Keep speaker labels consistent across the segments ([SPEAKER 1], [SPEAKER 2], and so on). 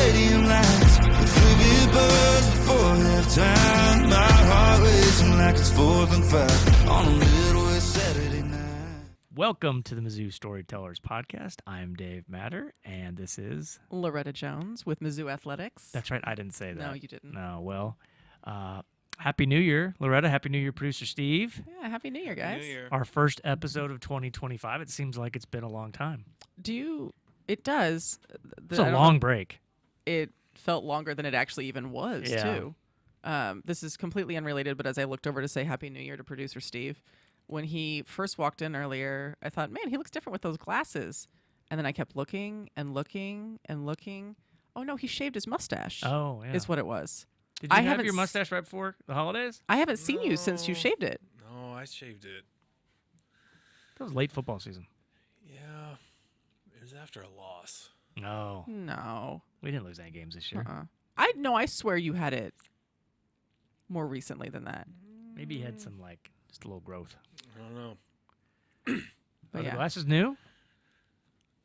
[SPEAKER 1] stadium lights, the tribute buzz before halftime. My heart racing like it's 4th and 5 on a Midwest Saturday night.
[SPEAKER 2] Welcome to the Mizzou Storytellers podcast. I'm Dave Matter, and this is...
[SPEAKER 3] Loretta Jones with Mizzou Athletics.
[SPEAKER 2] That's right, I didn't say that.
[SPEAKER 3] No, you didn't.
[SPEAKER 2] No, well, Happy New Year, Loretta. Happy New Year, producer Steve.
[SPEAKER 3] Yeah, Happy New Year, guys.
[SPEAKER 4] New Year.
[SPEAKER 2] Our first episode of 2025. It seems like it's been a long time.
[SPEAKER 3] It does.
[SPEAKER 2] It's a long break.
[SPEAKER 3] It felt longer than it actually even was, too. This is completely unrelated, but as I looked over to say Happy New Year to producer Steve, when he first walked in earlier, I thought, man, he looks different with those glasses. And then I kept looking and looking and looking. Oh, no, he shaved his mustache.
[SPEAKER 2] Oh, yeah.
[SPEAKER 3] Is what it was.
[SPEAKER 2] Did you have your mustache right before the holidays?
[SPEAKER 3] I haven't seen you since you shaved it.
[SPEAKER 4] No, I shaved it.
[SPEAKER 2] That was late football season.
[SPEAKER 4] Yeah, it was after a loss.
[SPEAKER 2] No.
[SPEAKER 3] No.
[SPEAKER 2] We didn't lose any games this year.
[SPEAKER 3] I swear you had it more recently than that.
[SPEAKER 2] Maybe you had some, just a little growth.
[SPEAKER 4] I don't know.
[SPEAKER 3] But
[SPEAKER 2] Are
[SPEAKER 3] yeah.
[SPEAKER 2] the glasses new?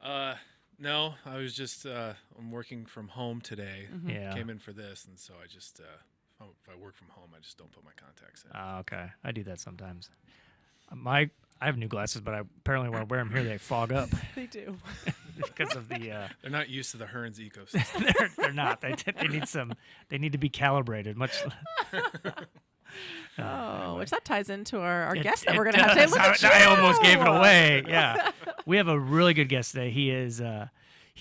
[SPEAKER 4] No, I was just I'm working from home today.
[SPEAKER 3] Mm-hmm.
[SPEAKER 2] Yeah.
[SPEAKER 4] Came in for this, and so I just if I work from home, I just don't put my contacts in.
[SPEAKER 2] Okay. I do that sometimes. I have new glasses, but apparently when I wear them here, they fog up
[SPEAKER 3] They do.
[SPEAKER 2] because of the...
[SPEAKER 4] They're not used to the Hearns ecosystem.
[SPEAKER 2] they're not. They need to be calibrated. Much.
[SPEAKER 3] Which that ties into our guest that
[SPEAKER 2] It
[SPEAKER 3] we're going to have today. Look at
[SPEAKER 2] I
[SPEAKER 3] you!
[SPEAKER 2] almost gave it away. Yeah, we have a really good guest today. He is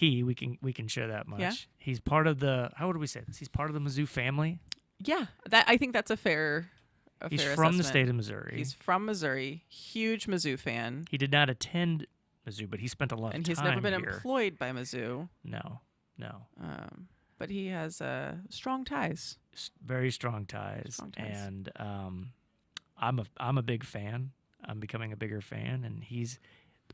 [SPEAKER 2] we can share that much.
[SPEAKER 3] Yeah.
[SPEAKER 2] He's part of the. How would we say this? He's part of the Mizzou family.
[SPEAKER 3] Yeah, I think that's a fair.
[SPEAKER 2] He's
[SPEAKER 3] fair
[SPEAKER 2] from the
[SPEAKER 3] assessment.
[SPEAKER 2] state of Missouri.
[SPEAKER 3] He's from Missouri. Huge Mizzou fan,
[SPEAKER 2] He did not attend Mizzou, but he spent a lot
[SPEAKER 3] and
[SPEAKER 2] of
[SPEAKER 3] he's
[SPEAKER 2] time
[SPEAKER 3] never been
[SPEAKER 2] here.
[SPEAKER 3] employed by Mizzou.
[SPEAKER 2] No.
[SPEAKER 3] But he has strong ties.
[SPEAKER 2] Very strong ties.
[SPEAKER 3] Strong ties.
[SPEAKER 2] And I'm a big fan. I'm becoming a bigger fan, and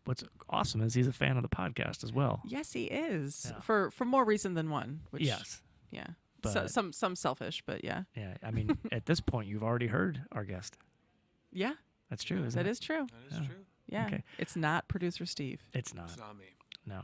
[SPEAKER 2] what's awesome is he's a fan of the podcast as well.
[SPEAKER 3] Yes, he is.
[SPEAKER 2] Yeah.
[SPEAKER 3] For more reason than one. Which,
[SPEAKER 2] Yes.
[SPEAKER 3] Yeah.
[SPEAKER 2] But-
[SPEAKER 3] Some selfish, but yeah.
[SPEAKER 2] Yeah, I mean, at this point, you've already heard our guest.
[SPEAKER 3] Yeah,
[SPEAKER 2] That's true, isn't
[SPEAKER 3] that
[SPEAKER 2] it?
[SPEAKER 3] is true.
[SPEAKER 4] That is
[SPEAKER 2] Yeah.
[SPEAKER 4] true.
[SPEAKER 3] Yeah.
[SPEAKER 2] Okay.
[SPEAKER 3] It's not producer Steve.
[SPEAKER 2] It's not.
[SPEAKER 4] It's not me.
[SPEAKER 2] No.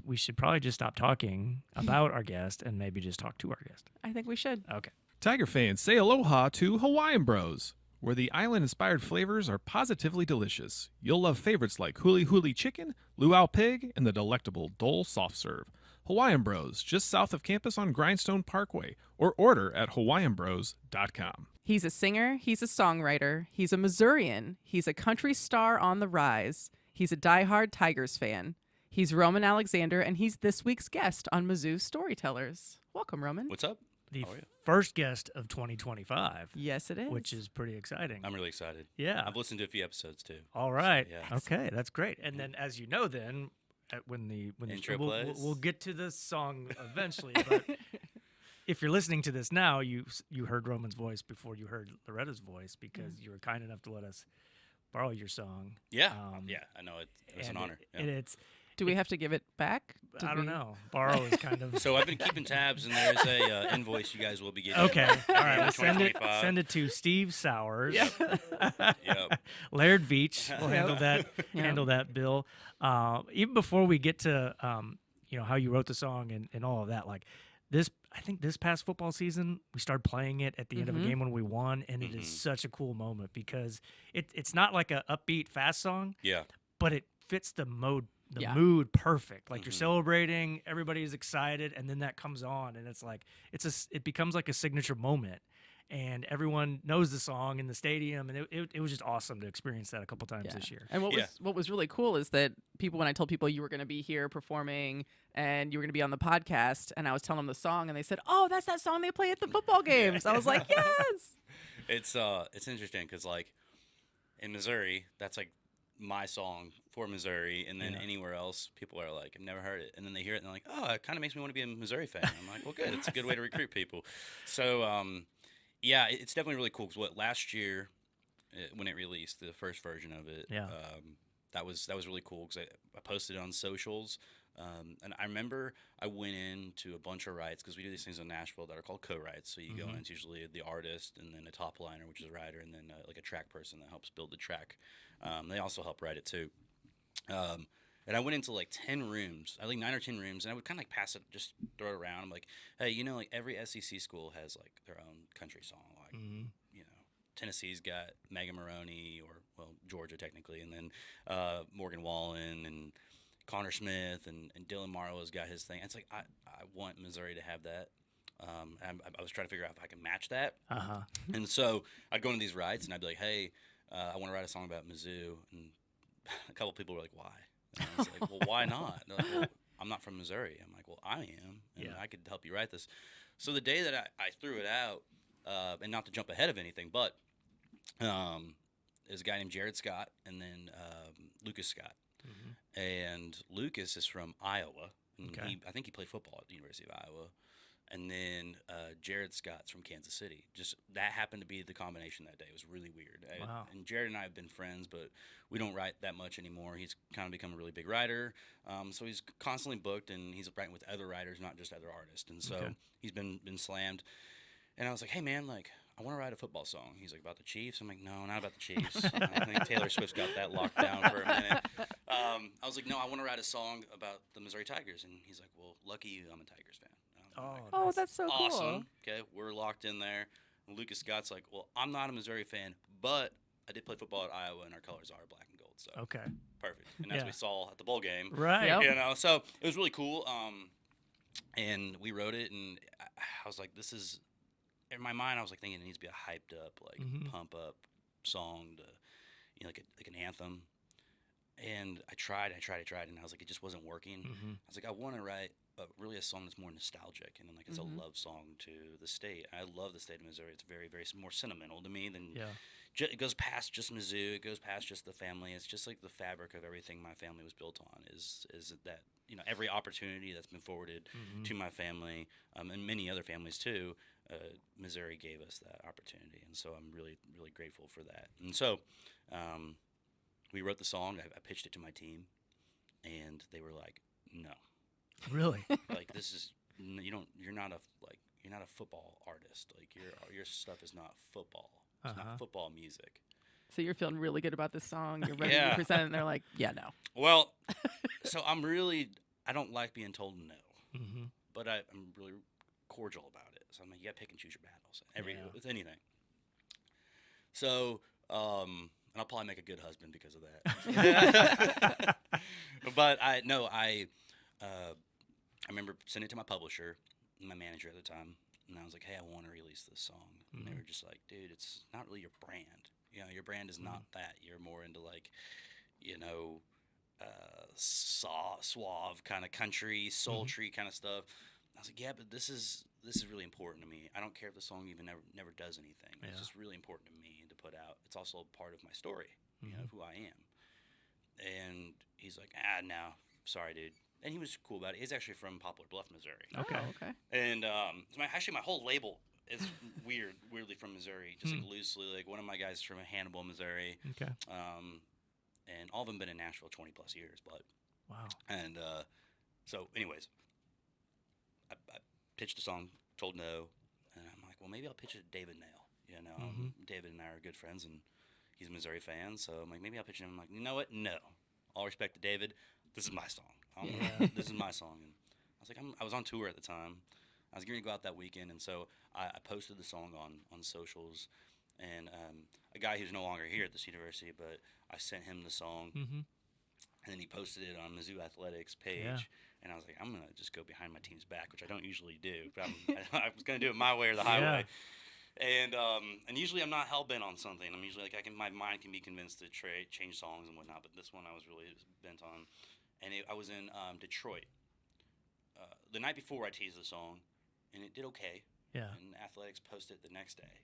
[SPEAKER 2] We should probably just stop talking about our guest and maybe just talk to our guest.
[SPEAKER 3] I think we should.
[SPEAKER 2] Okay.
[SPEAKER 5] Tiger fans, say aloha to Hawaiian Bros, where the island-inspired flavors are positively delicious. You'll love favorites like huli huli chicken, luau pig, and the delectable Dole soft serve. Hawaiian Bros, just south of campus on Grindstone Parkway, or order at hawaiianbros.com.
[SPEAKER 3] He's a singer. He's a songwriter. He's a Missourian. He's a country star on the rise. He's a diehard Tigers fan. He's Roman Alexander, and he's this week's guest on Mizzou Storytellers. Welcome, Roman.
[SPEAKER 6] What's up?
[SPEAKER 2] The
[SPEAKER 6] How are you?
[SPEAKER 2] first guest of 2025,
[SPEAKER 3] Yes, it is.
[SPEAKER 2] which is pretty exciting.
[SPEAKER 6] I'm really excited.
[SPEAKER 2] Yeah.
[SPEAKER 6] I've listened to a few episodes too.
[SPEAKER 2] All right.
[SPEAKER 6] Yeah.
[SPEAKER 2] Okay, that's great. And then, as you know, when the
[SPEAKER 6] Intro
[SPEAKER 2] we'll,
[SPEAKER 6] plays.
[SPEAKER 2] we'll get to the song eventually. But if you're listening to this now, you heard Roman's voice before you heard Loretta's voice because you were kind enough to let us borrow your song.
[SPEAKER 6] Yeah. Yeah, I know. It was an
[SPEAKER 2] And
[SPEAKER 6] honor. Yeah.
[SPEAKER 2] And it's
[SPEAKER 3] Do we have to give it back? Did
[SPEAKER 2] I don't
[SPEAKER 3] we-
[SPEAKER 2] know. Borrow is kind of
[SPEAKER 6] So I've been keeping tabs, and there's a invoice you guys will be getting.
[SPEAKER 2] okay. All right,
[SPEAKER 6] in
[SPEAKER 2] well,
[SPEAKER 6] $20.25.
[SPEAKER 2] send it to Steve Sowers.
[SPEAKER 6] Yep.
[SPEAKER 2] Laird Veach will handle that bill. Even before we get to how you wrote the song and all of that, like this, I think this past football season we started playing it at the end of a game when we won, and it is such a cool moment because it's not like a upbeat fast song,
[SPEAKER 6] Yeah.
[SPEAKER 2] but it fits the mood
[SPEAKER 3] Yeah.
[SPEAKER 2] perfect. Like you're celebrating, everybody is excited, and then that comes on, and it's like it becomes like a signature moment, and everyone knows the song in the stadium, and it was just awesome to experience that a couple times
[SPEAKER 3] Yeah.
[SPEAKER 2] this year.
[SPEAKER 3] And
[SPEAKER 6] Yeah.
[SPEAKER 3] what was really cool is that when I told people you were going to be here performing and you were going to be on the podcast, and I was telling them the song, and they said, "Oh, that's that song they play at the football games." I was like, "Yes."
[SPEAKER 6] It's interesting because like in Missouri, that's like my song for Missouri, and then anywhere else, people are like, I've never heard it, and then they hear it and they're like, oh, it kind of makes me want to be a Missouri fan. I'm like, well, good. It's a good way to recruit people. So, yeah, it's definitely really cool because last year when it released, the first version of it, that was really cool because I posted it on socials. And I remember I went into a bunch of writes because we do these things in Nashville that are called co-writes. So you go in, it's usually the artist and then a top liner, which is a writer, and then like a track person that helps build the track. They also help write it too. And I went into like 10 rooms, I think 9 or 10 rooms, and I would kind of like pass it, just throw it around. I'm like, hey, you know, like every SEC school has like their own country song. Like, you know, Tennessee's got Megan Maroney, or well, Georgia technically, and then Morgan Wallen and Connor Smith and Dylan Marlowe's got his thing. It's like I want Missouri to have that. I was trying to figure out if I can match that. And so I'd go into these rides and I'd be like, hey, I want to write a song about Mizzou. And a couple people were like, why? And I was like, well, why not? They're like, well, I'm not from Missouri. I'm like, well, I am, and I could help you write this. So the day that I threw it out, and not to jump ahead of anything, but there's a guy named Jared Scott and then Lucas Scott. And Lucas is from Iowa. And I think he played football at the University of Iowa. And then Jared Scott's from Kansas City. Just that happened to be the combination that day. It was really weird.
[SPEAKER 2] Wow.
[SPEAKER 6] And Jared and I have been friends, but we don't write that much anymore. He's kind of become a really big writer. So he's constantly booked, and he's writing with other writers, not just other artists. And so he's been slammed. And I was like, hey, man, like, I want to write a football song. He's like, about the Chiefs? I'm like, no, not about the Chiefs. I think Taylor Swift's got that locked down for a minute. I was like, no, I want to write a song about the Missouri Tigers. And he's like, well, lucky you, I'm a Tigers fan.
[SPEAKER 3] Oh, that's so
[SPEAKER 6] awesome.
[SPEAKER 3] cool.
[SPEAKER 6] Okay, we're locked in there. And Lucas Scott's like, well, I'm not a Missouri fan, but I did play football at Iowa, and our colors are black and gold. So perfect. And as we saw at the bowl game,
[SPEAKER 2] Right.
[SPEAKER 3] Yep.
[SPEAKER 6] you know, so it was really cool. And we wrote it, and I was like, this is, in my mind, I was like thinking it needs to be a hyped up, like pump up song to, you know, like an anthem. And I tried, and I was like, it just wasn't working. I was like, I want to write really a song that's more nostalgic, and like it's a love song to the state. I love the state of Missouri. It's very, very more sentimental to me than it goes past just Mizzou. It goes past just the family. It's just like the fabric of everything my family was built on. Is that, you know, every opportunity that's been forwarded to my family, and many other families too. Missouri gave us that opportunity, and so I'm really, really grateful for that. And so we wrote the song. I pitched it to my team, and they were like, no.
[SPEAKER 2] Really?
[SPEAKER 6] Like, this is, you're not a football artist. Like, your stuff is not football. It's not football music.
[SPEAKER 3] So you're feeling really good about this song. You're ready to present it, and they're like, yeah, no.
[SPEAKER 6] Well, so I don't like being told no, but I'm really cordial about it. So I'm like, you got to pick and choose your battles with anything. So, and I'll probably make a good husband because of that. But I remember sending it to my publisher, my manager at the time, and I was like, hey, I want to release this song. And they were just like, dude, it's not really your brand. You know, your brand is not that. You're more into like, you know, suave kind of country, sultry kind of stuff. I was like, yeah, but this is really important to me. I don't care if the song even never does anything. It's just really important to me to put out. It's also part of my story, you know, of who I am. And he's like, no, sorry, dude. And he was cool about it. He's actually from Poplar Bluff, Missouri.
[SPEAKER 3] Okay.
[SPEAKER 6] And actually, my whole label is weirdly from Missouri, just like loosely. Like one of my guys is from Hannibal, Missouri.
[SPEAKER 2] Okay.
[SPEAKER 6] And all of them been in Nashville 20 plus years. But
[SPEAKER 2] wow.
[SPEAKER 6] And so, anyways, I pitched a song, told no, and I'm like, well, maybe I'll pitch it to David Nail. You know, David and I are good friends, and he's a Missouri fan. So I'm like, maybe I'll pitch it. I'm like, you know what? No. All respect to David. This is my song. This is my song. And I was like, I was on tour at the time. I was going to go out that weekend, and so I posted the song on socials. And a guy who's no longer here at this university, but I sent him the song, and then he posted it on Mizzou Athletics page.
[SPEAKER 2] Yeah.
[SPEAKER 6] And I was like, I'm going to just go behind my team's back, which I don't usually do. But I was going to do it my way or the highway. And usually I'm not hell-bent on something. I'm usually like, my mind can be convinced to change songs and whatnot, but this one I was really bent on. And I was in Detroit the night before I teased the song, and it did okay.
[SPEAKER 2] Yeah.
[SPEAKER 6] And Athletics posted it the next day.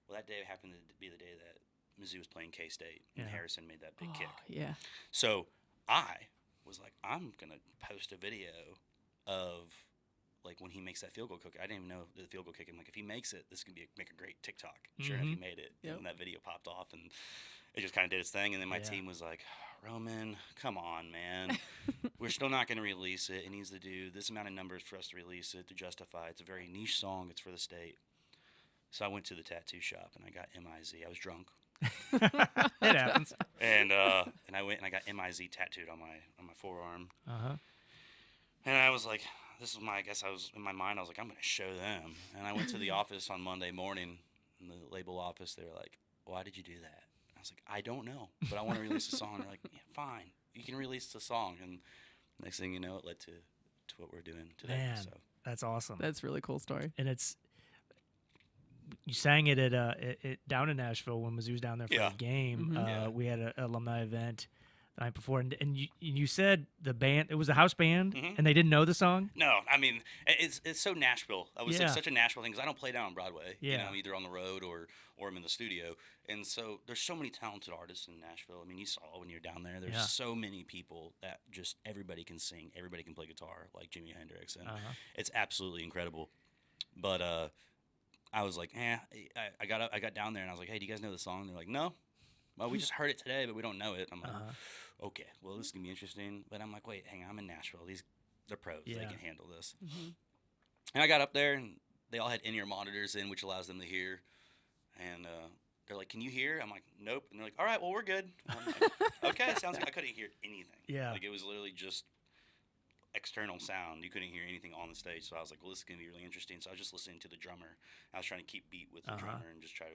[SPEAKER 6] Well, that day happened to be the day that Mizzou was playing K-State, and Harrison made that big kick.
[SPEAKER 3] Yeah.
[SPEAKER 6] So I was like, I'm going to post a video of, like, when he makes that field goal kick. I didn't even know the field goal kick. I'm like, if he makes it, this can make a great TikTok. Sure enough, he made it.
[SPEAKER 3] Yep.
[SPEAKER 6] And that video popped off, and it just kind of did its thing. And then my team was like, Roman, come on, man. We're still not going to release it. It needs to do this amount of numbers for us to release it, to justify. It's a very niche song. It's for the state. So I went to the tattoo shop, and I got M-I-Z. I was drunk.
[SPEAKER 2] It happens.
[SPEAKER 6] And I went and I got M-I-Z tattooed on my forearm.
[SPEAKER 2] Uh-huh.
[SPEAKER 6] And I was like, I guess I was in my mind, I was like, I'm going to show them. And I went to the office on Monday morning, in the label office. They were like, why did you do that? I was like, I don't know, but I want to release a song. They're like, yeah, fine, you can release the song. And next thing you know, it led to what we're doing today.
[SPEAKER 2] Man,
[SPEAKER 6] So
[SPEAKER 2] that's awesome.
[SPEAKER 3] That's a really cool story.
[SPEAKER 2] And you sang it at down in Nashville when Mizzou was down there for
[SPEAKER 6] Yeah.
[SPEAKER 2] a game.
[SPEAKER 6] Yeah.
[SPEAKER 2] We had an alumni event the night before, and you said the band, it was a house band, and they didn't know the song.
[SPEAKER 6] No, I mean, it's so Nashville. I was like
[SPEAKER 2] Yeah.
[SPEAKER 6] such a Nashville thing because I don't play down on Broadway.
[SPEAKER 2] Yeah.
[SPEAKER 6] You know, either on the road or I'm in the studio. And so there's so many talented artists in Nashville. I mean, you saw when you're down there. There's
[SPEAKER 2] Yeah.
[SPEAKER 6] so many people that just everybody can sing, everybody can play guitar, like Jimi Hendrix, and it's absolutely incredible. But I was like, I got down there and I was like, hey, do you guys know the song? They're like, no. Well, we just heard it today, but we don't know it. I'm like, okay, well, this is gonna be interesting. But I'm like, wait, hang on, I'm in Nashville. They're pros.
[SPEAKER 2] Yeah.
[SPEAKER 6] They can handle this. And I got up there, and they all had in-ear monitors in, which allows them to hear. And they're like, can you hear? I'm like, nope. And they're like, all right, well, we're good. I'm like, okay, sounds good. I couldn't hear anything.
[SPEAKER 2] Yeah.
[SPEAKER 6] Like, it was literally just external sound. You couldn't hear anything on the stage. So I was like, well, this is going to be really interesting. So I was just listening to the drummer. I was trying to keep beat with the drummer and just try to,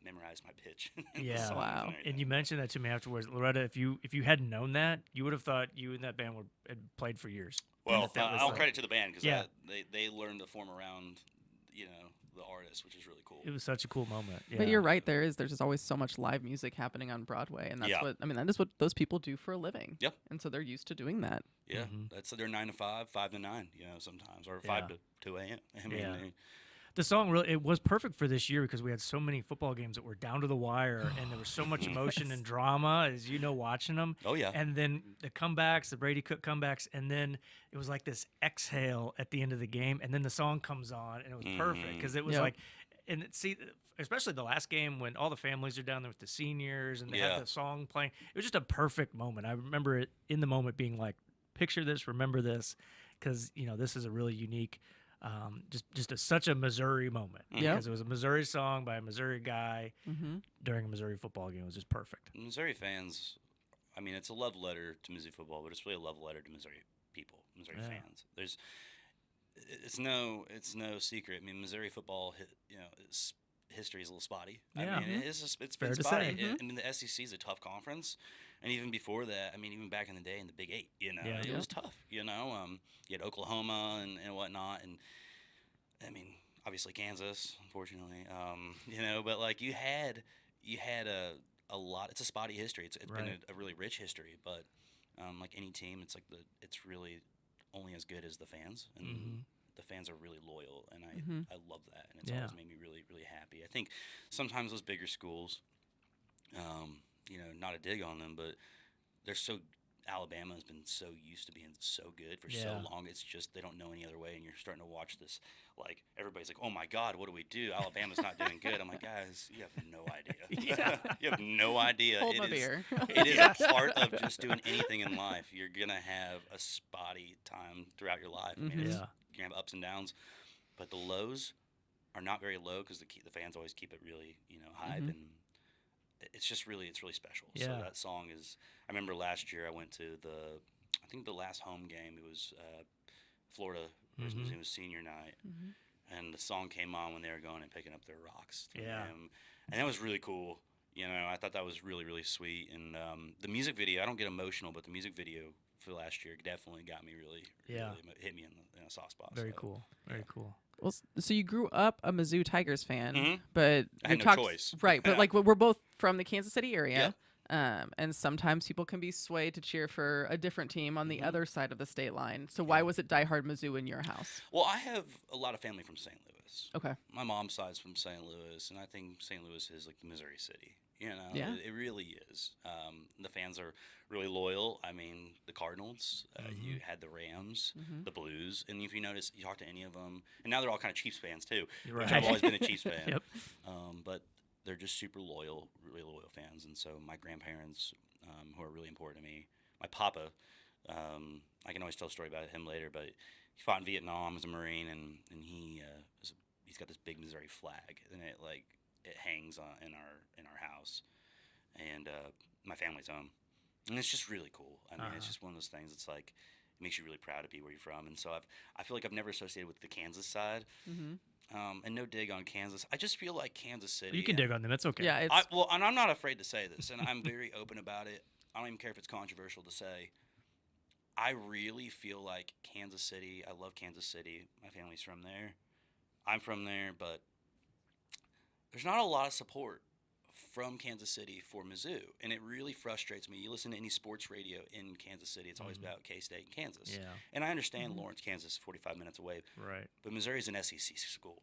[SPEAKER 6] memorize my pitch.
[SPEAKER 2] Yeah.
[SPEAKER 3] Wow.
[SPEAKER 2] And you mentioned that to me afterwards, Loretta. If you hadn't known that, you would have thought you and that band had played for years.
[SPEAKER 6] Well,
[SPEAKER 2] That was
[SPEAKER 6] I'll
[SPEAKER 2] like-
[SPEAKER 6] credit to the band because
[SPEAKER 2] Yeah.
[SPEAKER 6] they learned to form around, the artist, which is really cool.
[SPEAKER 2] It was such a cool moment. Yeah.
[SPEAKER 3] But you're right. There's just always so much live music happening on Broadway, and that's
[SPEAKER 6] Yeah.
[SPEAKER 3] that is what those people do for a living.
[SPEAKER 6] Yep.
[SPEAKER 3] And so they're used to doing that.
[SPEAKER 6] Yeah, that's their 9 to 5, 5 to 9, sometimes, or 5 to 2 a.m. I mean,
[SPEAKER 2] Yeah. The song really, it was perfect for this year because we had so many football games that were down to the wire, and there was so much emotion and drama, as you know, watching them.
[SPEAKER 6] Oh, yeah.
[SPEAKER 2] And then the comebacks, the Brady Cook comebacks, and then it was like this exhale at the end of the game, and then the song comes on, and it was perfect because it was
[SPEAKER 3] Yep.
[SPEAKER 2] like, and especially the last game when all the families are down there with the seniors and they
[SPEAKER 6] Yeah.
[SPEAKER 2] had the song playing. It was just a perfect moment. I remember it in the moment being like, picture this, remember this, because this is a really unique. Such a Missouri moment because it was a Missouri song by a Missouri guy during a Missouri football game. It was just perfect.
[SPEAKER 6] Missouri fans, I mean, it's a love letter to Mizzou football, but it's really a love letter to Missouri people, Missouri fans. It's no secret. I mean, Missouri football, history is a little spotty.
[SPEAKER 2] Yeah.
[SPEAKER 6] I mean, it's
[SPEAKER 2] Fair
[SPEAKER 6] been
[SPEAKER 2] to
[SPEAKER 6] spotty.
[SPEAKER 2] say.
[SPEAKER 6] I mean, the SEC is a tough conference, and even before that, I mean, even back in the day in the Big Eight,
[SPEAKER 2] Yeah.
[SPEAKER 6] it was tough. You had Oklahoma and whatnot, and I mean, obviously Kansas, unfortunately. But like you had a lot. It's a spotty history. It's been a really rich history, but like any team, it's really only as good as the fans, and the fans are really loyal, and I love that, and it's always made me really, really happy. I think sometimes those bigger schools, not a dig on them, but they're so. Alabama has been so used to being so good for so long. It's just they don't know any other way, and you're starting to watch this. Like everybody's like, "Oh my God, what do we do? Alabama's not doing good." I'm like, guys, you have no idea. You have no idea.
[SPEAKER 3] Hold my beer.
[SPEAKER 6] It is a part of just doing anything in life. You're gonna have a spotty time throughout your life. I mean, you're gonna have ups and downs, but the lows are not very low because the fans always keep it really, hype and. It's really special.
[SPEAKER 2] Yeah.
[SPEAKER 6] So that song is. I remember last year I went to I think the last home game. It was Florida. It was senior night, and the song came on when they were going and picking up their rocks. And that was really cool. I thought that was really, really sweet. And the music video. I don't get emotional, but the music video for last year definitely got me really hit me in a soft spot.
[SPEAKER 2] Very cool. Very cool.
[SPEAKER 3] Well, so you grew up a Mizzou Tigers fan, but
[SPEAKER 6] I had
[SPEAKER 3] we
[SPEAKER 6] no choice.
[SPEAKER 3] Right, but like we're both from the Kansas City area, and sometimes people can be swayed to cheer for a different team on the other side of the state line. So why was it diehard Mizzou in your house?
[SPEAKER 6] Well, I have a lot of family from St. Louis.
[SPEAKER 3] Okay.
[SPEAKER 6] My mom's side's from St. Louis, and I think St. Louis is like Missouri City.
[SPEAKER 3] Yeah.
[SPEAKER 6] It really is. The fans are really loyal. I mean, the Cardinals, you had the Rams, the Blues, and if you notice, you talk to any of them, and now they're all kind of Chiefs fans too, which I've always been a Chiefs fan.
[SPEAKER 2] Yep.
[SPEAKER 6] But they're just super loyal, really loyal fans, and so my grandparents, who are really important to me, my papa, I can always tell a story about him later, but he fought in Vietnam as a Marine, and he's got this big Missouri flag, and it hangs in our house, and my family's home, and it's just really cool. I mean, it's just one of those things. It's like it makes you really proud to be where you're from. And so I feel like I've never associated with the Kansas side. And no dig on Kansas. I just feel like Kansas City.
[SPEAKER 2] You can dig on them. It's okay.
[SPEAKER 3] Yeah, it's
[SPEAKER 6] And I'm not afraid to say this, and I'm very open about it. I don't even care if it's controversial to say. I really feel like Kansas City. I love Kansas City. My family's from there. I'm from there, but there's not a lot of support from Kansas City for Mizzou, and it really frustrates me. You listen to any sports radio in Kansas City, it's always about K-State and Kansas.
[SPEAKER 2] Yeah.
[SPEAKER 6] And I understand Lawrence, Kansas is 45 minutes away,
[SPEAKER 2] Right.
[SPEAKER 6] but Missouri's an SEC school.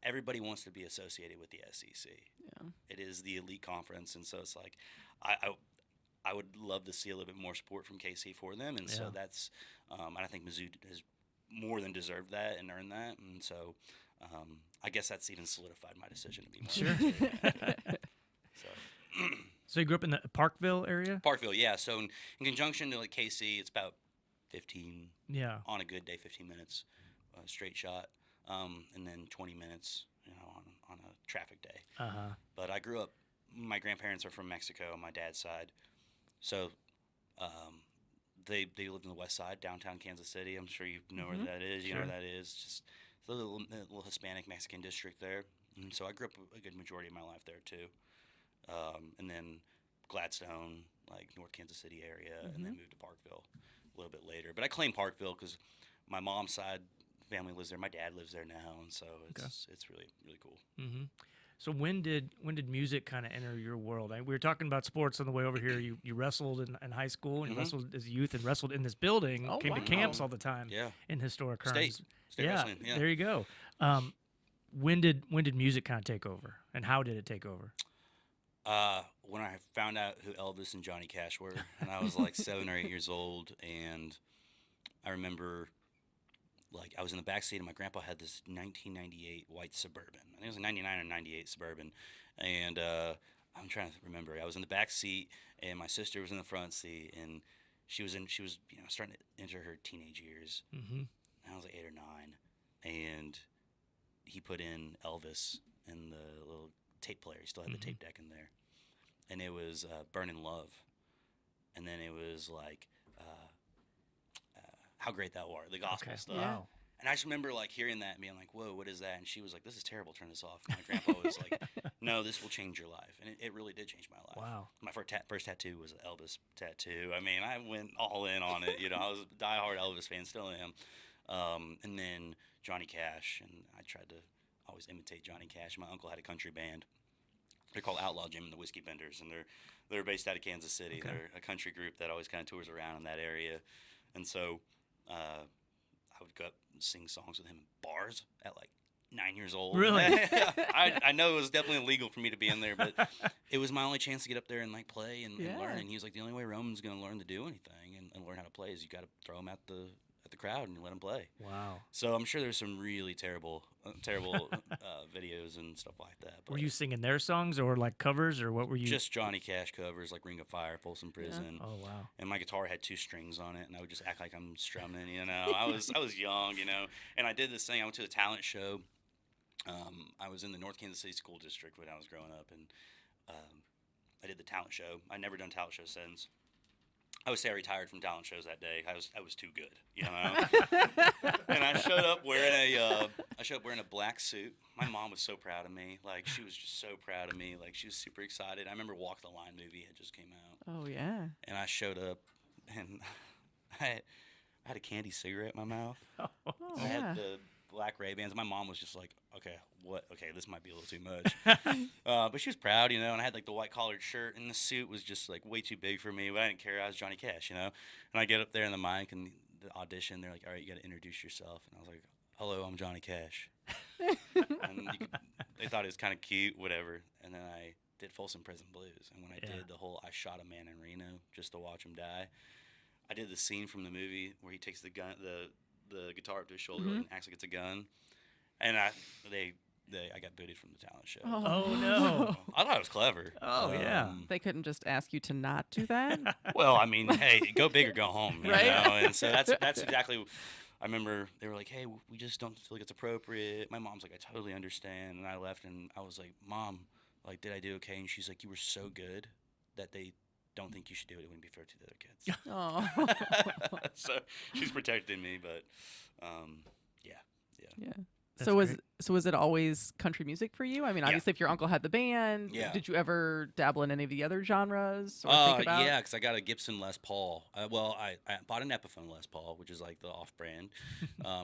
[SPEAKER 6] Everybody wants to be associated with the SEC.
[SPEAKER 3] yeah.
[SPEAKER 6] It is the elite conference, and so it's like I would love to see a little bit more support from KC for them, and so
[SPEAKER 2] Yeah.
[SPEAKER 6] that's and I think Mizzou has more than deserved that and earned that, and so I guess that's even solidified my decision to be more.
[SPEAKER 2] Sure.
[SPEAKER 6] So
[SPEAKER 2] So you grew up in the Parkville area?
[SPEAKER 6] Parkville, yeah. So in conjunction to like KC, it's about 15
[SPEAKER 2] Yeah.
[SPEAKER 6] on a good day, 15 minutes straight shot, and then 20 minutes, on a traffic day.
[SPEAKER 2] Uh-huh.
[SPEAKER 6] But I grew up. My grandparents are from Mexico on my dad's side, so they lived in the west side, downtown Kansas City. I'm sure you know where that is. You know
[SPEAKER 2] Sure.
[SPEAKER 6] where that is. Just it's a little Hispanic Mexican district there, and so I grew up a good majority of my life there too. And then Gladstone, like North Kansas City area, and then moved to Parkville a little bit later. But I claim Parkville because my mom's side family lives there. My dad lives there now, and so it's really cool.
[SPEAKER 2] Mm-hmm. So when did music kind of enter your world? We were talking about sports on the way over here. You wrestled in high school, and you wrestled as a youth, and wrestled in this building.
[SPEAKER 3] Oh,
[SPEAKER 2] came to
[SPEAKER 3] wow.
[SPEAKER 2] camps all the time.
[SPEAKER 6] Yeah.
[SPEAKER 2] In historic
[SPEAKER 6] State
[SPEAKER 2] Kearns.
[SPEAKER 6] wrestling. Yeah.
[SPEAKER 2] There you go. When did music kind of take over, and how did it take over?
[SPEAKER 6] When I found out who Elvis and Johnny Cash were, and I was like 7 or 8 years old, and I remember, like, I was in the back seat, and my grandpa had this 1998 white Suburban. I think it was a 99 or 98 Suburban, and I'm trying to remember. I was in the back seat, and my sister was in the front seat, and she was starting to enter her teenage years.
[SPEAKER 2] Mm-hmm.
[SPEAKER 6] I was like 8 or 9, and he put in Elvis in the little tape player. He still had the tape deck in there, and it was "Burning Love," and then it was like "How Great Thou Art," the gospel stuff.
[SPEAKER 3] Yeah.
[SPEAKER 2] Wow.
[SPEAKER 6] And I just remember like hearing that and being like, "Whoa, what is that?" And she was like, "This is terrible. Turn this off." And my grandpa was like, "No, this will change your life," and it really did change my life.
[SPEAKER 2] Wow.
[SPEAKER 6] My first tattoo was an Elvis tattoo. I mean, I went all in on it. I was a diehard Elvis fan, still am. And then Johnny Cash, and I tried to always imitate Johnny Cash. My uncle had a country band. They're called Outlaw Jim and the Whiskey Benders, and they're based out of Kansas City.
[SPEAKER 2] Okay.
[SPEAKER 6] They're a country group that always kind of tours around in that area, and so I would go up and sing songs with him in bars at like 9 years old.
[SPEAKER 2] Really?
[SPEAKER 6] I know it was definitely illegal for me to be in there, but it was my only chance to get up there and like play and learn. And he was like, the only way Roman's going to learn to do anything and learn how to play is you got to throw him at the crowd and let him play.
[SPEAKER 2] Wow.
[SPEAKER 6] So I'm sure there's some really terrible videos and stuff like that. But
[SPEAKER 2] Were you singing their songs or like covers, or what were you?
[SPEAKER 6] just Johnny Cash covers like Ring of Fire, Folsom Prison.
[SPEAKER 2] Oh wow.
[SPEAKER 6] And my guitar had 2 strings on it, and I would just act like I'm strumming. I was young, and I did this thing. I went to a talent show. I was in the North Kansas City School District when I was growing up, and I did the talent show. I'd never done talent shows since. I would say I retired from talent shows that day. I was too good, And I showed up wearing a black suit. My mom was so proud of me. Like, she was just so proud of me. Like, she was super excited. I remember Walk the Line movie had just came out.
[SPEAKER 3] Oh yeah.
[SPEAKER 6] And I showed up, and I had a candy cigarette in my mouth.
[SPEAKER 3] Oh
[SPEAKER 6] I
[SPEAKER 3] yeah.
[SPEAKER 6] had the black Ray-Bans. My mom was just like, okay, this might be a little too much. But she was proud, and I had like the white collared shirt, and the suit was just like way too big for me, but I didn't care. I was Johnny Cash, And I get up there in the mic and the audition, they're like, all right, you got to introduce yourself. And I was like, hello, I'm Johnny Cash. And they thought it was kind of cute, whatever. And then I did Folsom Prison Blues. And when I did the whole I shot a man in Reno just to watch him die, I did the scene from the movie where he takes the gun, the guitar up to his shoulder and acts like it's a gun, and I got booted from the talent show.
[SPEAKER 2] Oh no.
[SPEAKER 6] I thought it was clever.
[SPEAKER 2] Oh yeah.
[SPEAKER 3] They couldn't just ask you to not do that.
[SPEAKER 6] Well, I mean, hey, go big or go home,
[SPEAKER 3] Right?
[SPEAKER 6] And so that's exactly. I remember they were like, hey, we just don't feel like it's appropriate. My mom's like, I totally understand, and I left, and I was like, Mom, like, did I do okay? And she's like, you were so good that they don't think you should do it. It wouldn't be fair to the other kids.
[SPEAKER 3] Oh.
[SPEAKER 6] So she's protecting me, but yeah.
[SPEAKER 3] Yeah.
[SPEAKER 2] That's
[SPEAKER 3] So was it always country music for you? I mean,
[SPEAKER 6] Yeah.
[SPEAKER 3] obviously, if your uncle had the band,
[SPEAKER 6] Yeah.
[SPEAKER 3] did you ever dabble in any of the other genres or think about?
[SPEAKER 6] Yeah, because I got a Gibson Les Paul. I bought an Epiphone Les Paul, which is like the off-brand.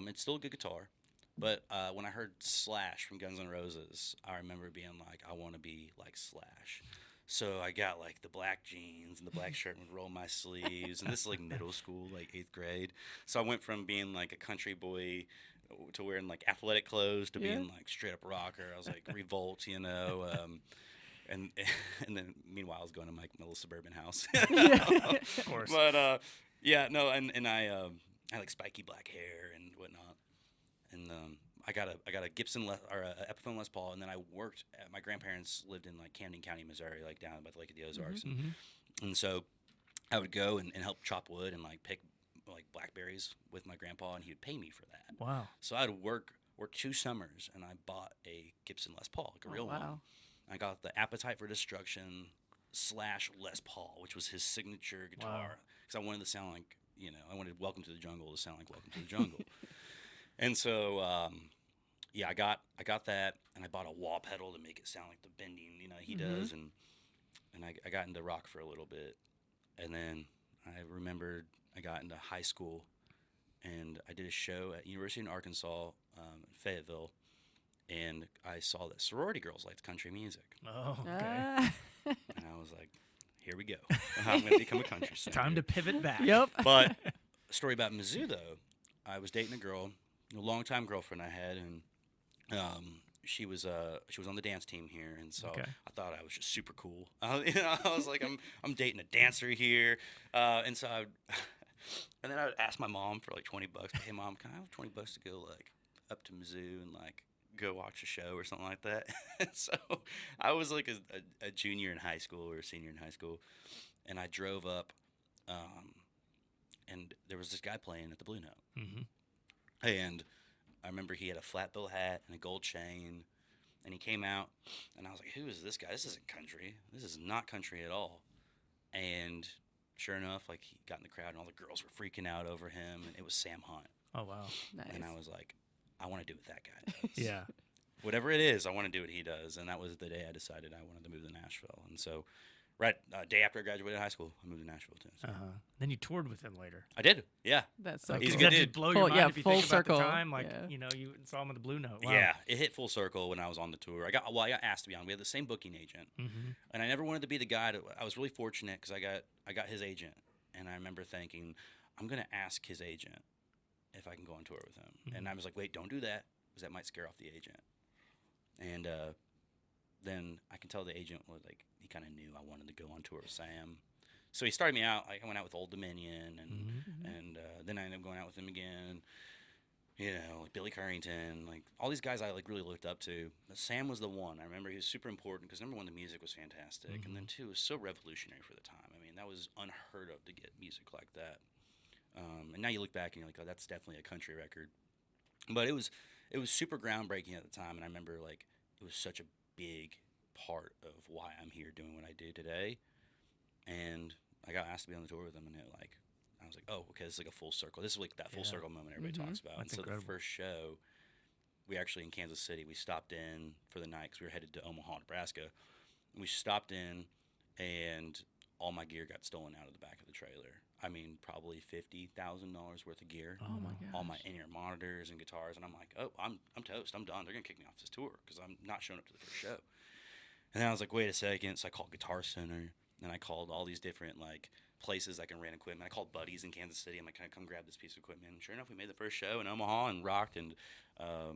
[SPEAKER 6] It's still a good guitar, but when I heard Slash from Guns N' Roses, I remember being like, I want to be like Slash. So I got like the black jeans and the black shirt and would roll my sleeves, and this is like middle school, like 8th grade. So I went from being like a country boy to wearing like athletic clothes to being like straight up rocker. I was like Revolt, and and then meanwhile I was going to my little suburban house.
[SPEAKER 2] Of course.
[SPEAKER 6] But yeah, no, and I had like spiky black hair and whatnot, and I got a Gibson or a Epiphone Les Paul, and then I worked at my grandparents lived in like Camden County, Missouri, like down by the Lake of the Ozarks, and so I would go and help chop wood and like pick like blackberries with my grandpa, and he would pay me for that.
[SPEAKER 2] Wow.
[SPEAKER 6] So I'd work 2 summers, and I bought a Gibson Les Paul, like a real one. I got the Appetite for Destruction / Les Paul, which was his signature guitar, because I wanted to sound like, I wanted Welcome to the Jungle to sound like Welcome to the Jungle. And so, I got that, and I bought a wah pedal to make it sound like the bending, he does, and I got into rock for a little bit, and then I remembered I got into high school, and I did a show at University of Arkansas, Fayetteville, and I saw that sorority girls liked country music,
[SPEAKER 2] Oh, okay.
[SPEAKER 6] and I was like, here we go. I'm going to become a country singer.
[SPEAKER 2] Time to pivot back.
[SPEAKER 3] Yep.
[SPEAKER 6] But a story about Mizzou, though, I was dating a girl, a longtime girlfriend I had, and she was on the dance team here, and so I thought I was just super cool. I was like, I'm dating a dancer here, and so and then I would ask my mom for like $20. Hey, Mom, can I have $20 to go like up to Mizzou and like go watch a show or something like that? So I was like a junior in high school or a senior in high school, and I drove up, and there was this guy playing at the Blue Note, and I remember he had a flat bill hat and a gold chain, and he came out, and I was like, who is this guy? This isn't country. This is not country at all. And sure enough, like, he got in the crowd, and all the girls were freaking out over him, and it was Sam Hunt.
[SPEAKER 2] Oh, wow.
[SPEAKER 3] Nice.
[SPEAKER 6] And I was like, I want to do what that guy does.
[SPEAKER 2] Yeah.
[SPEAKER 6] Whatever it is, I want to do what he does. And that was the day I decided I wanted to move to Nashville. And so, day after I graduated high school, I moved to Nashville, Tennessee.
[SPEAKER 2] Then you toured with him later.
[SPEAKER 6] I did, yeah.
[SPEAKER 3] That's so
[SPEAKER 6] He's
[SPEAKER 3] cool.
[SPEAKER 6] a good
[SPEAKER 2] That
[SPEAKER 6] dude.
[SPEAKER 2] should blow your mind if you
[SPEAKER 3] full
[SPEAKER 2] think
[SPEAKER 3] circle.
[SPEAKER 2] about the time. Like,
[SPEAKER 3] Yeah.
[SPEAKER 2] you saw him on the Blue Note. Wow.
[SPEAKER 6] Yeah, it hit full circle when I was on the tour. I got asked to be on. We had the same booking agent, and I never wanted to be the guy. I was really fortunate because I got his agent, and I remember thinking, I'm gonna ask his agent if I can go on tour with him. And I was like, wait, don't do that, because that might scare off the agent. And then I can tell the agent was like, he kind of knew I wanted to go on tour with Sam. So he started me out. Like, I went out with Old Dominion, and then I ended up going out with him again. Like Billy Currington, like all these guys I like really looked up to. But Sam was the one. I remember he was super important because number one, the music was fantastic, and then two, it was so revolutionary for the time. I mean, that was unheard of to get music like that. And now you look back and you're like, oh, that's definitely a country record. But it was super groundbreaking at the time, and I remember like it was such a big part of why I'm here doing what I do today. And I got asked to be on the tour with them, and I was like, oh, okay, this is like a full circle. This is like that full circle moment everybody talks about.
[SPEAKER 2] That's
[SPEAKER 6] and so
[SPEAKER 2] incredible.
[SPEAKER 6] the first show, we actually in Kansas City, we stopped in for the night because we were headed to Omaha, Nebraska. And we stopped in, and all my gear got stolen out of the back of the trailer. I mean, probably $50,000 worth of gear.
[SPEAKER 3] Oh my gosh.
[SPEAKER 6] All my in-ear monitors and guitars, and I'm like, oh, I'm toast. I'm done. They're gonna kick me off this tour because I'm not showing up to the first show. And then I was like, wait a second. So I called Guitar Center, and I called all these different like places I can rent equipment. I called buddies in Kansas City. I'm like, can I come grab this piece of equipment? And sure enough, we made the first show in Omaha and rocked. And I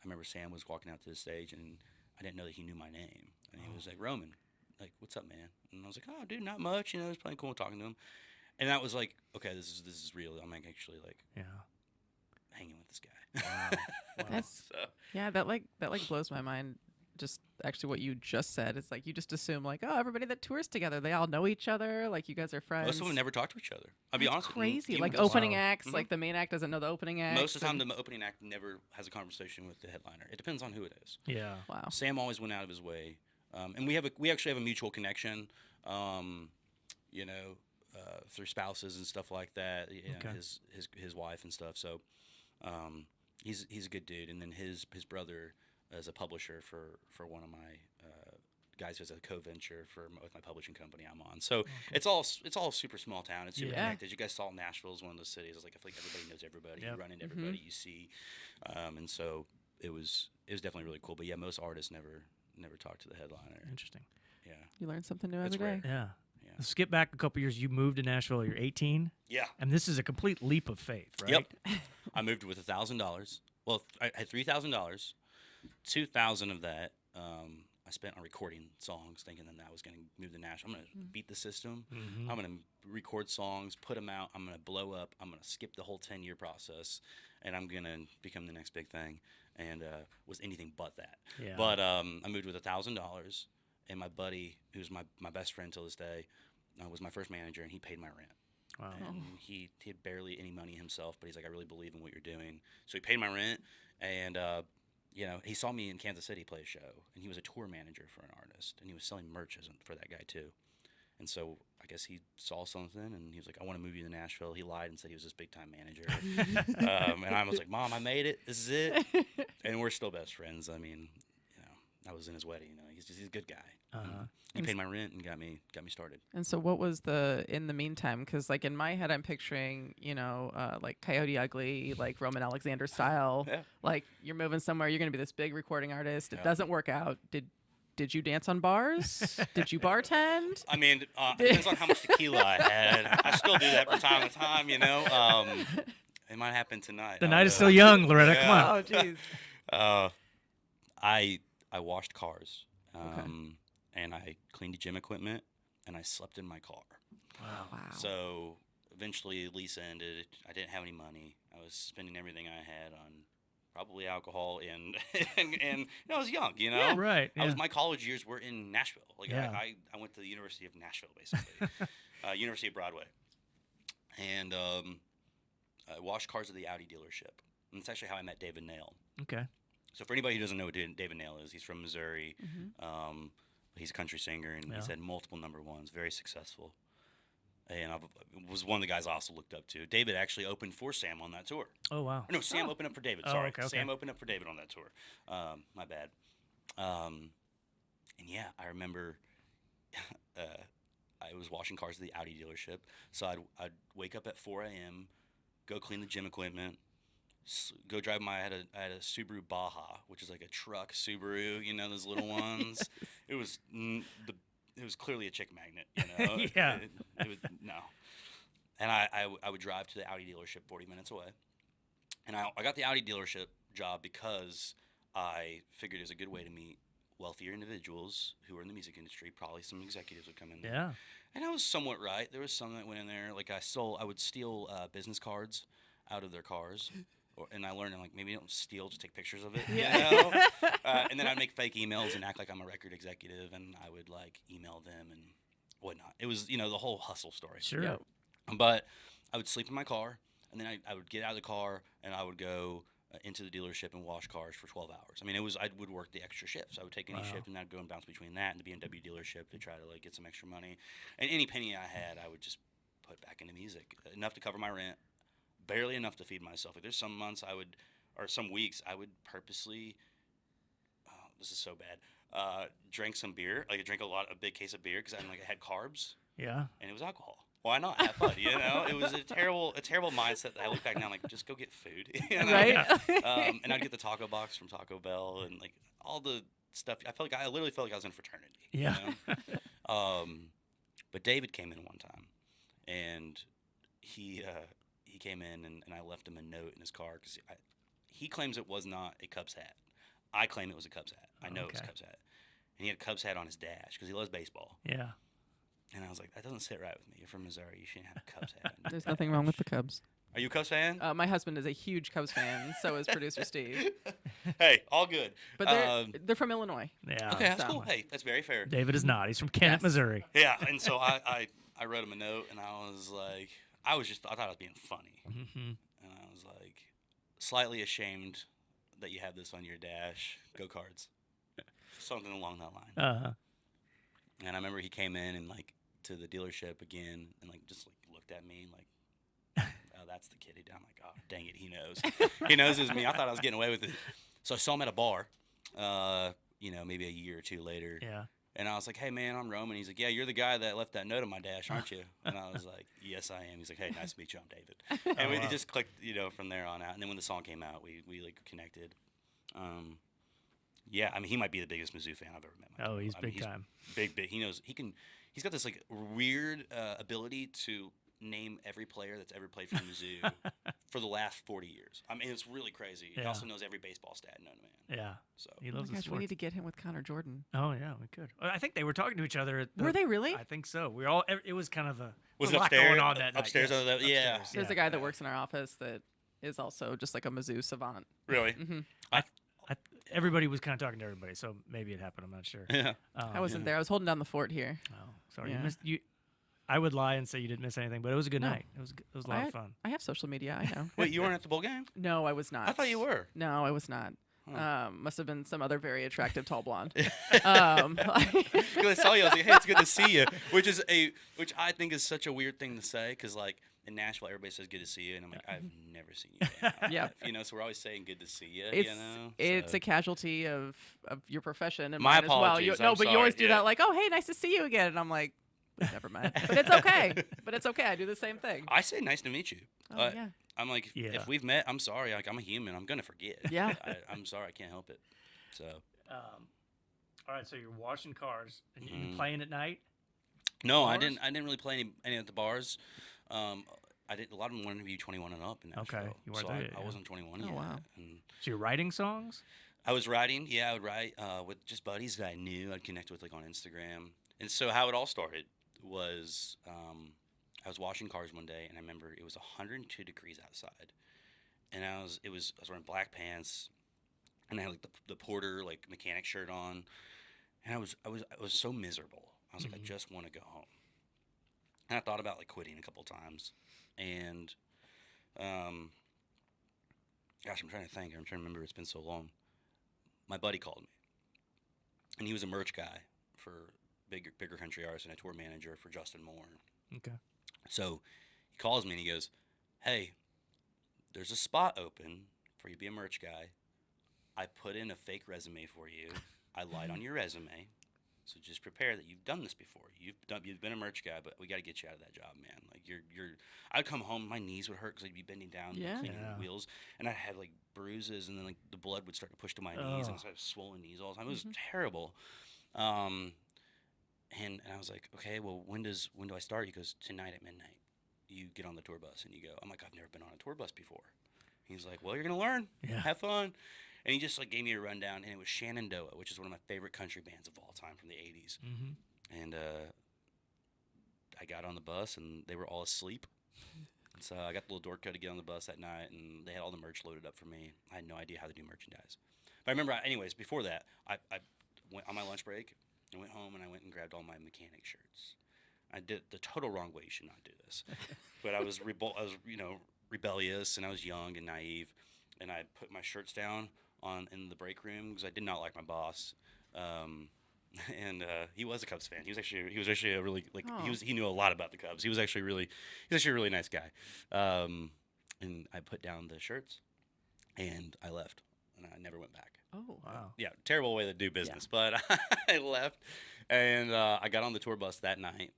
[SPEAKER 6] remember Sam was walking out to the stage, and I didn't know that he knew my name. And he was like, Roman, like, what's up, man? And I was like, oh, dude, not much. It was playing cool talking to him. And that was like, okay, this is real. I'm like actually like hanging with this guy.
[SPEAKER 2] Wow.
[SPEAKER 3] That's
[SPEAKER 6] So,
[SPEAKER 3] yeah, that blows my mind. Just actually what you just said. It's like you just assume like, oh, everybody that tours together, they all know each other. Like you guys are friends.
[SPEAKER 6] most of them never talk to each other. I'll be
[SPEAKER 3] That's
[SPEAKER 6] honest with you.
[SPEAKER 3] crazy.
[SPEAKER 6] Even
[SPEAKER 3] Like
[SPEAKER 6] with this-
[SPEAKER 3] opening acts, like the main act doesn't know the opening act.
[SPEAKER 6] Most of the time, the opening act never has a conversation with the headliner. It depends on who it is.
[SPEAKER 2] Yeah.
[SPEAKER 3] Wow.
[SPEAKER 6] Sam always went out of his way, and we actually have a mutual connection. through spouses and stuff like that.
[SPEAKER 2] Okay.
[SPEAKER 6] His wife and stuff. So he's a good dude. And then his brother is a publisher for one of my guys who has a co-venture with my publishing company I'm on. So it's all super small town. It's super connected. You guys saw Nashville is one of those cities. It's like I feel like everybody knows everybody.
[SPEAKER 2] Yep.
[SPEAKER 6] You run into everybody you see, and so it was definitely really cool. But yeah, most artists never talk to the headliner.
[SPEAKER 2] Interesting.
[SPEAKER 6] Yeah,
[SPEAKER 3] You learn something new
[SPEAKER 6] That's
[SPEAKER 3] every day.
[SPEAKER 6] rare.
[SPEAKER 2] Yeah.
[SPEAKER 6] Yeah.
[SPEAKER 2] Let's skip back a couple years. You moved to Nashville. You're 18.
[SPEAKER 6] yeah.
[SPEAKER 2] And this is a complete leap of faith, right?
[SPEAKER 6] Yep. I moved with $1,000. Well, I had $3,000. 2,000 of that I spent on recording songs, thinking that I was going to move to Nashville. I'm going to beat the system. I'm going to record songs, put them out. I'm going to blow up. I'm going to skip the whole 10-year process, and I'm going to become the next big thing. And was anything but that.
[SPEAKER 2] Yeah.
[SPEAKER 6] But I moved with $1,000, and my buddy, who's my best friend till this day, was my first manager, and he paid my rent.
[SPEAKER 2] Wow.
[SPEAKER 6] And he had barely any money himself, but he's like, I really believe in what you're doing. So he paid my rent, and he saw me in Kansas City play a show, and he was a tour manager for an artist, and he was selling merch for that guy too. And so I guess he saw something, and he was like, I want to move you to Nashville. He lied and said he was this big-time manager. And I was like, Mom, I made it. This is it. And we're still best friends. I mean, I was in his wedding. He's a good guy. He paid my rent and got me started.
[SPEAKER 3] And so what was in the meantime? Because like in my head, I'm picturing, like Coyote Ugly, like Roman Alexander style.
[SPEAKER 6] Yeah.
[SPEAKER 3] Like you're moving somewhere, you're going to be this big recording artist. It
[SPEAKER 6] Yeah.
[SPEAKER 3] doesn't work out. Did you dance on bars? Did you bartend?
[SPEAKER 6] I mean, depends on how much tequila I had. I still do that from time to time, It might happen tonight.
[SPEAKER 2] The night is still young, Loretta.
[SPEAKER 6] Yeah.
[SPEAKER 2] Come on.
[SPEAKER 3] Oh, jeez.
[SPEAKER 6] I washed cars,
[SPEAKER 3] Okay.
[SPEAKER 6] and I cleaned the gym equipment, and I slept in my car.
[SPEAKER 3] Wow.
[SPEAKER 6] So eventually, the lease ended. I didn't have any money. I was spending everything I had on probably alcohol and I was young,
[SPEAKER 2] Yeah, right. Yeah.
[SPEAKER 6] My college years were in Nashville. Like
[SPEAKER 2] Yeah.
[SPEAKER 6] I went to the University of Nashville, basically, University of Broadway, and I washed cars at the Audi dealership. And that's actually how I met David Nail.
[SPEAKER 2] Okay.
[SPEAKER 6] So for anybody who doesn't know what David Nail is, he's from Missouri. He's a country singer, and he's
[SPEAKER 2] Yeah.
[SPEAKER 6] had multiple number ones, very successful. And I was one of the guys I also looked up to. David actually opened for Sam on that tour.
[SPEAKER 2] Oh, wow.
[SPEAKER 6] Or no, Sam opened up for David.
[SPEAKER 2] Oh,
[SPEAKER 6] Sorry,
[SPEAKER 2] okay.
[SPEAKER 6] Sam opened up for David on that tour. My bad. And yeah, I remember I was washing cars at the Audi dealership. So I'd wake up at 4 a.m., go clean the gym equipment, go drive I had a Subaru Baja, which is like a truck Subaru, those little ones. It was clearly a chick magnet,
[SPEAKER 2] Yeah.
[SPEAKER 6] It was no. And I would drive to the Audi dealership 40 minutes away. And I got the Audi dealership job because I figured it was a good way to meet wealthier individuals who are in the music industry. Probably some executives would come in there.
[SPEAKER 2] Yeah.
[SPEAKER 6] And I was somewhat right. There was some that went in there. Like I would steal business cards out of their cars. And I learned, like, maybe don't steal, just take pictures of it, and then I'd make fake emails and act like I'm a record executive, and I would, like, email them and whatnot. It was, the whole hustle story.
[SPEAKER 2] Sure.
[SPEAKER 3] Yep.
[SPEAKER 6] But I would sleep in my car, and then I would get out of the car, and I would go into the dealership and wash cars for 12 hours. I mean, I would work the extra shifts. I would take any shift, and I'd go and bounce between that and the BMW dealership to try to, like, get some extra money. And any penny I had, I would just put back into music, enough to cover my rent. Barely enough to feed myself. Like there's some months some weeks I would purposely, this is so bad, drink some beer. Like I drank a big case of beer because I had carbs.
[SPEAKER 2] Yeah.
[SPEAKER 6] And it was alcohol. Why not? Have fun, It was a terrible mindset that I look back now, like, just go get food,
[SPEAKER 3] Right?
[SPEAKER 6] And I'd get the taco box from Taco Bell and, like, all the stuff. I literally felt like I was in a fraternity.
[SPEAKER 2] Yeah.
[SPEAKER 6] But David came in one time, and he came in, and I left him a note in his car because he claims it was not a Cubs hat. I claim it was a Cubs hat. I know it was a
[SPEAKER 2] Okay.
[SPEAKER 6] Cubs hat. And he had a Cubs hat on his dash because he loves baseball.
[SPEAKER 2] Yeah.
[SPEAKER 6] And I was like, that doesn't sit right with me. You're from Missouri. You shouldn't have a Cubs hat.
[SPEAKER 3] There's nothing wrong with the Cubs.
[SPEAKER 6] Are you a Cubs fan?
[SPEAKER 3] My husband is a huge Cubs fan. So is producer Steve.
[SPEAKER 6] Hey, all good.
[SPEAKER 3] But they're from Illinois.
[SPEAKER 2] Yeah.
[SPEAKER 6] Okay, that's
[SPEAKER 3] So-
[SPEAKER 6] cool. Hey, that's very fair.
[SPEAKER 2] David is not. He's from Kennett,
[SPEAKER 3] Yes.
[SPEAKER 2] Missouri.
[SPEAKER 6] Yeah, and so I wrote him a note, and I was like, I thought I was being funny.
[SPEAKER 2] Mm-hmm.
[SPEAKER 6] And I was like, slightly ashamed that you have this on your dash. Go Cards. Something along that line.
[SPEAKER 2] Uh-huh.
[SPEAKER 6] And I remember he came in and, like, to the dealership again and like just like looked at me like, oh, that's the kid. I'm like, oh, dang it, he knows. He knows it's me. I thought I was getting away with it. So I saw him at a bar, maybe a year or two later.
[SPEAKER 2] Yeah.
[SPEAKER 6] And I was like, hey, man, I'm Roman. He's like, yeah, you're the guy that left that note on my dash, aren't you? And I was like, yes, I am. He's like, hey, nice to meet you. I'm David. And we just clicked, from there on out. And then when the song came out, we like connected. Yeah, I mean, he might be the biggest Mizzou fan I've ever met.
[SPEAKER 2] Oh, he's big time.
[SPEAKER 6] Big. He knows. He's got this like weird ability to name every player that's ever played for Mizzou for the last 40 years. I mean, it's really crazy. He also knows every baseball stat known to man.
[SPEAKER 2] Yeah.
[SPEAKER 6] So
[SPEAKER 2] he loves the
[SPEAKER 3] we
[SPEAKER 2] sports.
[SPEAKER 3] need to get him with Connor Jordan.
[SPEAKER 2] Oh yeah, we could. I think they were talking to each other.
[SPEAKER 3] Were they really?
[SPEAKER 2] I think so. We all. It was kind of a.
[SPEAKER 6] Was
[SPEAKER 2] a
[SPEAKER 6] it
[SPEAKER 2] lot
[SPEAKER 6] upstairs?
[SPEAKER 2] going on that night.
[SPEAKER 6] Upstairs?
[SPEAKER 2] Yes,
[SPEAKER 6] Yeah.
[SPEAKER 2] upstairs,
[SPEAKER 3] There's a guy that works in our office that is also just like a Mizzou savant.
[SPEAKER 6] Really?
[SPEAKER 3] Mm-hmm.
[SPEAKER 2] Everybody was kind of talking to everybody, so maybe it happened. I'm not sure.
[SPEAKER 6] Yeah.
[SPEAKER 3] I wasn't there. I was holding down the fort here.
[SPEAKER 2] Oh, sorry.
[SPEAKER 3] Yeah.
[SPEAKER 2] You missed. I would lie and say you didn't miss anything, but it was a good night. It was a lot of fun.
[SPEAKER 3] I have social media. I know.
[SPEAKER 6] Wait, you weren't at the bowl game?
[SPEAKER 3] No, I was not.
[SPEAKER 6] I thought you were.
[SPEAKER 3] No, I was not.
[SPEAKER 6] Huh.
[SPEAKER 3] Must have been some other very attractive tall blonde.
[SPEAKER 6] Because I saw you, I was like, "Hey, it's good to see you," which I think is such a weird thing to say, because like in Nashville, everybody says "good to see you," and I'm like, I've never seen you.
[SPEAKER 3] Yeah.
[SPEAKER 6] So we're always saying "good to see you."
[SPEAKER 3] It's a casualty of your profession and
[SPEAKER 6] My
[SPEAKER 3] mine as well.
[SPEAKER 6] apologies,
[SPEAKER 3] No,
[SPEAKER 6] I'm
[SPEAKER 3] but you
[SPEAKER 6] sorry,
[SPEAKER 3] always do
[SPEAKER 6] yeah.
[SPEAKER 3] that, like, "Oh, hey, nice to see you again," and I'm like, never mind. But it's okay. I do the same thing.
[SPEAKER 6] I say "nice to meet you."
[SPEAKER 3] Oh yeah.
[SPEAKER 6] I'm like,
[SPEAKER 2] Yeah.
[SPEAKER 6] if we've met, I'm sorry. Like, I'm a human. I'm gonna forget.
[SPEAKER 3] Yeah.
[SPEAKER 6] I'm sorry. I can't help it. So.
[SPEAKER 2] All right, so you're washing cars and you playing at night.
[SPEAKER 6] No,
[SPEAKER 2] Bars?
[SPEAKER 6] I didn't really play any at the bars. I did. A lot of them wanted to be 21 and up in Nashville.
[SPEAKER 2] Okay, you weren't
[SPEAKER 6] so
[SPEAKER 2] there yet,
[SPEAKER 6] I
[SPEAKER 2] yeah.
[SPEAKER 6] wasn't 21
[SPEAKER 3] Oh,
[SPEAKER 6] yet.
[SPEAKER 3] wow.
[SPEAKER 6] And
[SPEAKER 2] So you're writing songs.
[SPEAKER 6] I was writing. Yeah, I would write with just buddies that I knew. I'd connect with like on Instagram. And so how it all started was I was washing cars one day, and I remember it was 102 degrees outside, and I was wearing black pants, and I had like the porter like mechanic shirt on, and I was so miserable. I was like, I just want to go home. And I thought about like quitting a couple times, and gosh, I'm trying to think. I'm trying to remember. It's been so long. My buddy called me, and he was a merch guy for bigger country artists and a tour manager for Justin Moore.
[SPEAKER 2] Okay.
[SPEAKER 6] So he calls me and he goes, "Hey, there's a spot open for you to be a merch guy. I put in a fake resume for you. I lied on your resume. So just prepare that you've done this before. You've been a merch guy, but we got to get you out of that job, man. Like you're. I'd come home, my knees would hurt because I'd be bending down, cleaning the wheels, and I'd have like bruises, and then like the blood would start to push to my knees, and I had swollen knees all the time. It was terrible. And I was like, okay, well, when do I start? He goes, tonight at midnight. You get on the tour bus and you go. I'm like, I've never been on a tour bus before. He's like, well, you're gonna learn.
[SPEAKER 2] Yeah.
[SPEAKER 6] Have fun. And he just like gave me a rundown, and it was Shenandoah, which is one of my favorite country bands of all time from the '80s.
[SPEAKER 2] Mm-hmm.
[SPEAKER 6] And I got on the bus, and they were all asleep. And so I got the little door code to get on the bus that night, and they had all the merch loaded up for me. I had no idea how to do merchandise. But I remember, anyways, before that, I went on my lunch break. I went home and I went and grabbed all my mechanic shirts. I did the total wrong way. You should not do this. But I was rebellious, and I was young and naive, and I put my shirts down in the break room because I did not like my boss. And he was a Cubs fan. He was actually a really he knew a lot about the Cubs. He was actually a really nice guy. And I put down the shirts, and I left, and I never went back.
[SPEAKER 3] Oh
[SPEAKER 2] Wow.
[SPEAKER 6] Yeah, terrible way to do business, but I left, and I got on the tour bus that night,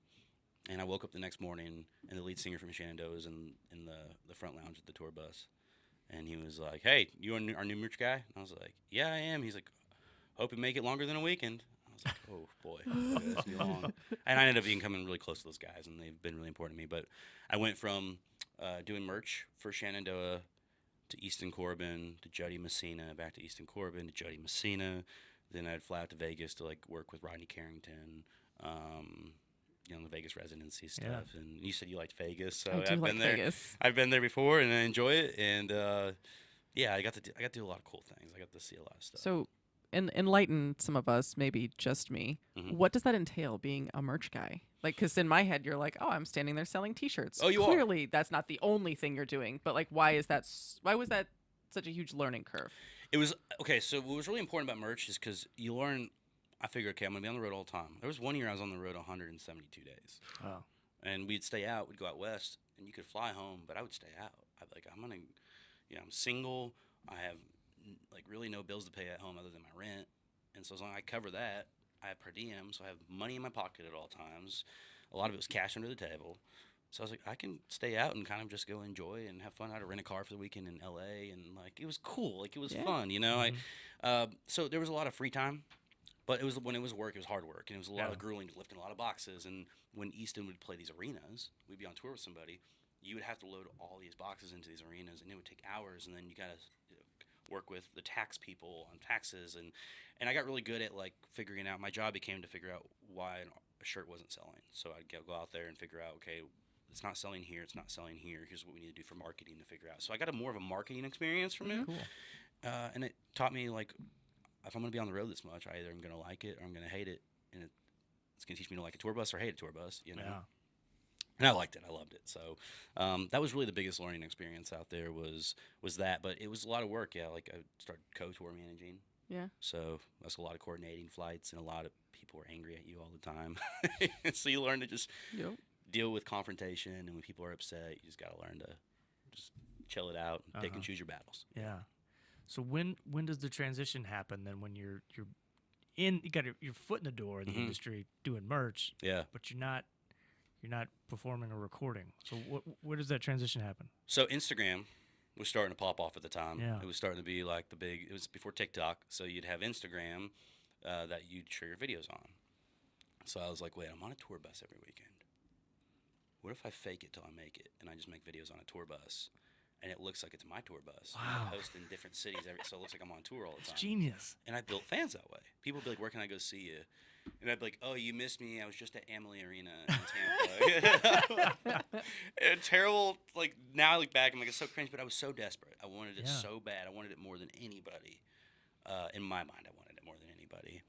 [SPEAKER 6] and I woke up the next morning, and the lead singer from Shenandoah was in the front lounge of the tour bus, and he was like, "Hey, you our new merch guy?" And I was like, "Yeah, I am." He's like, "Hope you make it longer than a weekend." I was like, "Oh boy, it's gonna be long." And I ended up becoming really close to those guys, and they've been really important to me. But I went from doing merch for Shenandoah to Easton Corbin, to Juddy Messina, back to Easton Corbin, to Juddy Messina. Then I'd fly out to Vegas to like work with Rodney Carrington, the Vegas residency stuff.
[SPEAKER 2] Yeah.
[SPEAKER 6] And you said you liked Vegas, so
[SPEAKER 3] I do
[SPEAKER 6] I've
[SPEAKER 3] like
[SPEAKER 6] been there.
[SPEAKER 3] Vegas.
[SPEAKER 6] I've been there before, and I enjoy it. And I got to do a lot of cool things. I got to see a lot of stuff.
[SPEAKER 3] So, enlighten some of us, maybe just me.
[SPEAKER 6] Mhm.
[SPEAKER 3] What does that entail, being a merch guy? Like, because in my head, you're like, oh, I'm standing there selling T-shirts.
[SPEAKER 6] Oh, you are.
[SPEAKER 3] Clearly, that's not the only thing you're doing. But like, why was that such a huge learning curve?
[SPEAKER 6] It was okay. So what was really important about merch is because you learn I figured, okay, I'm gonna be on the road all the time. There was one year I was on the road 172 days,
[SPEAKER 2] Wow.
[SPEAKER 6] and we'd stay out. We'd go out west, and you could fly home, but I would stay out. I'm gonna, I'm single. I have like really no bills to pay at home other than my rent, and so as long as I cover that, I have per diem, so I have money in my pocket at all times. A lot of it was cash under the table. So I was like, I can stay out and kind of just go enjoy and have fun. I had to rent a car for the weekend in L.A. and like it was cool, like it was fun, so there was a lot of free time, but when it was work, it was hard work, and it was a lot of grueling, lifting a lot of boxes. And when Easton would play these arenas, we'd be on tour with somebody. You would have to load all these boxes into these arenas, and it would take hours. And then you got to work with the tax people on taxes, and I got really good at like figuring out. My job became to figure out why a shirt wasn't selling. So I'd go out there and figure out, okay, it's not selling here. It's not selling here. Here's what we need to do for marketing to figure out. So I got more of a marketing experience from it.
[SPEAKER 2] Cool.
[SPEAKER 6] And it taught me, like, if I'm going to be on the road this much, I either I'm going to like it or I'm going to hate it. And it's going to teach me to like a tour bus or hate a tour bus,
[SPEAKER 2] Yeah.
[SPEAKER 6] And I liked it. I loved it. So that was really the biggest learning experience out there was that. But it was a lot of work, Like, I started co-tour managing.
[SPEAKER 3] Yeah.
[SPEAKER 6] So that's a lot of coordinating flights, and a lot of people were angry at you all the time. So you learn to just deal with confrontation, and when people are upset, you just got to learn to just chill it out and pick and choose your battles.
[SPEAKER 2] Yeah. So when does the transition happen then, when you're in, you got your foot in the door in the industry doing merch, but you're not performing or recording. So where does that transition happen?
[SPEAKER 6] So Instagram was starting to pop off at the time.
[SPEAKER 2] Yeah.
[SPEAKER 6] It was starting to be like it was before TikTok. So you'd have Instagram that you'd share your videos on. So I was like, wait, I'm on a tour bus every weekend. What if I fake it till I make it, and I just make videos on a tour bus, and it looks like it's my tour bus.
[SPEAKER 2] Wow.
[SPEAKER 6] And I post in different cities, so it looks like I'm on tour all the time.
[SPEAKER 2] It's genius.
[SPEAKER 6] And I built fans that way. People would be like, where can I go see you? And I'd be like, oh, you missed me. I was just at Amalie Arena in Tampa. And terrible, like, now I look back, I'm like, it's so cringe, but I was so desperate. I wanted it so bad. I wanted it more than anybody. In my mind, I wanted it more than anybody.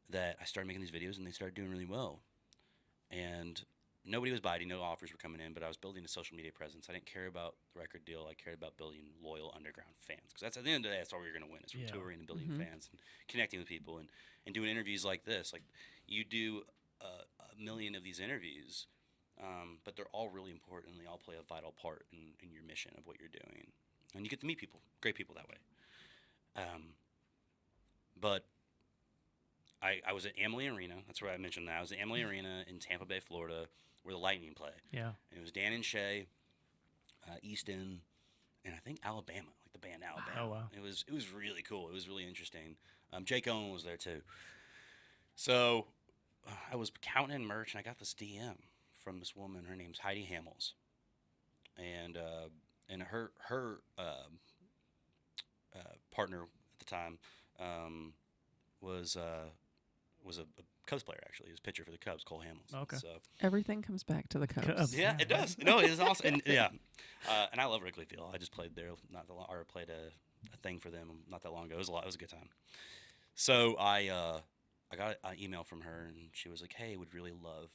[SPEAKER 6] That I started making these videos, and they started doing really well. And nobody was biting, no offers were coming in, but I was building a social media presence. I didn't care about the record deal. I cared about building loyal underground fans, because that's, at the end of the day, that's all we're going to win, is from touring and building fans and connecting with people and doing interviews like this. Like, you do a million of these interviews, but they're all really important, and they all play a vital part in your mission of what you're doing. And you get to meet people, great people that way. But I was at Amalie Arena. That's where I mentioned that. I was at Amalie Arena in Tampa Bay, Florida, where the Lightning play.
[SPEAKER 2] Yeah.
[SPEAKER 6] And it was Dan and Shay, Easton, and I think Alabama, like the band Alabama.
[SPEAKER 2] Oh, wow.
[SPEAKER 6] It was really cool. It was really interesting. Jake Owen was there too. So I was counting in merch, and I got this DM from this woman. Her name's Heidi Hamels, and her partner at the time was a Cubs player, actually. He was a pitcher for the Cubs, Cole Hamels.
[SPEAKER 2] Okay.
[SPEAKER 6] So
[SPEAKER 3] Everything comes back to the Cubs.
[SPEAKER 6] yeah, it does. No, it is awesome. And and I love Wrigley Field. I just played there played a thing for them not that long ago. It was a good time. So I got an email from her, and she was like, "Hey, would really love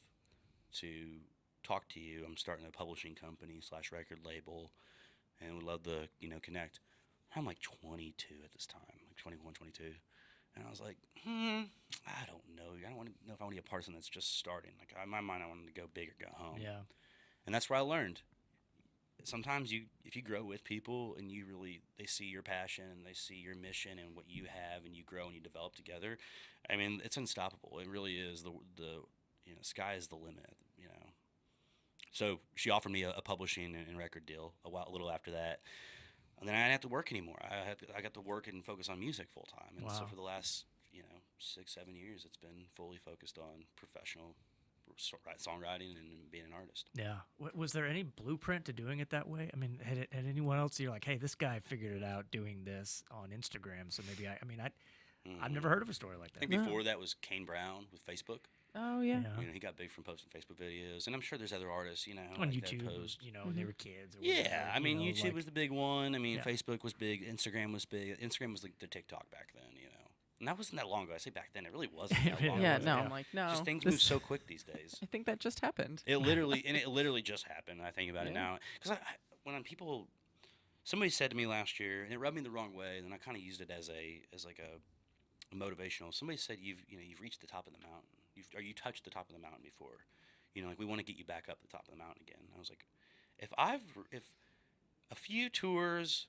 [SPEAKER 6] to talk to you. I'm starting a publishing company / record label, and would love to connect." I'm like 22 at this time, like 21, 22. And I was like, I don't know. I don't want to know if I want to be a person that's just starting. Like, in my mind, I wanted to go big or go home.
[SPEAKER 2] Yeah.
[SPEAKER 6] And that's where I learned. Sometimes if you grow with people and they see your passion and they see your mission and what you have, and you grow and you develop together, I mean, it's unstoppable. It really is. The sky is the limit, So she offered me a publishing and record deal a little after that. And then I didn't have to work anymore. I got to work and focus on music full time. And so for the last 6-7 years, it's been fully focused on professional songwriting and being an artist.
[SPEAKER 2] Yeah. Was there any blueprint to doing it that way? I mean, had anyone else? You're like, hey, this guy figured it out doing this on Instagram. So maybe I've never heard of a story like that.
[SPEAKER 6] I think before that was Kane Brown with Facebook.
[SPEAKER 3] Oh, yeah.
[SPEAKER 6] He got big from posting Facebook videos, and I'm sure there's other artists,
[SPEAKER 2] on
[SPEAKER 6] like
[SPEAKER 2] YouTube,
[SPEAKER 6] that post.
[SPEAKER 2] they were kids. Or
[SPEAKER 6] Yeah,
[SPEAKER 2] whatever,
[SPEAKER 6] I mean, YouTube was the big one. I mean,
[SPEAKER 2] Yeah.
[SPEAKER 6] Facebook was big. Instagram was big. Instagram was like the TikTok back then, And that wasn't that long ago. I say back then. It really wasn't that long
[SPEAKER 3] Yeah,
[SPEAKER 6] ago.
[SPEAKER 3] no, I'm like, no.
[SPEAKER 6] Just things
[SPEAKER 3] this-
[SPEAKER 6] move so quick these days.
[SPEAKER 3] I think that just happened.
[SPEAKER 6] It literally just happened. I think about it now, because somebody said to me last year, and it rubbed me the wrong way, and then I kind of used it as a motivational. Somebody said you've reached the top of the mountain. You touched the top of the mountain before. Like we want to get you back up the top of the mountain again. I was like, if a few tours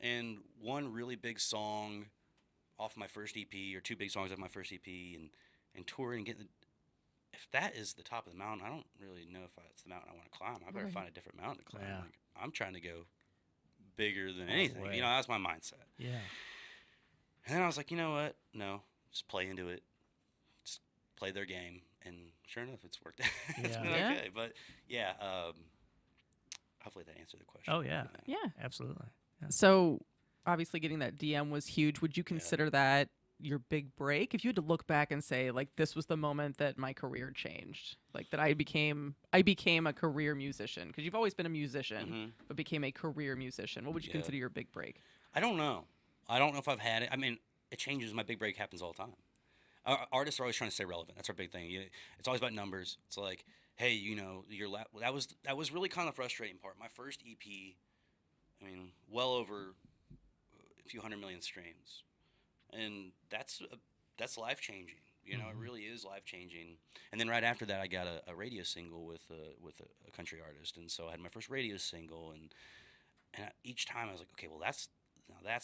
[SPEAKER 6] and one really big song off my first EP or two big songs off my first EP and touring and getting if that is the top of the mountain, I don't really know if it's the mountain I want to climb. I better find a different mountain to climb.
[SPEAKER 2] Yeah.
[SPEAKER 6] Like, I'm trying to go bigger than anything. That's my mindset.
[SPEAKER 2] Yeah.
[SPEAKER 6] And then I was like, you know what? No, just play into it. Just play their game. And sure enough, it's worked out. It's been okay. But, yeah, hopefully that answered the question.
[SPEAKER 2] Oh, yeah.
[SPEAKER 3] Yeah.
[SPEAKER 2] Absolutely. Yeah.
[SPEAKER 3] So obviously getting that DM was huge. Would you consider that your big break? If you had to look back and say, like, this was the moment that my career changed, like that I became a career musician, because you've always been a musician, but became a career musician. What would you consider your big break?
[SPEAKER 6] I don't know. I don't know if I've had it. I mean, it changes. My big break happens all the time. Artists are always trying to stay relevant. That's our big thing. It's always about numbers. It's like, hey, that was really kind of the frustrating part. My first EP, I mean, well over a few 100 million streams, and that's life changing. It really is life changing. And then right after that, I got a radio single with a country artist, and so I had my first radio single, and each time I was like, okay, well that's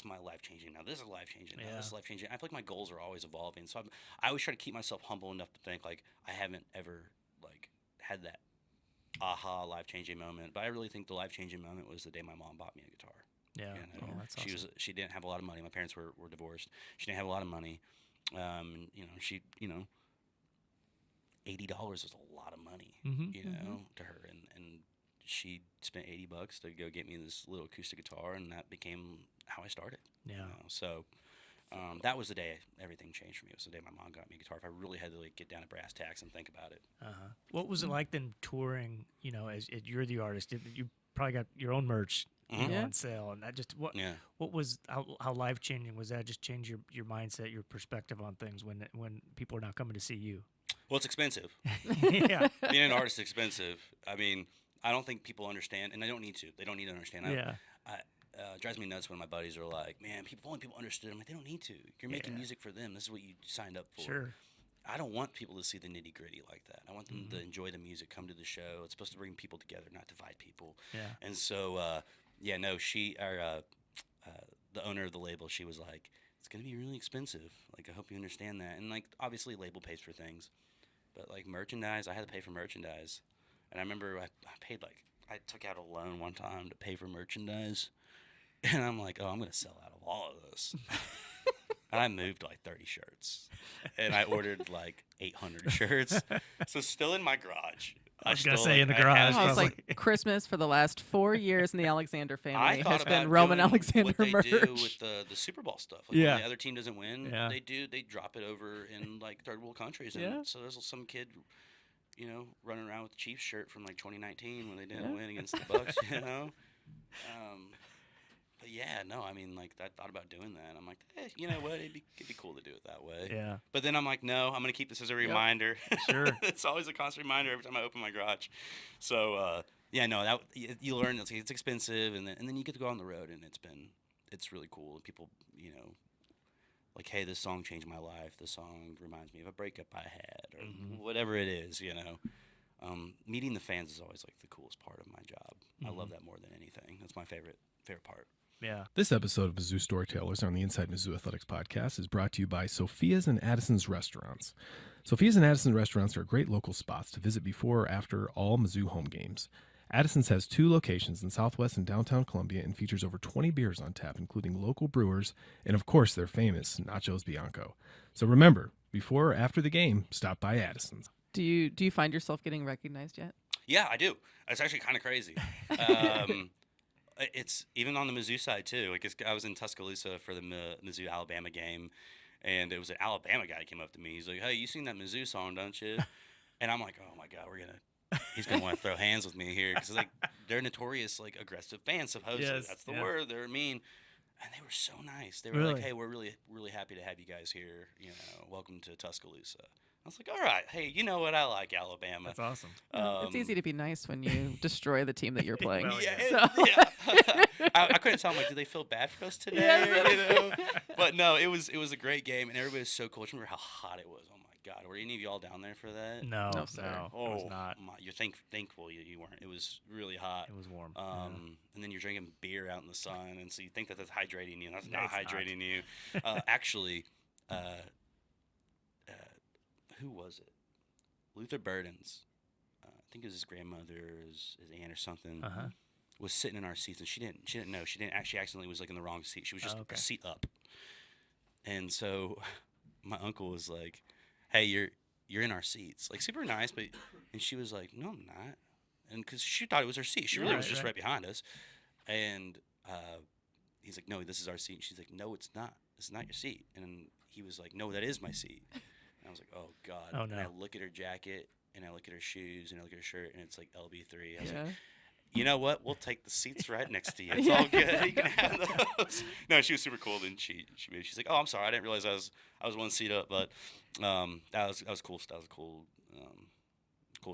[SPEAKER 6] my life changing. Now this is life changing. Now this is life changing. I feel like my goals are always evolving. So I always try to keep myself humble enough to think like I haven't ever like had that aha life changing moment. But I really think the life changing moment was the day my mom bought me a guitar.
[SPEAKER 2] Yeah, that's awesome.
[SPEAKER 6] She didn't have a lot of money. My parents were divorced. She didn't have a lot of money. $80 was a lot of money. To her, and she spent $80 to go get me this little acoustic guitar, and that became how I started.
[SPEAKER 2] Yeah.
[SPEAKER 6] So that was the day everything changed for me. It was the day my mom got me a guitar. If I really had to like get down to brass tacks and think about it.
[SPEAKER 2] What was it like then touring? As you're the artist, you probably got your own merch on sale, and that just what was how life changing was that? Just change your mindset, your perspective on things when people are not coming to see you.
[SPEAKER 6] Well, it's expensive.
[SPEAKER 2] Yeah.
[SPEAKER 6] Being an artist is expensive. I mean, I don't think people understand, and they don't need to. They don't need to understand. It drives me nuts when my buddies are like, man, if only people understood. I'm like, they don't need to. You're making music for them. This is what you signed up for.
[SPEAKER 2] Sure.
[SPEAKER 6] I don't want people to see the nitty gritty like that. I want them to enjoy the music, come to the show. It's supposed to bring people together, not divide people.
[SPEAKER 2] Yeah.
[SPEAKER 6] And so, the owner of the label, she was like, it's going to be really expensive. Like, I hope you understand that. And, like, obviously, label pays for things. But, like, merchandise, I had to pay for merchandise. And I remember I paid, like, I took out a loan one time to pay for merchandise. And I'm like, I'm going to sell out of all of this. And I moved, like, 30 shirts. And I ordered, like, 800 shirts. So still in my garage.
[SPEAKER 2] I was going to say in the garage.
[SPEAKER 3] It's like Christmas for the last 4 years in the Alexander family has been
[SPEAKER 6] about
[SPEAKER 3] Roman
[SPEAKER 6] doing
[SPEAKER 3] Alexander
[SPEAKER 6] what
[SPEAKER 3] merch.
[SPEAKER 6] they do with the Super Bowl stuff. Like when the other team doesn't win, they drop it over in like third world countries. And so there's some kid, running around with the Chiefs shirt from like 2019 when they didn't win against the Bucks. But I mean, like I thought about doing that. I'm like, you know what? It'd be cool to do it that way.
[SPEAKER 2] Yeah.
[SPEAKER 6] But then I'm like, no, I'm gonna keep this as a reminder.
[SPEAKER 2] Sure.
[SPEAKER 6] It's always a constant reminder every time I open my garage. So you learn it's expensive, and then you get to go on the road, and it's really cool. And people, like, hey, this song changed my life. This song reminds me of a breakup I had, or whatever it is. Meeting the fans is always like the coolest part of my job. I love that more than anything. That's my favorite part.
[SPEAKER 2] Yeah.
[SPEAKER 5] This episode of Mizzou Storytellers on the Inside Mizzou Athletics podcast is brought to you by Sophia's and Addison's Restaurants. Sophia's and Addison's Restaurants are great local spots to visit before or after all Mizzou home games. Addison's has 2 locations in Southwest and downtown Columbia and features over 20 beers on tap, including local brewers and, of course, their famous Nachos Bianco. So remember, before or after the game, stop by Addison's.
[SPEAKER 3] Do you find yourself getting recognized yet?
[SPEAKER 6] Yeah, I do. It's actually kind of crazy. It's even on the Mizzou side too. Like I was in Tuscaloosa for the Mizzou Alabama game, and it was an Alabama guy who came up to me. He's like, "Hey, you sing that Mizzou song, don't you?" And I'm like, "Oh my God, he's gonna want to throw hands with me here," because like they're notorious like aggressive fans. Supposedly, that's the word. They're mean, and they were so nice. They were like, "Hey, we're really really happy to have you guys here. Welcome to Tuscaloosa." I was like, all right, hey, you know what? I like Alabama.
[SPEAKER 2] That's awesome.
[SPEAKER 3] It's easy to be nice when you destroy the team that you're playing.
[SPEAKER 2] Well,
[SPEAKER 6] Yeah,
[SPEAKER 3] So-
[SPEAKER 6] yeah. I couldn't tell them like, do they feel bad for us today?
[SPEAKER 3] Yes.
[SPEAKER 6] You know? But no, it was a great game, and everybody was so cool. Just remember how hot it was. Oh my God, were any of y'all down there for that?
[SPEAKER 2] No,
[SPEAKER 3] No,
[SPEAKER 2] no,
[SPEAKER 3] sir.
[SPEAKER 2] it was not.
[SPEAKER 6] You're thankful you weren't. It was really hot.
[SPEAKER 2] It was warm.
[SPEAKER 6] And then you're drinking beer out in the sun, and so you think that's hydrating you. And that's
[SPEAKER 2] No,
[SPEAKER 6] not
[SPEAKER 2] it's not.
[SPEAKER 6] hydrating you. Actually, who was it? Luther Burden's. I think it was his grandmother, or his aunt, or something.
[SPEAKER 2] Uh-huh.
[SPEAKER 6] Was sitting in our seats, and she didn't know. She didn't actually accidentally was like in the wrong seat. She was just
[SPEAKER 2] okay.
[SPEAKER 6] a seat up. And so my uncle was like, "Hey, you're in our seats." Like super nice, but and she was like, "No, I'm not." And because she thought it was her seat, she really was just right behind us. And he's like, "No, this is our seat." And she's like, "No, it's not. It's not your seat." And he was like, "No, that is my seat." And I was like, "Oh God!"
[SPEAKER 2] Oh,
[SPEAKER 6] And
[SPEAKER 2] no.
[SPEAKER 6] I look at her jacket, and I look at her shoes, and I look at her shirt, and it's like LB3. I was like,
[SPEAKER 3] Yeah.
[SPEAKER 6] you know what? We'll take the seats right next to you. It's all good. You can have those. No, she was super cool. Then she's like, "Oh, I'm sorry. I didn't realize I was one seat up." But that was cool. That was a cool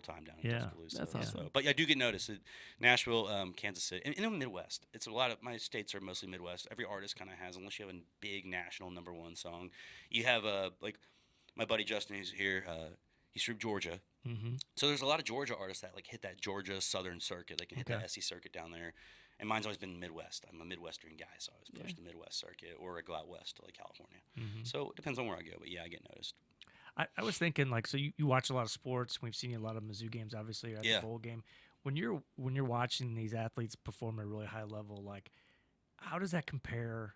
[SPEAKER 6] time down in
[SPEAKER 2] Yeah.
[SPEAKER 6] Tuscaloosa.
[SPEAKER 3] That's awesome.
[SPEAKER 6] So, but yeah, I do get noticed. Nashville, Kansas City, and in the Midwest. It's a lot of my states are mostly Midwest. Every artist kind of has, unless you have a big national #1 song. You have like my buddy Justin, who's here. He's from Georgia.
[SPEAKER 2] Mm-hmm.
[SPEAKER 6] So there's a lot of Georgia artists that like hit that Georgia Southern circuit. They can hit that SC circuit down there. And mine's always been Midwest. I'm a Midwestern guy, so I always push the Midwest circuit, or I go out west to like California.
[SPEAKER 2] Mm-hmm.
[SPEAKER 6] So it depends on where I go, but yeah, I get noticed.
[SPEAKER 2] I was thinking like, so you watch a lot of sports. We've seen you a lot of Mizzou games, obviously, at
[SPEAKER 6] Yeah.
[SPEAKER 2] the bowl game. When you're watching these athletes perform at a really high level, like how does that compare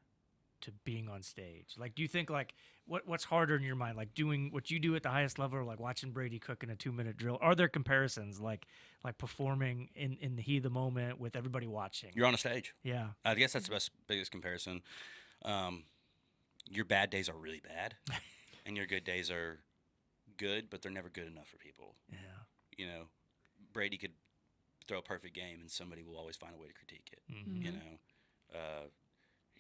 [SPEAKER 2] to being on stage? Like, do you think like what's harder in your mind, like doing what you do at the highest level, or like watching Brady cook in a 2-minute drill? Are there comparisons, like performing in the heat of the moment with everybody watching?
[SPEAKER 6] You're on a stage.
[SPEAKER 2] Yeah,
[SPEAKER 6] I guess that's the biggest comparison. Your bad days are really bad, and your good days are good, but they're never good enough for people.
[SPEAKER 2] yeah,
[SPEAKER 6] You know, Brady could throw a perfect game, and somebody will always find a way to critique it.
[SPEAKER 2] mm-hmm.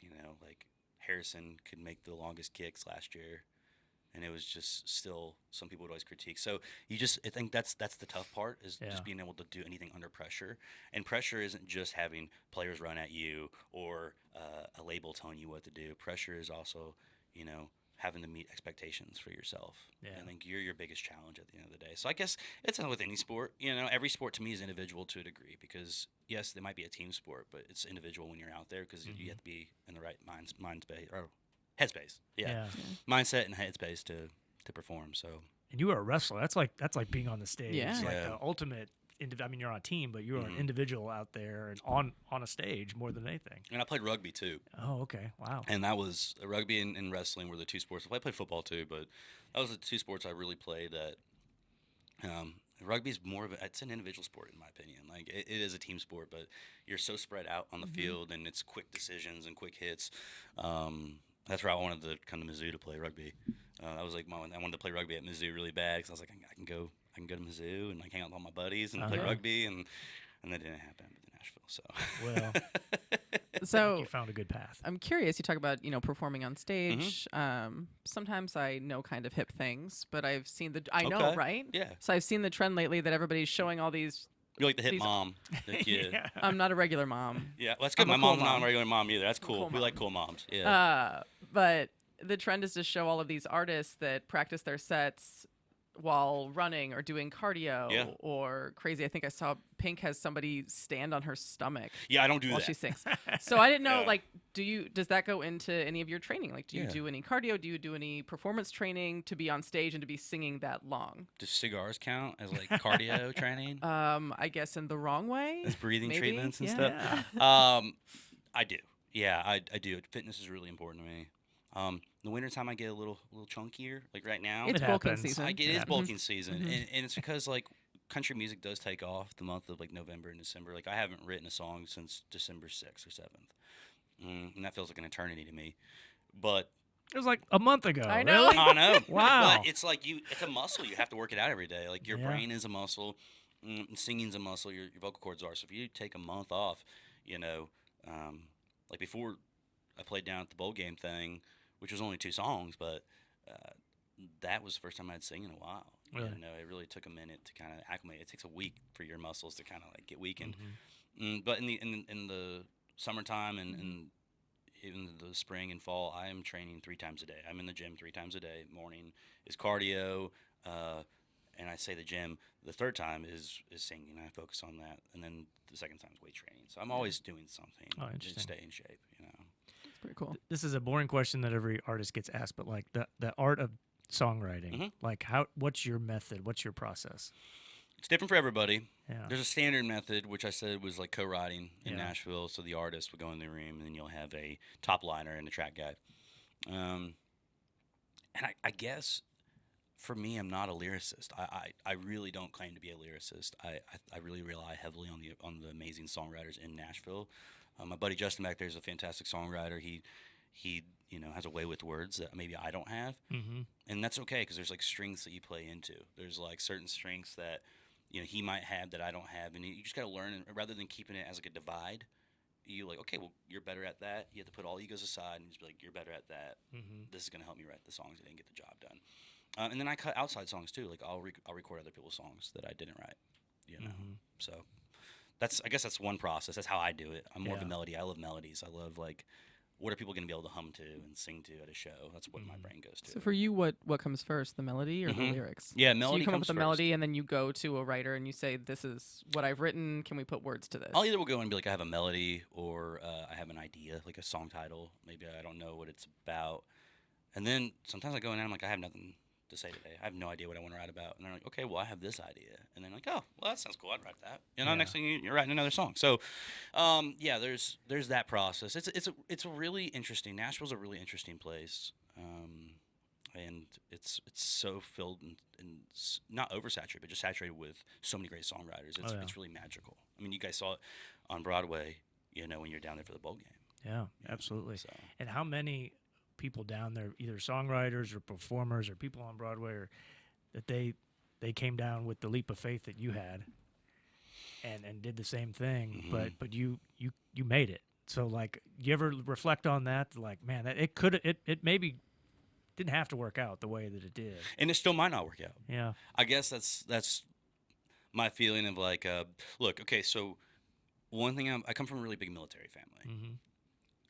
[SPEAKER 6] You know, like Harrison could make the longest kicks last year, and it was just still some people would always critique. So I think that's the tough part is
[SPEAKER 2] Yeah.
[SPEAKER 6] just being able to do anything under pressure. And pressure isn't just having players run at you or a label telling you what to do. Pressure is also, you know, having to meet expectations for yourself.
[SPEAKER 2] Yeah.
[SPEAKER 6] I think you're your biggest challenge at the end of the day. So I guess it's not with any sport. You know, every sport to me is individual to a degree because, yes, there might be a team sport, but it's individual when you're out there because you have to be in the right mind space or headspace. Yeah. Mindset and headspace to perform. So
[SPEAKER 2] And you are a wrestler. That's like being on the stage.
[SPEAKER 3] Yeah.
[SPEAKER 2] It's like
[SPEAKER 6] Yeah.
[SPEAKER 2] the ultimate. I mean, you're on a team, but you're an individual out there and on a stage more than anything.
[SPEAKER 6] and I played rugby too.
[SPEAKER 2] Oh, okay. Wow.
[SPEAKER 6] And that was rugby and wrestling were the two sports. I played football too, but that was the two sports I really played. That rugby is more of it's an individual sport in my opinion. Like it is a team sport, but you're so spread out on the field, and it's quick decisions and quick hits. That's where I wanted to come to Mizzou to play rugby. I was like, I wanted to play rugby at Mizzou really bad because I was like, I can go to Mizzou and like hang out with all my buddies and play rugby, and that didn't happen in Nashville. So
[SPEAKER 2] Well,
[SPEAKER 3] So
[SPEAKER 2] you found a good path.
[SPEAKER 3] I'm curious. You talk about performing on stage. Sometimes I know kind of hip things, but I've seen I know,
[SPEAKER 6] Okay.
[SPEAKER 3] right?
[SPEAKER 6] Yeah.
[SPEAKER 3] So I've seen the trend lately that everybody's showing all these.
[SPEAKER 6] You're like the hip
[SPEAKER 3] These-
[SPEAKER 6] mom. Like, yeah.
[SPEAKER 3] I'm not a regular mom.
[SPEAKER 6] Yeah, well, that's good.
[SPEAKER 3] I'm a
[SPEAKER 6] My
[SPEAKER 3] cool
[SPEAKER 6] mom's not
[SPEAKER 3] mom.
[SPEAKER 6] a regular mom either. That's cool.
[SPEAKER 3] cool
[SPEAKER 6] We
[SPEAKER 3] mom.
[SPEAKER 6] like cool moms. Yeah.
[SPEAKER 3] But the trend is to show all of these artists that practice their sets while running or doing cardio
[SPEAKER 6] Yeah.
[SPEAKER 3] or crazy. I think I saw Pink has somebody stand on her stomach
[SPEAKER 6] Yeah, I don't do
[SPEAKER 3] while
[SPEAKER 6] that.
[SPEAKER 3] she sings. So I didn't know,
[SPEAKER 6] Yeah.
[SPEAKER 3] like, does that go into any of your training? Like, do you
[SPEAKER 6] Yeah.
[SPEAKER 3] do any cardio? Do you do any performance training to be on stage and to be singing that long?
[SPEAKER 6] Does cigars count as like cardio training?
[SPEAKER 3] I guess in the wrong way.
[SPEAKER 6] As breathing
[SPEAKER 3] maybe?
[SPEAKER 6] treatments and
[SPEAKER 3] Yeah.
[SPEAKER 6] stuff? I do. Yeah, I do. Fitness is really important to me. In the wintertime, I get a little chunkier. Like right now,
[SPEAKER 3] It's
[SPEAKER 2] It
[SPEAKER 3] bulking
[SPEAKER 2] happens.
[SPEAKER 3] season.
[SPEAKER 6] it is bulking season,
[SPEAKER 3] Mhm.
[SPEAKER 6] and it's because like country music does take off the month of like November and December. Like I haven't written a song since December 6th or 7th, and that feels like an eternity to me. But
[SPEAKER 2] It was like a month ago.
[SPEAKER 3] I know.
[SPEAKER 2] Really?
[SPEAKER 6] I know.
[SPEAKER 2] Wow.
[SPEAKER 6] But it's like it's a muscle. You have to work it out every day. Like your
[SPEAKER 2] Yeah.
[SPEAKER 6] brain is a muscle, and singing's a muscle. Your vocal cords are. So if you take a month off, you know, like before I played down at the bowl game thing, which was only 2 songs, but that was the first time I'd sing in a while.
[SPEAKER 2] Really?
[SPEAKER 6] You know, it really took a minute to kind of acclimate. It takes a week for your muscles to kind of like get weakened.
[SPEAKER 2] Mm-hmm.
[SPEAKER 6] But in the summertime and even the spring and fall, I am training 3 times a day. I'm in the gym 3 times a day. Morning is cardio, and I say the gym. The third time is singing. I focus on that, and then the second time is weight training. So I'm always doing something to stay in shape. You know,
[SPEAKER 3] It's pretty cool.
[SPEAKER 2] This is a boring question that every artist gets asked, but like the art of songwriting, like what's your method? What's your process?
[SPEAKER 6] it's different for everybody.
[SPEAKER 2] Yeah.
[SPEAKER 6] There's a standard method, which I said was like co-writing in
[SPEAKER 2] Yeah.
[SPEAKER 6] Nashville. So the artist would go in the room, and then you'll have a top liner and a track guy. And I guess for me, I'm not a lyricist. I really don't claim to be a lyricist. I really rely heavily on the amazing songwriters in Nashville. My buddy Justin back there is a fantastic songwriter. He has a way with words that maybe I don't have, and that's okay because there's like strengths that you play into. There's like certain strengths that he might have that I don't have, and you just got to learn. And rather than keeping it as like a divide, you like, okay, well, you're better at that. You have to put all egos aside and just be like, you're better at that. This is gonna help me write the songs that didn't get the job done. And then I cut outside songs too. Like I'll record other people's songs that I didn't write. So I guess that's one process. That's how I do it. I'm more of a melody. I love melodies. I love like, what are people going to be able to hum to and sing to at a show? That's what my brain goes to.
[SPEAKER 3] So for you, what comes first, the melody or the lyrics?
[SPEAKER 6] Yeah,
[SPEAKER 3] So
[SPEAKER 6] melody
[SPEAKER 3] you come up
[SPEAKER 6] comes
[SPEAKER 3] with a
[SPEAKER 6] first.
[SPEAKER 3] melody, and then you go to a writer and you say, "This is what I've written. Can we put words to this?"
[SPEAKER 6] I'll either will go and be like, I have a melody, or I have an idea, like a song title. Maybe I don't know what it's about. And then sometimes I go in and I'm like, I have nothing to say today. I have no idea what I want to write about. And they're like, okay, well, I have this idea. And then like, oh, well, that sounds cool. I'd write that. Next thing you're writing another song. So, there's that process. It's a really interesting. Nashville's a really interesting place. And it's so filled and not oversaturated, but just saturated with so many great songwriters. It's really magical. I mean, you guys saw it on Broadway, when you're down there for the bowl game.
[SPEAKER 2] Yeah, absolutely.
[SPEAKER 6] So.
[SPEAKER 2] And how many people down there, either songwriters or performers or people on Broadway, that they came down with the leap of faith that you had, and did the same thing, but you made it. So like, you ever reflect on that? Like, man, that it maybe didn't have to work out the way that it did,
[SPEAKER 6] and it still might not work out.
[SPEAKER 2] Yeah,
[SPEAKER 6] I guess that's my feeling of like, look, okay, so one thing, I come from a really big military family,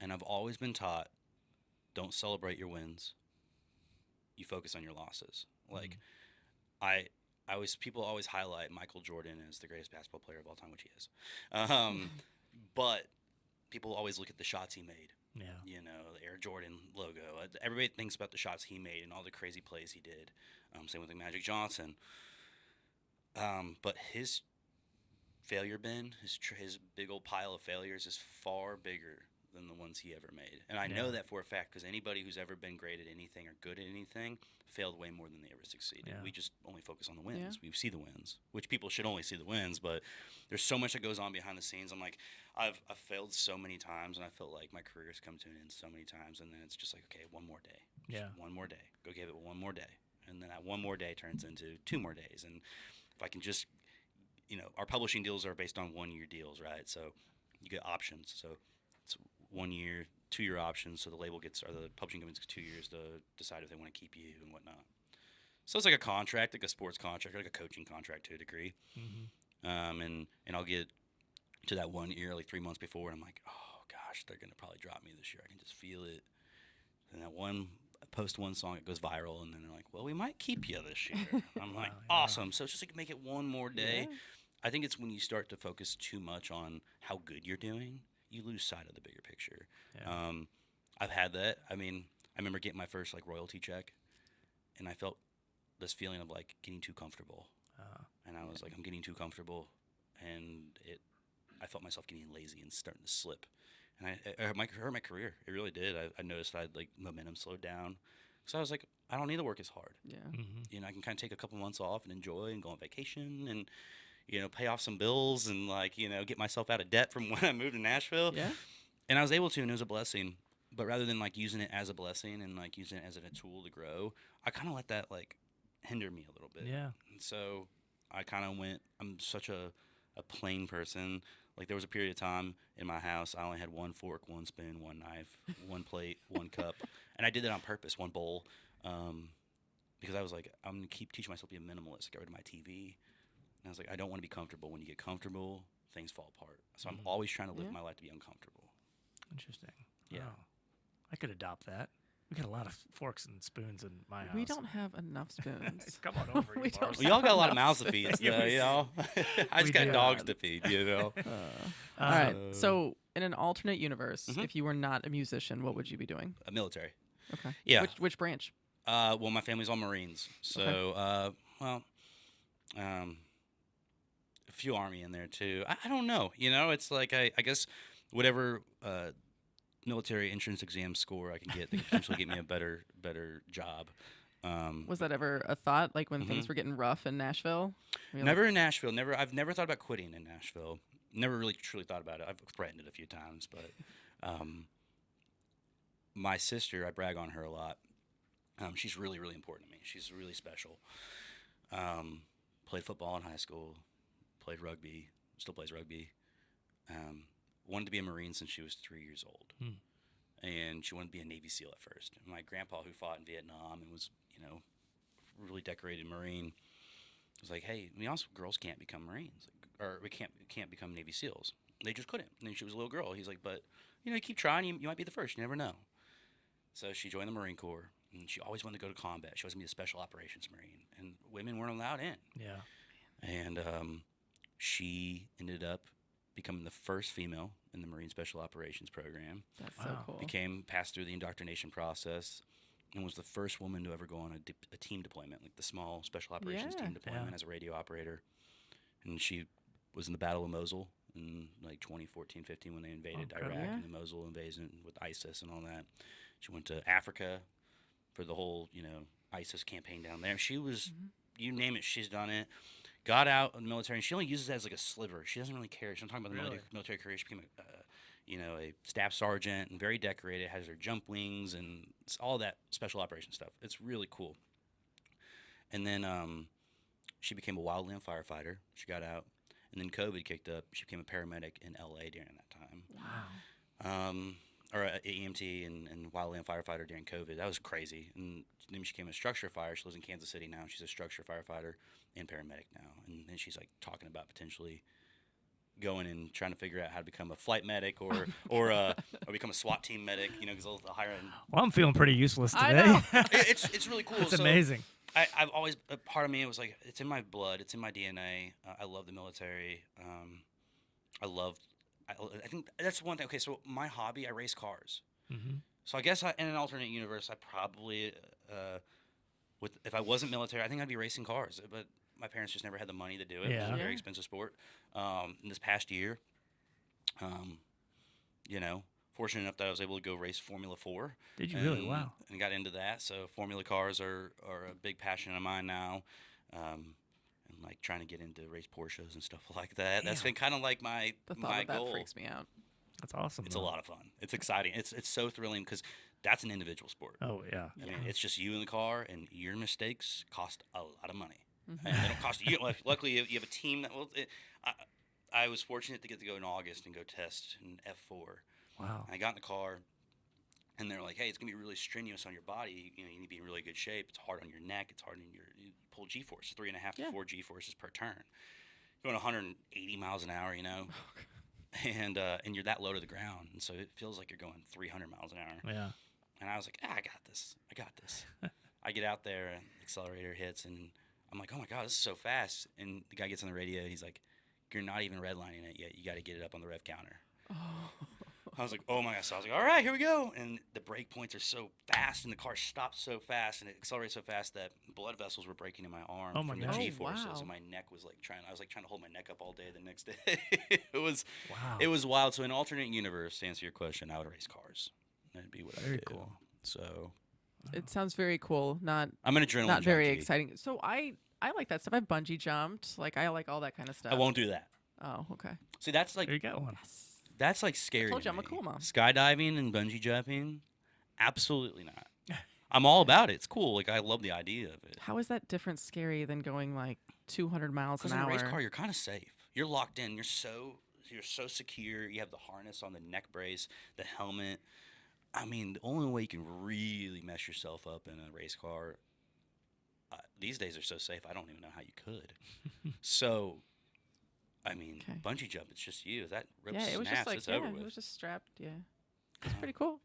[SPEAKER 6] and I've always been taught, don't celebrate your wins. You focus on your losses. Like, people always highlight Michael Jordan as the greatest basketball player of all time, which he is. But people always look at the shots he made.
[SPEAKER 2] Yeah.
[SPEAKER 6] The Air Jordan logo. Everybody thinks about the shots he made and all the crazy plays he did. Same with Magic Johnson. But his failure bin, his big old pile of failures is far bigger than the ones he ever made. And I know that for a fact because anybody who's ever been great at anything or good at anything failed way more than they ever succeeded.
[SPEAKER 2] Yeah.
[SPEAKER 6] We just only focus on the wins. We see the wins, which people should only see the wins, but there's so much that goes on behind the scenes. I'm like, I've failed so many times, and I felt like my career's come to an end so many times, and then it's just like, okay, one more day. Just one more day. Go give it one more day. And then that one more day turns into 2 more days. And if I can just, our publishing deals are based on 1-year deals, right? So you get options. So it's 1 year, 2-year options. So the publishing company gets 2 years to decide if they want to keep you and whatnot. So it's like a contract, like a sports contract, or like a coaching contract to a degree. And I'll get to that 1 year, like 3 months before, and I'm like, oh gosh, they're gonna probably drop me this year. I can just feel it. And that post one song, it goes viral, and then they're like, well, we might keep you this year. I'm like, awesome. So it's just like, make it one more day.
[SPEAKER 3] Yeah.
[SPEAKER 6] I think it's when you start to focus too much on how good you're doing, you lose sight of the bigger picture.
[SPEAKER 2] Yeah.
[SPEAKER 6] I've had that. I mean, I remember getting my first like royalty check, and I felt this feeling of like getting too comfortable. And I was like, I'm getting too comfortable, and I felt myself getting lazy and starting to slip. And it hurt my career. It really did. I noticed momentum slowed down. So I was like, I don't need to work as hard.
[SPEAKER 3] Yeah.
[SPEAKER 6] I can kind of take a couple months off and enjoy and go on vacation and, pay off some bills and get myself out of debt from when I moved to Nashville.
[SPEAKER 3] Yeah.
[SPEAKER 6] And I was able to, and it was a blessing. But rather than using it as a blessing and using it as a tool to grow, I kind of let that hinder me a little bit.
[SPEAKER 2] Yeah.
[SPEAKER 6] And so I kind of I'm such a plain person. Like, there was a period of time in my house, I only had 1 fork, 1 spoon, 1 knife, 1 plate, 1 cup. And I did that on purpose, 1 bowl. because I was like, I'm gonna keep teaching myself to be a minimalist, get rid of my TV. And I was like, I don't want to be comfortable. When you get comfortable, things fall apart. So I'm always trying to live my life to be uncomfortable.
[SPEAKER 2] Interesting.
[SPEAKER 6] Yeah.
[SPEAKER 2] Wow. I could adopt that. We got a lot of forks and spoons in my house.
[SPEAKER 3] We don't have enough spoons.
[SPEAKER 2] Come on over.
[SPEAKER 3] We
[SPEAKER 2] you bars.
[SPEAKER 3] don't
[SPEAKER 6] Well, y'all got a lot of
[SPEAKER 3] enough
[SPEAKER 6] mouths to feed, so, you know. I just
[SPEAKER 2] We
[SPEAKER 6] got
[SPEAKER 2] do.
[SPEAKER 6] dogs to feed, you know.
[SPEAKER 3] All right. So, in an alternate universe, if you were not a musician, what would you be doing?
[SPEAKER 6] Military.
[SPEAKER 3] Okay.
[SPEAKER 6] Yeah.
[SPEAKER 3] Which branch?
[SPEAKER 6] Well, my family's all Marines, so a few Army in there too. I don't know. You know, it's like I guess whatever military entrance exam score I can get, they can potentially get me a better job.
[SPEAKER 3] Was that ever a thought? Like when things were getting rough in Nashville? Were you
[SPEAKER 6] Never in Nashville. Never. I've never thought about quitting in Nashville. Never really truly thought about it. I've threatened it a few times, but my sister, I brag on her a lot. She's really, really important to me. She's really special. Played football in high school. Played rugby. Still plays rugby. Wanted to be a Marine since she was 3 years old. And she wanted to be a Navy SEAL at first. And my grandpa, who fought in Vietnam and was, you know, really decorated Marine, was like, hey, to be honest, girls can't become Marines. Or we can't become Navy SEAls. They just couldn't. And then she was a little girl. He's like, but, you know, you keep trying, you might be the first. You never know. So she joined the Marine Corps. And she always wanted to go to combat. She was going to be a special operations Marine. And women weren't allowed in.
[SPEAKER 2] Yeah.
[SPEAKER 6] And she ended up becoming the first female in the Marine Special Operations Program.
[SPEAKER 3] That's so cool.
[SPEAKER 6] Passed through the indoctrination process, and was the first woman to ever go on a team deployment, like the small Special Operations team deployment as a radio operator. And she was in the Battle of Mosul in like 2014, 15 when they invaded Iraq and the Mosul invasion with ISIS and all that. She went to Africa for the whole, you know, ISIS campaign down there. She was, you name it, she's done it. Got out of the military, and she only uses it as like a sliver. She doesn't really care. She's not talking about the military career. She became a staff sergeant and very decorated. Has her jump wings and all that special operations stuff. It's really cool. And then she became a wildland firefighter. She got out, and then COVID kicked up. She became a paramedic in LA during that time.
[SPEAKER 3] Wow.
[SPEAKER 6] Or an EMT and wildland firefighter during COVID. That was crazy. And then she became a structure fire. She lives in Kansas City now. She's a structure firefighter and paramedic now. And then she's like talking about potentially going and trying to figure out how to become a flight medic or become a SWAT team medic. You know, because they'll hire.
[SPEAKER 2] Well, I'm feeling pretty useless
[SPEAKER 3] I
[SPEAKER 2] today.
[SPEAKER 3] know.
[SPEAKER 6] It's really cool.
[SPEAKER 2] It's
[SPEAKER 6] So
[SPEAKER 2] amazing.
[SPEAKER 6] I've always, a part of me, it was like, it's in my blood. It's in my DNA. I love the military. I think that's one thing. Okay, so my hobby, I race cars. So I guess in an alternate universe, I probably, if I wasn't military, I think I'd be racing cars. But my parents just never had the money to do it. It was a very expensive sport. In this past year, you know, fortunate enough that I was able to go race Formula 4.
[SPEAKER 2] Did you really? Wow.
[SPEAKER 6] And got into that. So Formula cars are a big passion of mine now. And like trying to get into race Porsches and stuff like that. That's been kind of like my goal.
[SPEAKER 3] That freaks me out.
[SPEAKER 2] That's awesome.
[SPEAKER 6] It's a lot of fun. It's exciting. It's so thrilling because that's an individual sport.
[SPEAKER 2] Oh, yeah.
[SPEAKER 6] I mean, it's just you in the car, and your mistakes cost a lot of money. And they don't cost you. Luckily, you have a team that will. I was fortunate to get to go in August and go test in F4.
[SPEAKER 2] Wow.
[SPEAKER 6] And I got in the car, and they're like, "Hey, it's gonna be really strenuous on your body. You know, you need to be in really good shape. It's hard on your neck. It's hard on you pull G-force, 3.5 to 4 G-forces per turn. Going 180 miles an hour, you know, and you're that low to the ground, and so it feels like you're going 300 miles an hour.
[SPEAKER 2] Yeah.
[SPEAKER 6] And I was like, I got this. I get out there, and the accelerator hits, and I'm like, oh my god, this is so fast. And the guy gets on the radio. He's like, you're not even redlining it yet. You got to get it up on the rev counter. I was like, oh my god. So I was like, all right, here we go. And the brake points are so fast, and the car stops so fast, and it accelerates so fast that blood vessels were breaking in my arm from the
[SPEAKER 2] gosh.
[SPEAKER 6] G-forces,
[SPEAKER 3] wow.
[SPEAKER 6] and my neck was like trying to hold my neck up all day the next day. It was wild. So in an alternate universe, to answer your question, I would race cars. That'd be what I
[SPEAKER 2] Very
[SPEAKER 6] do.
[SPEAKER 2] cool.
[SPEAKER 6] So
[SPEAKER 3] It sounds very cool. Not
[SPEAKER 6] I'm an adrenaline
[SPEAKER 3] not very
[SPEAKER 6] junkie.
[SPEAKER 3] exciting. So I like that stuff. I've bungee jumped. Like I like all that kind of stuff.
[SPEAKER 6] I won't do that.
[SPEAKER 3] Oh, okay.
[SPEAKER 6] See, that's like
[SPEAKER 2] There you got one.
[SPEAKER 6] that's like scary.
[SPEAKER 3] told you
[SPEAKER 6] to
[SPEAKER 3] I'm a
[SPEAKER 6] me.
[SPEAKER 3] cool mom.
[SPEAKER 6] Skydiving and bungee jumping, absolutely not. I'm all about it. It's cool. Like I love the idea of it.
[SPEAKER 3] How is that different scary than going like 200 miles
[SPEAKER 6] Because
[SPEAKER 3] an
[SPEAKER 6] in a
[SPEAKER 3] hour?
[SPEAKER 6] race car, you're kind of safe. You're locked in. You're so secure. You have the harness on the neck brace, the helmet. I mean, the only way you can really mess yourself up in a race car these days are so safe. I don't even know how you could. So, I mean,
[SPEAKER 3] Okay.
[SPEAKER 6] bungee jump. It's just you. If that rips
[SPEAKER 3] Yeah, it was
[SPEAKER 6] snaps,
[SPEAKER 3] just like
[SPEAKER 6] it's over
[SPEAKER 3] it
[SPEAKER 6] with.
[SPEAKER 3] was just strapped. Yeah, it's pretty cool.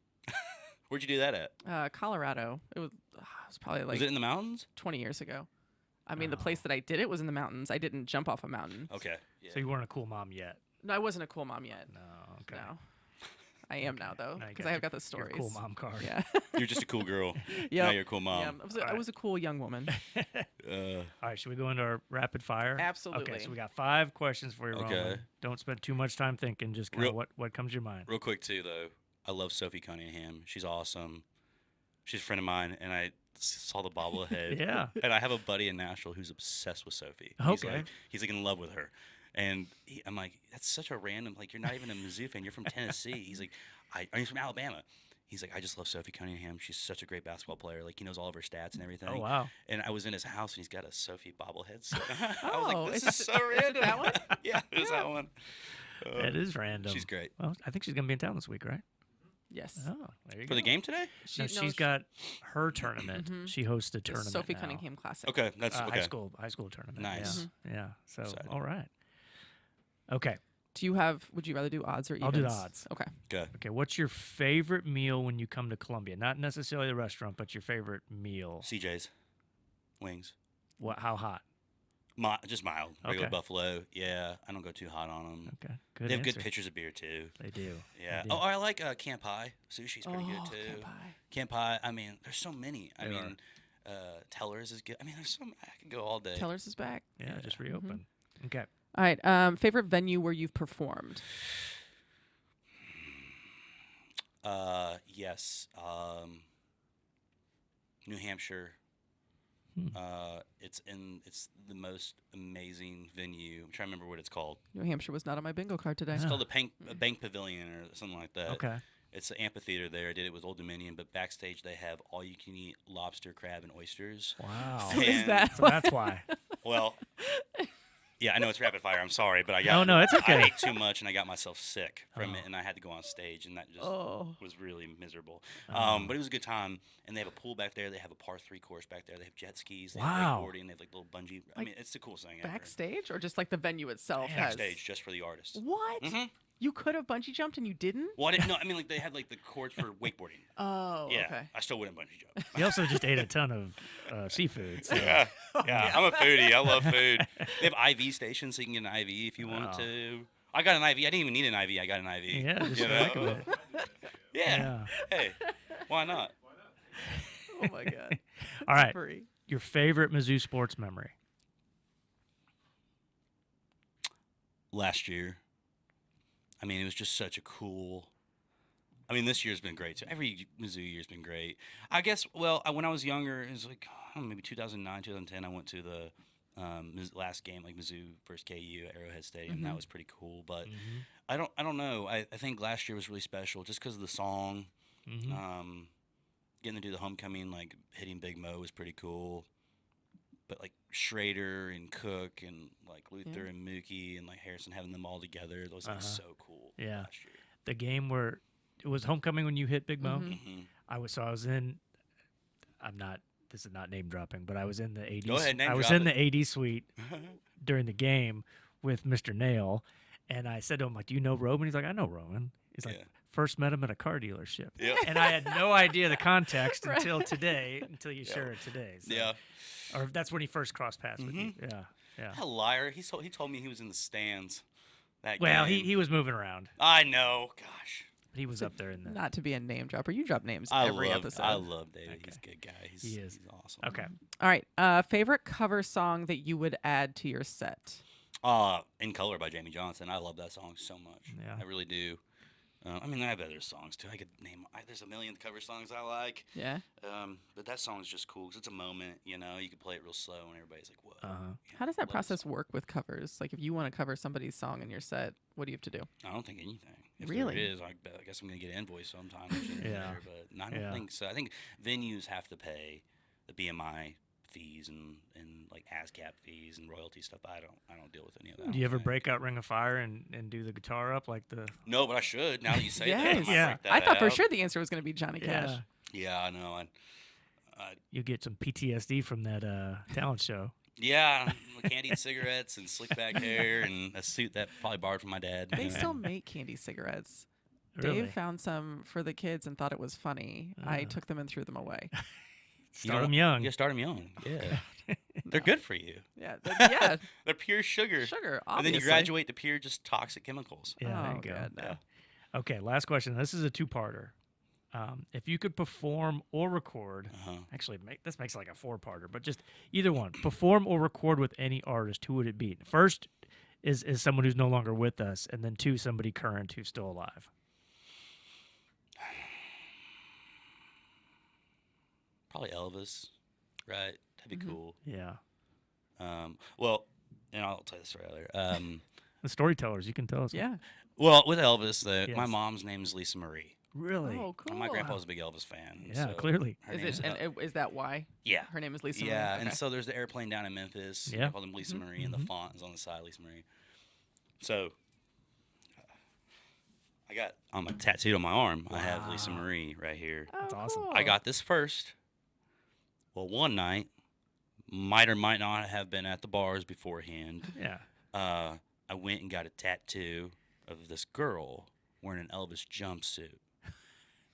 [SPEAKER 6] Where'd you do that at?
[SPEAKER 3] Colorado. It was probably like
[SPEAKER 6] Was it in the mountains?
[SPEAKER 3] 20 years ago. I mean, the place that I did it was in the mountains. I didn't jump off a mountain.
[SPEAKER 6] Okay. Yeah.
[SPEAKER 2] So you weren't a cool mom yet.
[SPEAKER 3] No, I wasn't a cool mom yet.
[SPEAKER 2] No. Okay.
[SPEAKER 3] No. I am now though,
[SPEAKER 2] Now you
[SPEAKER 3] because
[SPEAKER 2] got
[SPEAKER 3] I've got the
[SPEAKER 2] your
[SPEAKER 3] stories.
[SPEAKER 2] cool mom card.
[SPEAKER 3] Yeah.
[SPEAKER 6] You're just a cool girl.
[SPEAKER 3] Yep.
[SPEAKER 6] Now you're a cool mom.
[SPEAKER 3] Yeah, I was a cool young woman.
[SPEAKER 6] Uh,
[SPEAKER 2] All right, should we go into our rapid fire?
[SPEAKER 3] Absolutely.
[SPEAKER 2] Okay, so we got 5 questions for you,
[SPEAKER 6] Okay.
[SPEAKER 2] Roman. Don't spend too much time thinking. Just kind of what comes to your mind.
[SPEAKER 6] real quick too, though. I love Sophie Cunningham. She's awesome. She's a friend of mine, and I saw the bobblehead.
[SPEAKER 2] Yeah.
[SPEAKER 6] And I have a buddy in Nashville who's obsessed with Sophie.
[SPEAKER 2] Okay.
[SPEAKER 6] He's like in love with her. And I'm like, that's such a random, like, you're not even a Mizzou fan. You're from Tennessee. He's like, I'm from Alabama. He's like, I just love Sophie Cunningham. She's such a great basketball player. Like, he knows all of her stats and everything.
[SPEAKER 2] Oh, wow.
[SPEAKER 6] And I was in his house, and he's got a Sophie bobblehead. So I was
[SPEAKER 3] Oh,
[SPEAKER 6] like, this
[SPEAKER 3] is
[SPEAKER 6] is so random.
[SPEAKER 3] that one?
[SPEAKER 6] Yeah, it was that one.
[SPEAKER 2] That is random.
[SPEAKER 6] She's great.
[SPEAKER 2] Well, I think she's going to be in town this week, right?
[SPEAKER 3] Yes.
[SPEAKER 2] Oh, there you
[SPEAKER 6] For
[SPEAKER 2] go.
[SPEAKER 6] the game today?
[SPEAKER 2] No,
[SPEAKER 3] no,
[SPEAKER 2] she's got her tournament. She hosts a
[SPEAKER 3] the
[SPEAKER 2] tournament
[SPEAKER 3] Sophie
[SPEAKER 2] now.
[SPEAKER 3] Cunningham Classic.
[SPEAKER 6] Okay, that's okay.
[SPEAKER 2] High school tournament.
[SPEAKER 6] Nice.
[SPEAKER 2] Yeah. So,
[SPEAKER 6] Excited.
[SPEAKER 2] all right. Okay.
[SPEAKER 3] Would you rather do odds or evens?
[SPEAKER 2] I'll do the odds.
[SPEAKER 3] Okay.
[SPEAKER 6] Good.
[SPEAKER 2] Okay. What's your favorite meal when you come to Columbia? Not necessarily the restaurant, but your favorite meal.
[SPEAKER 6] CJ's wings.
[SPEAKER 2] How hot?
[SPEAKER 6] Just mild. Regular
[SPEAKER 2] Okay.
[SPEAKER 6] buffalo. Yeah, I don't go too hot on them.
[SPEAKER 2] Okay. Good
[SPEAKER 6] They have
[SPEAKER 2] answer.
[SPEAKER 6] good pitchers of beer too.
[SPEAKER 2] They do.
[SPEAKER 6] Yeah.
[SPEAKER 2] They do.
[SPEAKER 6] Oh, I like Camp Pie. Sushi's pretty good too.
[SPEAKER 3] Camp Pie.
[SPEAKER 6] Camp Pie. I mean, there's so many. I
[SPEAKER 2] There
[SPEAKER 6] mean, Tellers is good. I mean, there's so many. I could go all day.
[SPEAKER 3] Tellers is back.
[SPEAKER 2] Yeah, just reopened. Okay.
[SPEAKER 3] All right. Favorite venue where you've performed?
[SPEAKER 6] Yes. New Hampshire. It's the most amazing venue. I'm trying to remember what it's called.
[SPEAKER 3] New Hampshire was not on my bingo card today.
[SPEAKER 6] It's called the Bank Pavilion or something like that.
[SPEAKER 2] Okay.
[SPEAKER 6] It's an amphitheater there. I did it with Old Dominion, but backstage they have all-you-can-eat lobster, crab, and oysters.
[SPEAKER 2] Wow.
[SPEAKER 3] What is that?
[SPEAKER 2] So that's why.
[SPEAKER 6] Well, yeah, I know it's rapid fire. I'm sorry, but I got
[SPEAKER 2] No, it's okay.
[SPEAKER 6] I ate too much and I got myself sick from it, and I had to go on stage, and that just was really miserable. But it was a good time, and they have a pool back there. They have a par 3 course back there. They have jet skis. They have
[SPEAKER 2] Wow.
[SPEAKER 6] wakeboarding. They have like little bungee. I mean, it's the coolest thing ever.
[SPEAKER 3] Backstage or just like the venue itself? has-
[SPEAKER 6] Backstage, just for the artists.
[SPEAKER 3] What?
[SPEAKER 6] Mhm.
[SPEAKER 3] You could have bungee jumped and you didn't?
[SPEAKER 6] Well, I mean, like they had like the courts for wakeboarding.
[SPEAKER 3] Oh,
[SPEAKER 6] Yeah,
[SPEAKER 3] okay.
[SPEAKER 6] I still wouldn't bungee jump.
[SPEAKER 2] He also just ate a ton of seafood. So.
[SPEAKER 6] Yeah, I'm a foodie. I love food. They have IV stations, so you can get an IV if you want
[SPEAKER 2] Wow.
[SPEAKER 6] to. I got an IV. I didn't even need an IV. I got an IV.
[SPEAKER 2] Yeah, just
[SPEAKER 6] you
[SPEAKER 2] for the heck of
[SPEAKER 6] know?
[SPEAKER 2] it.
[SPEAKER 6] Yeah. Hey, why not?
[SPEAKER 3] Oh my god.
[SPEAKER 2] All right.
[SPEAKER 3] Free.
[SPEAKER 2] Your favorite Mizzou sports memory?
[SPEAKER 6] Last year, I mean, it was just such a cool. I mean, this year's been great too. Every Mizzou year's been great. I guess. Well, when I was younger, it was like maybe 2009, 2010. I went to the last game, like Mizzou versus KU at Arrowhead Stadium. That was pretty cool. But I don't know. I think last year was really special just because of the song. Getting to do the homecoming, like hitting Big Mo was pretty cool. But like Schrader and Cook and like Luther and Mookie and like Harrison, having them all together, those was so cool.
[SPEAKER 2] Yeah.
[SPEAKER 6] Last year.
[SPEAKER 2] The game where it was homecoming when you hit Big Mo.
[SPEAKER 6] Mhm.
[SPEAKER 2] I was in. This is not name dropping, but I was in the 80s.
[SPEAKER 6] Go ahead, name
[SPEAKER 2] I was
[SPEAKER 6] drop
[SPEAKER 2] in
[SPEAKER 6] it.
[SPEAKER 2] the 80 suite during the game with Mr. Nail, and I said to him, like, "Do you know Roman?" He's like, "I know Roman." He's like,
[SPEAKER 6] Yeah.
[SPEAKER 2] "First met him at a car dealership,"
[SPEAKER 6] Yeah.
[SPEAKER 2] and I had no idea the context until today, until you share it today. So.
[SPEAKER 6] Yeah.
[SPEAKER 2] Or that's when he first crossed paths with you. Yeah, yeah.
[SPEAKER 6] What a liar. He told me he was in the stands. That
[SPEAKER 2] Well,
[SPEAKER 6] game.
[SPEAKER 2] he was moving around.
[SPEAKER 6] I know. Gosh.
[SPEAKER 2] He was up there in the.
[SPEAKER 3] Not to be a name dropper. You drop names
[SPEAKER 6] I
[SPEAKER 3] every episode.
[SPEAKER 6] love David. He's a good guy.
[SPEAKER 2] He is.
[SPEAKER 6] He's awesome.
[SPEAKER 2] Okay.
[SPEAKER 3] All right. Favorite cover song that you would add to your set?
[SPEAKER 6] In Color by Jamie Johnson. I love that song so much.
[SPEAKER 2] Yeah.
[SPEAKER 6] I really do. I mean, I have other songs too. I could name. There's a million cover songs I like.
[SPEAKER 3] Yeah.
[SPEAKER 6] But that song is just cool because it's a moment. You know, you can play it real slow and everybody's like, "Whoa."
[SPEAKER 2] Uh-huh.
[SPEAKER 6] You
[SPEAKER 3] How
[SPEAKER 6] know,
[SPEAKER 3] does that
[SPEAKER 6] love the
[SPEAKER 3] process
[SPEAKER 6] song.
[SPEAKER 3] work with covers? Like, if you want to cover somebody's song in your set, what do you have to do?
[SPEAKER 6] I don't think anything. If
[SPEAKER 3] Really?
[SPEAKER 6] there is, I guess I'm gonna get invoiced sometime. Which is
[SPEAKER 2] Yeah.
[SPEAKER 6] later, but I don't
[SPEAKER 2] Yeah.
[SPEAKER 6] think so. I think venues have to pay the BMI fees and like ASCAP fees and royalty stuff. I don't deal with any of that.
[SPEAKER 2] Do you ever break out Ring of Fire and do the guitar up like the?
[SPEAKER 6] No, but I should. Now that you say that, I
[SPEAKER 3] Yes.
[SPEAKER 6] might
[SPEAKER 2] Yeah.
[SPEAKER 6] break that
[SPEAKER 3] I thought for
[SPEAKER 6] out.
[SPEAKER 3] sure the answer was going to be Johnny Cash.
[SPEAKER 2] Yeah.
[SPEAKER 6] Yeah, I know.
[SPEAKER 2] You get some PTSD from that talent show.
[SPEAKER 6] Yeah, candied cigarettes and slick back hair and a suit that probably borrowed from my dad.
[SPEAKER 3] They still make candy cigarettes.
[SPEAKER 2] Really?
[SPEAKER 3] Dave found some for the kids and thought it was funny. I took them and threw them away.
[SPEAKER 2] Start them young.
[SPEAKER 6] Yeah, start them young. Yeah. They're good for you.
[SPEAKER 3] Yeah, yeah.
[SPEAKER 6] They're pure sugar.
[SPEAKER 3] Sugar,
[SPEAKER 6] And
[SPEAKER 3] obviously.
[SPEAKER 6] then you graduate to pure just toxic chemicals.
[SPEAKER 2] Yeah, there
[SPEAKER 3] Oh,
[SPEAKER 2] you go.
[SPEAKER 3] God, no.
[SPEAKER 6] Yeah.
[SPEAKER 2] Okay, last question. This is a two-parter. If you could perform or record, actually, this makes it like a four-parter, but just either one, perform or record with any artist, who would it be? First is someone who's no longer with us, and then two, somebody current who's still alive.
[SPEAKER 6] Probably Elvis, right? That'd be cool.
[SPEAKER 2] Yeah.
[SPEAKER 6] Well, and I'll tell you this right earlier.
[SPEAKER 2] The Storytellers, you can tell us.
[SPEAKER 3] Yeah.
[SPEAKER 6] Well, with Elvis, my
[SPEAKER 2] Yes.
[SPEAKER 6] mom's name is Lisa Marie.
[SPEAKER 2] Really?
[SPEAKER 3] Oh, cool.
[SPEAKER 6] My grandpa was a big Elvis fan.
[SPEAKER 2] Yeah,
[SPEAKER 6] so
[SPEAKER 2] clearly.
[SPEAKER 6] her
[SPEAKER 3] Is
[SPEAKER 6] name's
[SPEAKER 3] is that why?
[SPEAKER 6] Yeah.
[SPEAKER 3] Her name is Lisa.
[SPEAKER 6] Yeah,
[SPEAKER 3] Marie?
[SPEAKER 6] and
[SPEAKER 3] Okay.
[SPEAKER 6] so there's the airplane down in Memphis.
[SPEAKER 2] Yeah.
[SPEAKER 6] They call them Lisa Marie, and the font is on the side, Lisa Marie. So I got on my tattooed on my arm. I have Lisa Marie right here.
[SPEAKER 2] That's awesome.
[SPEAKER 3] cool.
[SPEAKER 6] I got this first. Well, one night, might or might not have been at the bars beforehand.
[SPEAKER 2] Yeah.
[SPEAKER 6] I went and got a tattoo of this girl wearing an Elvis jumpsuit,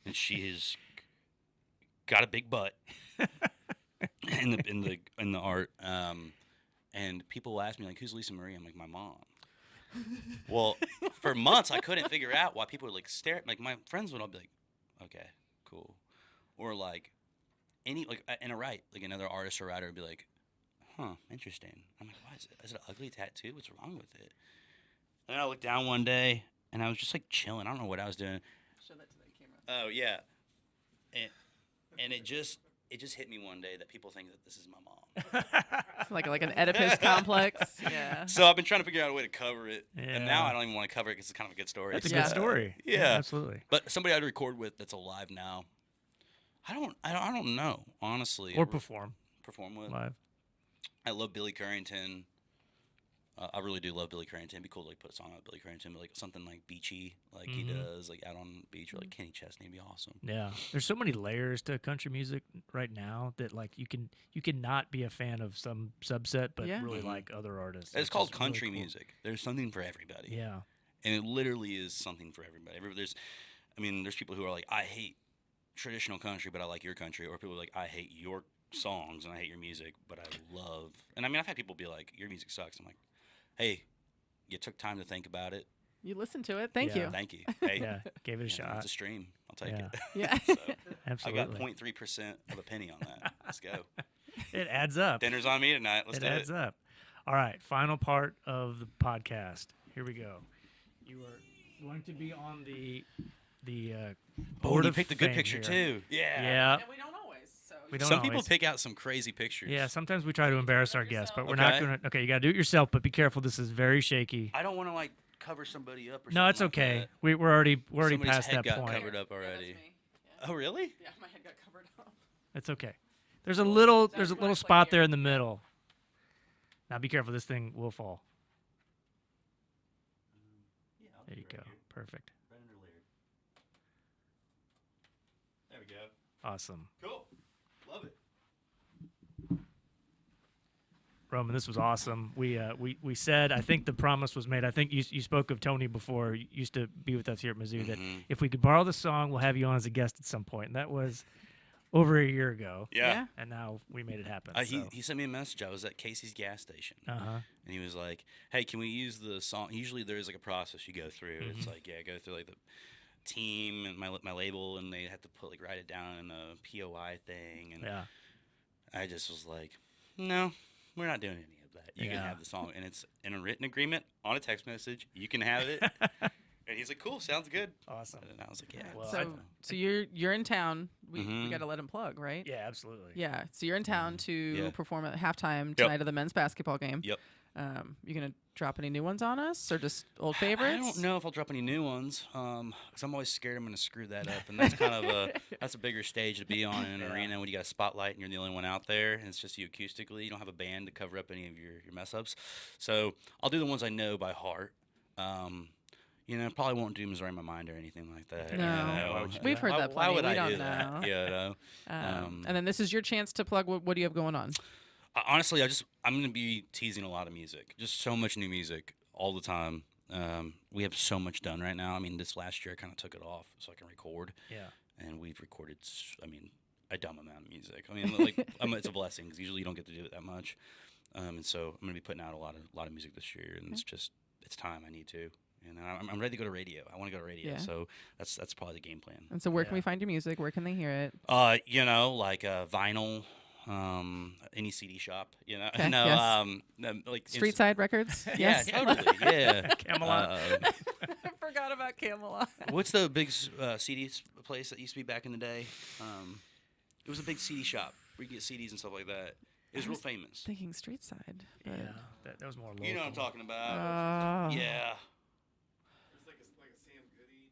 [SPEAKER 6] and she has got a big butt in the art. And people will ask me like, "Who's Lisa Marie?" I'm like, "My mom." Well, for months I couldn't figure out why people would like stare at like my friends would all be like, "Okay, cool," or like another artist or writer would be like, "Huh, interesting." I'm like, "Why is it? Is it an ugly tattoo? What's wrong with it?" And I looked down one day and I was just like chilling. I don't know what I was doing.
[SPEAKER 3] Show that to the camera.
[SPEAKER 6] Oh yeah, and it just hit me one day that people think that this is my mom.
[SPEAKER 3] It's like an Oedipus complex. Yeah.
[SPEAKER 6] So I've been trying to figure out a way to cover it, and now
[SPEAKER 2] Yeah.
[SPEAKER 6] I don't even want to cover it because it's kind of a good story.
[SPEAKER 2] That's a
[SPEAKER 3] Yeah.
[SPEAKER 2] good story.
[SPEAKER 6] Yeah.
[SPEAKER 2] Absolutely.
[SPEAKER 6] But somebody I'd record with that's alive now. I don't know honestly.
[SPEAKER 2] Or perform
[SPEAKER 6] perform with.
[SPEAKER 2] live.
[SPEAKER 6] I love Billy Currington. I really do love Billy Currington. It'd be cool to like put a song out with Billy Currington, but like something like beachy, like he does, like out on the beach, or like Kenny Chesney would be awesome.
[SPEAKER 2] Yeah. There's so many layers to country music right now that like you can not be a fan of some subset, but
[SPEAKER 3] Yeah.
[SPEAKER 2] really like other artists.
[SPEAKER 6] It's called
[SPEAKER 2] just really
[SPEAKER 6] country
[SPEAKER 2] cool.
[SPEAKER 6] music. There's something for everybody.
[SPEAKER 2] Yeah.
[SPEAKER 6] And it literally is something for everybody. There's people who are like, I hate traditional country, but I like your country, or people are like, I hate your songs and I hate your music, but I love. And I mean, I've had people be like, your music sucks. I'm like, hey, you took time to think about it.
[SPEAKER 3] You listened to it. Thank
[SPEAKER 2] Yeah.
[SPEAKER 3] you.
[SPEAKER 6] Thank you. Hey,
[SPEAKER 2] Yeah. Gave it a
[SPEAKER 6] It's
[SPEAKER 2] shot.
[SPEAKER 6] a stream. I'll take
[SPEAKER 2] Yeah.
[SPEAKER 6] it.
[SPEAKER 3] Yeah.
[SPEAKER 6] So, I
[SPEAKER 2] Absolutely.
[SPEAKER 6] got 0.3% of a penny on that. Let's go.
[SPEAKER 2] It adds up.
[SPEAKER 6] Dinner's on me tonight. Let's
[SPEAKER 2] It
[SPEAKER 6] do
[SPEAKER 2] adds
[SPEAKER 6] it.
[SPEAKER 2] up. All right. Final part of the podcast. Here we go. You are going to be on the board
[SPEAKER 6] you
[SPEAKER 2] of
[SPEAKER 6] picked a good
[SPEAKER 2] fame
[SPEAKER 6] picture
[SPEAKER 2] here.
[SPEAKER 6] too. Yeah.
[SPEAKER 2] Yeah.
[SPEAKER 3] And we don't always. So
[SPEAKER 2] We don't
[SPEAKER 6] Some people
[SPEAKER 2] always.
[SPEAKER 6] pick out some crazy pictures.
[SPEAKER 2] Yeah, sometimes we try to embarrass our guests, but we're not
[SPEAKER 6] Okay.
[SPEAKER 2] going to. Okay, you got to do it yourself, but be careful. This is very shaky.
[SPEAKER 6] I don't want to like cover somebody up or
[SPEAKER 2] No, it's
[SPEAKER 6] something like
[SPEAKER 2] okay.
[SPEAKER 6] that.
[SPEAKER 2] We're already
[SPEAKER 6] Somebody's
[SPEAKER 2] past
[SPEAKER 6] head
[SPEAKER 2] that
[SPEAKER 6] got
[SPEAKER 2] point.
[SPEAKER 6] covered up
[SPEAKER 3] Yeah, that's
[SPEAKER 6] already.
[SPEAKER 3] me. Yeah.
[SPEAKER 6] Oh, really?
[SPEAKER 3] Yeah, my head got covered up.
[SPEAKER 2] It's okay. There's a little
[SPEAKER 3] That's what I play
[SPEAKER 2] spot
[SPEAKER 3] here.
[SPEAKER 2] there in the middle. Now be careful. This thing will fall. There you go. Perfect.
[SPEAKER 6] There we go.
[SPEAKER 2] Awesome.
[SPEAKER 6] Cool. Love it.
[SPEAKER 2] Roman, this was awesome. We said, I think the promise was made. I think you spoke of Tony before. You used to be with us here at Mizzou. That if we could borrow the song, we'll have you on as a guest at some point. And that was over a year ago.
[SPEAKER 6] Yeah.
[SPEAKER 2] And now we made it happen.
[SPEAKER 6] He sent me a message. I was at Casey's gas station.
[SPEAKER 2] Uh-huh.
[SPEAKER 6] And he was like, hey, can we use the song? Usually there's like a process you go through. It's like, yeah, go through like the team and my label, and they have to write it down in a POI thing. And
[SPEAKER 2] Yeah.
[SPEAKER 6] I just was like, no, we're not doing any of that. You can
[SPEAKER 2] Yeah.
[SPEAKER 6] have the song. And it's in a written agreement on a text message. You can have it. And he's like, cool, sounds good.
[SPEAKER 2] Awesome.
[SPEAKER 6] And I was like, yeah.
[SPEAKER 2] Well,
[SPEAKER 3] So you're in town. We
[SPEAKER 6] Mhm.
[SPEAKER 3] got to let him plug, right?
[SPEAKER 2] Yeah, absolutely.
[SPEAKER 3] Yeah. So you're in town to
[SPEAKER 6] Yeah.
[SPEAKER 3] perform at halftime tonight of the men's basketball game.
[SPEAKER 6] Yep.
[SPEAKER 3] You gonna drop any new ones on us, or just old favorites?
[SPEAKER 6] I don't know if I'll drop any new ones, because I'm always scared I'm going to screw that up, and that's kind of that's a bigger stage to be on in an arena when you got a spotlight and you're the only one out there, and it's just you acoustically. You don't have a band to cover up any of your mess ups, so I'll do the ones I know by heart. You know, probably won't do Missouri in my mind or anything like that.
[SPEAKER 3] No.
[SPEAKER 6] You know?
[SPEAKER 2] Why would you do
[SPEAKER 3] We've
[SPEAKER 2] that?
[SPEAKER 3] heard
[SPEAKER 6] Why-
[SPEAKER 3] that
[SPEAKER 6] Why
[SPEAKER 3] plenty.
[SPEAKER 6] would
[SPEAKER 3] We
[SPEAKER 6] I
[SPEAKER 3] don't
[SPEAKER 6] do
[SPEAKER 3] know.
[SPEAKER 6] that? You know?
[SPEAKER 3] And then this is your chance to plug. What do you have going on?
[SPEAKER 6] Honestly, I'm going to be teasing a lot of music. Just so much new music all the time. We have so much done right now. I mean, this last year I kind of took it off so I can record.
[SPEAKER 2] Yeah.
[SPEAKER 6] And we've recorded, a dumb amount of music. I mean, like, it's a blessing because usually you don't get to do it that much. And so I'm going to be putting out a lot of music this year, and it's time. I need to. And I'm ready to go to radio. I want to go to radio.
[SPEAKER 3] Yeah.
[SPEAKER 6] So that's probably the game plan.
[SPEAKER 3] And so, where can we find your music? Where can they hear it?
[SPEAKER 6] Like vinyl, any CD shop. You know,
[SPEAKER 3] Okay,
[SPEAKER 6] no,
[SPEAKER 3] yes.
[SPEAKER 6] like
[SPEAKER 3] Street Side Records.
[SPEAKER 6] Yeah,
[SPEAKER 3] Yes.
[SPEAKER 6] totally. Yeah,
[SPEAKER 2] Camelot.
[SPEAKER 3] I forgot about Camelot.
[SPEAKER 6] What's the big CD place that used to be back in the day? It was a big CD shop where you get CDs and stuff like that. It was real famous.
[SPEAKER 3] Thinking Street Side.
[SPEAKER 2] Yeah, that was more local.
[SPEAKER 6] You know what I'm talking about? Yeah.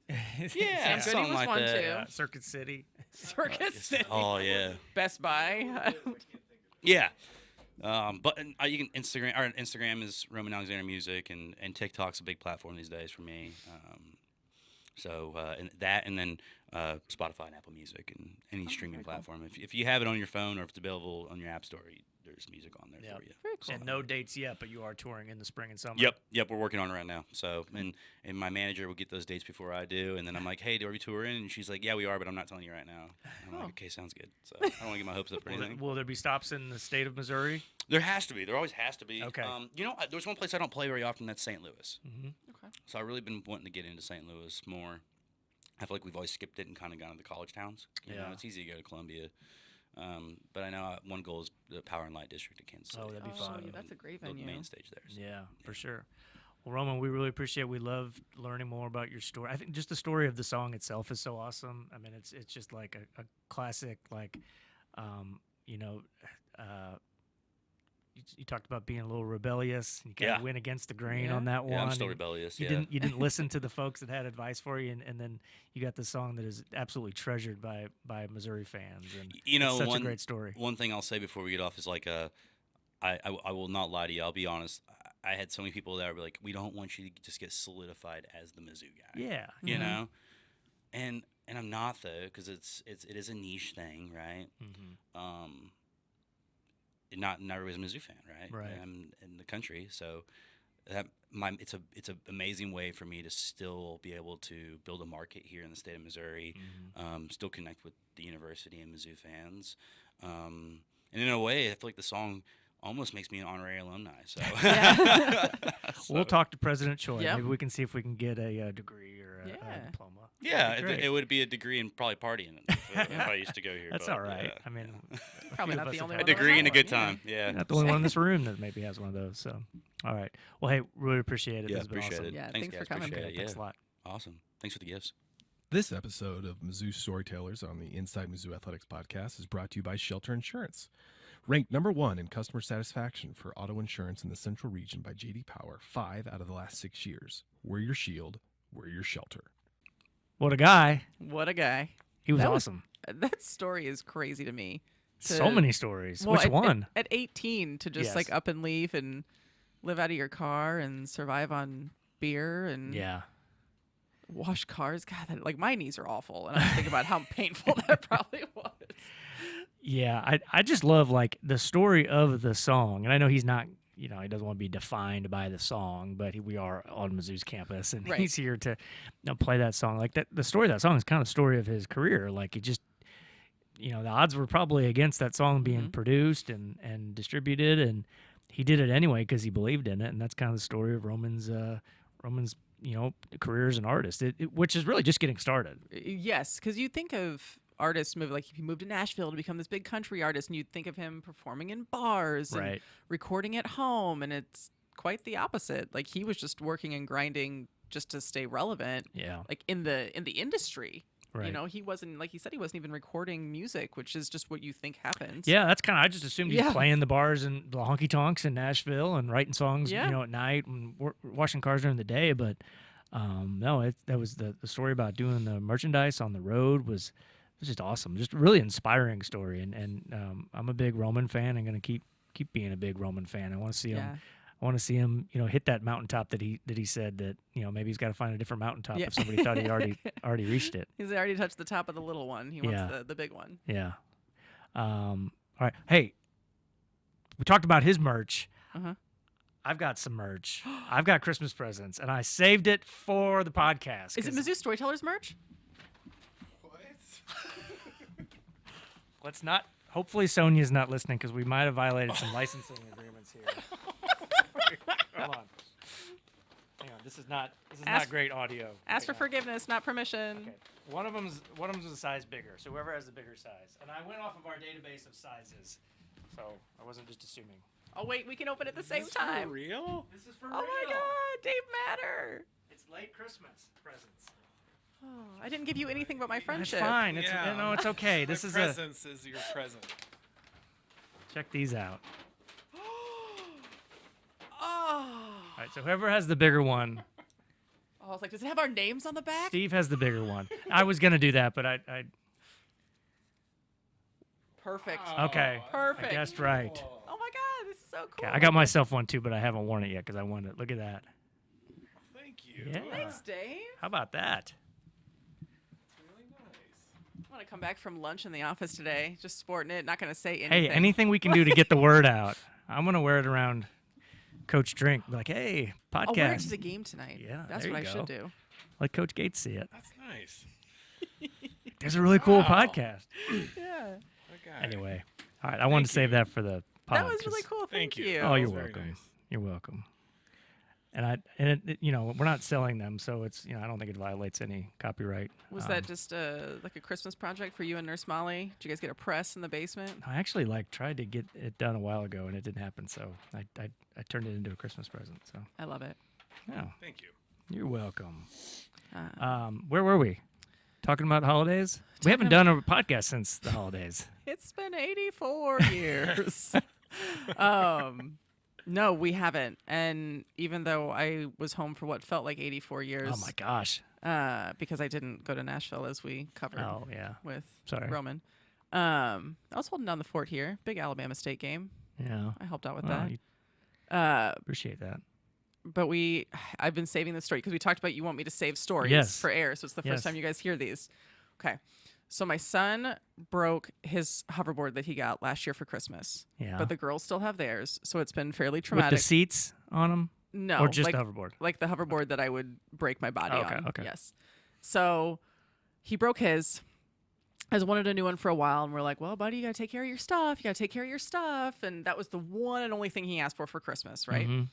[SPEAKER 6] Yeah,
[SPEAKER 3] Sam Goody
[SPEAKER 6] something
[SPEAKER 3] was
[SPEAKER 6] like
[SPEAKER 3] one
[SPEAKER 6] that.
[SPEAKER 3] too.
[SPEAKER 2] Circuit City.
[SPEAKER 3] Circus City.
[SPEAKER 6] Oh yeah.
[SPEAKER 3] Best Buy.
[SPEAKER 6] Yeah. But you can Instagram is Roman Alexander Music, and TikTok's a big platform these days for me. And that, and then Spotify and Apple Music and any streaming platform. If you have it on your phone or if it's available on your app store, there's music on there for you.
[SPEAKER 3] Very cool.
[SPEAKER 2] And no dates yet, but you are touring in the spring and summer.
[SPEAKER 6] Yep, we're working on it right now. So, and my manager will get those dates before I do, and then I'm like, hey, are we touring? And she's like, yeah, we are, but I'm not telling you right now. And I'm like, okay, sounds good. So I don't want to get my hopes up or anything.
[SPEAKER 2] Will there be stops in the state of Missouri?
[SPEAKER 6] There has to be. There always has to be.
[SPEAKER 2] Okay.
[SPEAKER 6] There's one place I don't play very often. That's St. Louis.
[SPEAKER 2] Mm-hmm.
[SPEAKER 3] Okay.
[SPEAKER 6] So I've really been wanting to get into St. Louis more. I feel like we've always skipped it and kind of gone to the college towns. You know, it's easy to go to Columbia. But I know one goal is the Power and Light District of Kansas City.
[SPEAKER 2] Oh, that'd be
[SPEAKER 3] Oh,
[SPEAKER 2] fun.
[SPEAKER 3] yeah, that's a great
[SPEAKER 6] The
[SPEAKER 3] venue.
[SPEAKER 6] main stage there. So.
[SPEAKER 2] Yeah, for sure. Well, Roman, we really appreciate it. We love learning more about your story. I think just the story of the song itself is so awesome. I mean, it's just like a classic, like, you talked about being a little rebellious. You kind of went against the grain on that one.
[SPEAKER 6] Yeah, I'm still
[SPEAKER 2] and
[SPEAKER 6] rebellious.
[SPEAKER 2] You didn't listen to the folks that had advice for you, and then you got the song that is absolutely treasured by Missouri fans. And it's such a great story.
[SPEAKER 6] One thing I'll say before we get off is like, I will not lie to you. I'll be honest. I had so many people that were like, we don't want you to just get solidified as the Mizzou guy.
[SPEAKER 2] Yeah,
[SPEAKER 6] You know, and I'm not though, because it is a niche thing, right?
[SPEAKER 2] Mm-hmm.
[SPEAKER 6] Not everybody's a Mizzou fan, right?
[SPEAKER 2] Right.
[SPEAKER 6] I'm in the country, so it's an amazing way for me to still be able to build a market here in the state of Missouri, still connect with the university and Mizzou fans, and in a way, I feel like the song almost makes me an honorary alumni. So,
[SPEAKER 2] We'll talk to President Choi.
[SPEAKER 3] Yep.
[SPEAKER 2] Maybe we can see if we can get a degree or a diploma.
[SPEAKER 6] yeah,
[SPEAKER 2] That'd be great.
[SPEAKER 6] it would be a degree in probably partying if I used to go here.
[SPEAKER 2] That's
[SPEAKER 6] but,
[SPEAKER 2] all right.
[SPEAKER 6] yeah.
[SPEAKER 2] I mean,
[SPEAKER 3] Probably
[SPEAKER 2] few
[SPEAKER 3] not
[SPEAKER 2] of
[SPEAKER 3] the
[SPEAKER 2] us
[SPEAKER 3] only
[SPEAKER 2] have
[SPEAKER 6] A
[SPEAKER 3] one.
[SPEAKER 2] had
[SPEAKER 6] degree and a good
[SPEAKER 3] Yeah.
[SPEAKER 6] time. Yeah.
[SPEAKER 2] Not the only one in this room that maybe has one of those. So, all right. Well, hey, really appreciate it.
[SPEAKER 6] Yeah,
[SPEAKER 2] This has been
[SPEAKER 6] appreciate
[SPEAKER 2] awesome.
[SPEAKER 6] it.
[SPEAKER 3] Yeah,
[SPEAKER 6] Thanks
[SPEAKER 3] thanks
[SPEAKER 6] guys,
[SPEAKER 3] for coming.
[SPEAKER 6] appreciate it.
[SPEAKER 2] Thanks
[SPEAKER 6] Yeah.
[SPEAKER 2] a lot.
[SPEAKER 6] Awesome. Thanks for the gifts.
[SPEAKER 5] This episode of Mizzou Storytellers on the Inside Mizzou Athletics podcast is brought to you by Shelter Insurance. Ranked number 1 in customer satisfaction for auto insurance in the Central Region by J.D. Power 5 out of the last 6 years. We're your shield. We're your shelter.
[SPEAKER 2] What a guy.
[SPEAKER 3] What a guy.
[SPEAKER 2] He was
[SPEAKER 3] That was-
[SPEAKER 2] awesome.
[SPEAKER 3] That story is crazy to me.
[SPEAKER 2] So many stories.
[SPEAKER 3] Well,
[SPEAKER 2] Which one?
[SPEAKER 3] At 18, to just
[SPEAKER 2] Yes.
[SPEAKER 3] like up and leave and live out of your car and survive on beer and
[SPEAKER 2] Yeah.
[SPEAKER 3] wash cars. God, that, my knees are awful, and I was thinking about how painful that probably was.
[SPEAKER 2] Yeah, I just love like the story of the song, and I know he's not, he doesn't want to be defined by the song, but we are on Mizzou's campus, and
[SPEAKER 3] Right.
[SPEAKER 2] he's here to play that song. Like that, the story of that song is kind of the story of his career. Like it just, the odds were probably against that song being produced and distributed, and he did it anyway because he believed in it, and that's kind of the story of Roman's career as an artist, which is really just getting started.
[SPEAKER 3] Yes, because you think of artists like he moved to Nashville to become this big country artist, and you'd think of him performing in bars and
[SPEAKER 2] Right.
[SPEAKER 3] recording at home, and it's quite the opposite. Like he was just working and grinding just to stay relevant.
[SPEAKER 2] Yeah.
[SPEAKER 3] Like in the industry.
[SPEAKER 2] Right.
[SPEAKER 3] He wasn't, like he said, he wasn't even recording music, which is just what you think happens.
[SPEAKER 2] Yeah, that's kind of. I just assumed he's
[SPEAKER 3] Yeah.
[SPEAKER 2] playing the bars and the honky tonks in Nashville and writing songs,
[SPEAKER 3] Yeah.
[SPEAKER 2] at night and washing cars during the day. But no, that was the story about doing the merchandise on the road was just awesome. Just a really inspiring story. And I'm a big Roman fan. I'm gonna keep being a big Roman fan. I want to see him.
[SPEAKER 3] Yeah.
[SPEAKER 2] I I want to see him, hit that mountaintop that he said that, maybe he's got to find a different mountaintop
[SPEAKER 3] Yeah.
[SPEAKER 2] if somebody thought he already reached it.
[SPEAKER 3] He's already touched the top of the little one. He wants the big one.
[SPEAKER 2] Yeah. All right. Hey, we talked about his merch.
[SPEAKER 3] Uh-huh.
[SPEAKER 2] I've got some merch. I've got Christmas presents, and I saved it for the podcast.
[SPEAKER 3] Is it
[SPEAKER 2] 'cause
[SPEAKER 3] Mizzou Storytellers merch?
[SPEAKER 2] Let's not. Hopefully, Sonia's not listening because we might have violated some licensing agreements here. Hold on. Hang on. This is not great audio.
[SPEAKER 3] Ask for
[SPEAKER 2] Hang on.
[SPEAKER 3] forgiveness, not permission.
[SPEAKER 2] Okay. One of them's a size bigger, so whoever has the bigger size. And I went off of our database of sizes, so I wasn't just assuming.
[SPEAKER 3] Oh wait, we can open it at the same time.
[SPEAKER 4] For real?
[SPEAKER 2] This is for
[SPEAKER 3] Oh
[SPEAKER 2] real.
[SPEAKER 3] my God, Dave Matter.
[SPEAKER 2] It's late Christmas presents.
[SPEAKER 3] Oh, I didn't give you anything but my
[SPEAKER 2] It's
[SPEAKER 3] friendship.
[SPEAKER 2] fine. It's
[SPEAKER 4] Yeah.
[SPEAKER 2] it's okay. This
[SPEAKER 4] My
[SPEAKER 2] is
[SPEAKER 4] presence is your present.
[SPEAKER 2] check these out.
[SPEAKER 3] Oh.
[SPEAKER 2] All right, so whoever has the bigger one,
[SPEAKER 3] I was like, does it have our names on the back?
[SPEAKER 2] Steve has the bigger one. I was gonna do that, but I
[SPEAKER 3] Perfect.
[SPEAKER 2] okay.
[SPEAKER 3] Perfect.
[SPEAKER 2] I guessed right.
[SPEAKER 3] Oh my God, this is so cool.
[SPEAKER 2] Okay, I got myself one too, but I haven't worn it yet because I wanted it. Look at that.
[SPEAKER 4] Thank you.
[SPEAKER 2] Yeah.
[SPEAKER 3] Thanks, Dave.
[SPEAKER 2] How about that?
[SPEAKER 4] It's really nice.
[SPEAKER 3] I want to come back from lunch in the office today, just sporting it, not going to say anything.
[SPEAKER 2] Hey, anything we can do to get the word out. I'm gonna wear it around Coach Drink. Be like, hey,
[SPEAKER 3] I'll wear it to
[SPEAKER 2] podcast.
[SPEAKER 3] the game tonight.
[SPEAKER 2] Yeah,
[SPEAKER 3] That's
[SPEAKER 2] there
[SPEAKER 3] what
[SPEAKER 2] you
[SPEAKER 3] I should
[SPEAKER 2] go.
[SPEAKER 3] do.
[SPEAKER 2] Let Coach Gates see it.
[SPEAKER 4] That's nice.
[SPEAKER 2] There's a really cool
[SPEAKER 4] Wow.
[SPEAKER 2] podcast.
[SPEAKER 3] Yeah.
[SPEAKER 4] Okay.
[SPEAKER 2] Anyway, all right. I wanted to save that for the pod.
[SPEAKER 3] That was really
[SPEAKER 2] 'cause-
[SPEAKER 3] cool. Thank
[SPEAKER 4] Thank you.
[SPEAKER 3] you.
[SPEAKER 2] Oh, you're
[SPEAKER 4] That's very
[SPEAKER 2] welcome.
[SPEAKER 4] nice.
[SPEAKER 2] You're welcome. And we're not selling them, so it's, I don't think it violates any copyright.
[SPEAKER 3] Was that just like a Christmas project for you and Nurse Molly? Did you guys get a press in the basement?
[SPEAKER 2] I actually tried to get it done a while ago, and it didn't happen. So I turned it into a Christmas present. So
[SPEAKER 3] I love it.
[SPEAKER 2] yeah,
[SPEAKER 4] Thank you.
[SPEAKER 2] you're welcome.
[SPEAKER 3] Uh,
[SPEAKER 2] Where were we? Talking about holidays? We haven't done a podcast since the holidays.
[SPEAKER 3] It's been 84 years. No, we haven't. And even though I was home for what felt like 84 years,
[SPEAKER 2] Oh my gosh.
[SPEAKER 3] because I didn't go to Nashville as we covered
[SPEAKER 2] Oh yeah.
[SPEAKER 3] with
[SPEAKER 2] Sorry.
[SPEAKER 3] Roman. I was holding down the fort here. Big Alabama State game.
[SPEAKER 2] Yeah.
[SPEAKER 3] I helped out with
[SPEAKER 2] Well, you
[SPEAKER 3] that.
[SPEAKER 2] appreciate that.
[SPEAKER 3] But I've been saving the story because we talked about you want me to save stories
[SPEAKER 2] Yes.
[SPEAKER 3] for air. So it's the first
[SPEAKER 2] Yes.
[SPEAKER 3] time you guys hear these. Okay. So my son broke his hoverboard that he got last year for Christmas.
[SPEAKER 2] Yeah.
[SPEAKER 3] But the girls still have theirs. So it's been fairly
[SPEAKER 2] With
[SPEAKER 3] traumatic.
[SPEAKER 2] the seats on them,
[SPEAKER 3] No.
[SPEAKER 2] or just
[SPEAKER 3] like,
[SPEAKER 2] the hoverboard.
[SPEAKER 3] like the hoverboard that I would break my body
[SPEAKER 2] Okay,
[SPEAKER 3] on.
[SPEAKER 2] okay.
[SPEAKER 3] Yes. So he broke his. Has wanted a new one for a while, and we're like, well, buddy, you gotta take care of your stuff. You gotta take care of your stuff. And that was the one and only thing he asked for Christmas, right?
[SPEAKER 2] Mhm.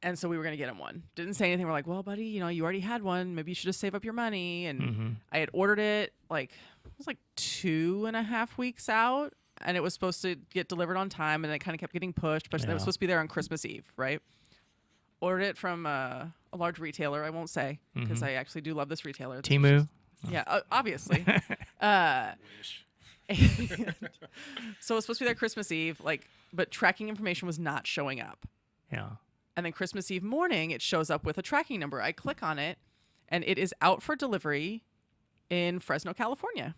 [SPEAKER 3] And so we were gonna get him one. Didn't say anything. We're like, well, buddy, you already had one. Maybe you should just save up your money. And
[SPEAKER 2] Mhm.
[SPEAKER 3] I had ordered it it was like 2.5 weeks out, and it was supposed to get delivered on time, and it kind of kept getting pushed. But it
[SPEAKER 2] Yeah.
[SPEAKER 3] was supposed to be there on Christmas Eve, right? Ordered it from a large retailer. I won't say because I actually do love this retailer. This was
[SPEAKER 2] Timu.
[SPEAKER 3] just- yeah, obviously.
[SPEAKER 4] Wish.
[SPEAKER 3] So it was supposed to be there Christmas Eve, but tracking information was not showing up.
[SPEAKER 2] Yeah.
[SPEAKER 3] And then Christmas Eve morning, it shows up with a tracking number. I click on it, and it is out for delivery in Fresno, California.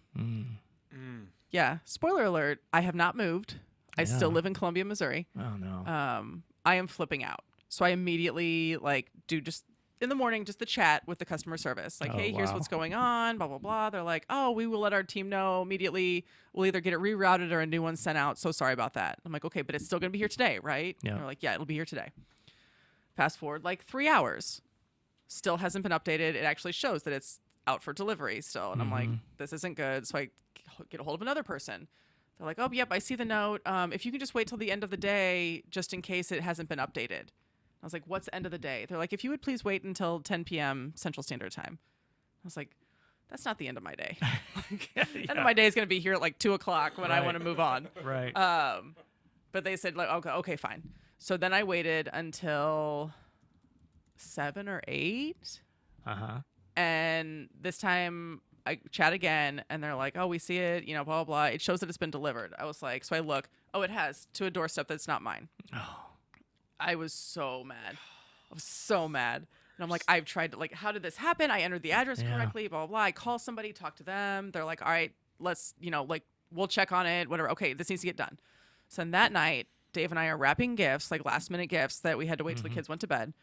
[SPEAKER 3] Yeah. Spoiler alert, I have not moved. I still
[SPEAKER 2] Yeah.
[SPEAKER 3] live in Columbia, Missouri.
[SPEAKER 2] Oh no.
[SPEAKER 3] I am flipping out. So I immediately do just in the morning, just the chat with the customer service. Like,
[SPEAKER 2] Oh,
[SPEAKER 3] hey, here's
[SPEAKER 2] wow.
[SPEAKER 3] what's going on, blah, blah, blah. They're like, oh, we will let our team know immediately. We'll either get it rerouted or a new one sent out. So sorry about that. I'm like, okay, but it's still going to be here today, right?
[SPEAKER 2] Yeah.
[SPEAKER 3] They're like, yeah, it'll be here today. Fast forward 3 hours. Still hasn't been updated. It actually shows that it's out for delivery still. And I'm like, this isn't good. So I get a hold of another person. They're like, oh, yep, I see the note. If you can just wait till the end of the day, just in case it hasn't been updated. I was like, what's the end of the day? They're like, if you would please wait until 10 p.m. Central Standard Time. I was like, that's not the end of my day. End of my day is going to be here at 2 o'clock when I
[SPEAKER 2] Right.
[SPEAKER 3] want to move on.
[SPEAKER 2] Right.
[SPEAKER 3] But they said, okay, fine. So then I waited until 7 or 8.
[SPEAKER 2] Uh-huh.
[SPEAKER 3] And this time I chat again, and they're like, oh, we see it, blah, blah, blah. It shows that it's been delivered. I was like, so I look, oh, it has, to a doorstep that's not mine.
[SPEAKER 2] Oh.
[SPEAKER 3] I was so mad. I was so mad. And I'm like, I've tried to, how did this happen? I entered the address
[SPEAKER 2] Yeah.
[SPEAKER 3] correctly, blah, blah, blah. I call somebody, talk to them. They're like, all right, let's, we'll check on it, whatever. Okay, this needs to get done. So then that night, Dave and I are wrapping gifts, like last minute gifts that we had to wait till the kids went to bed.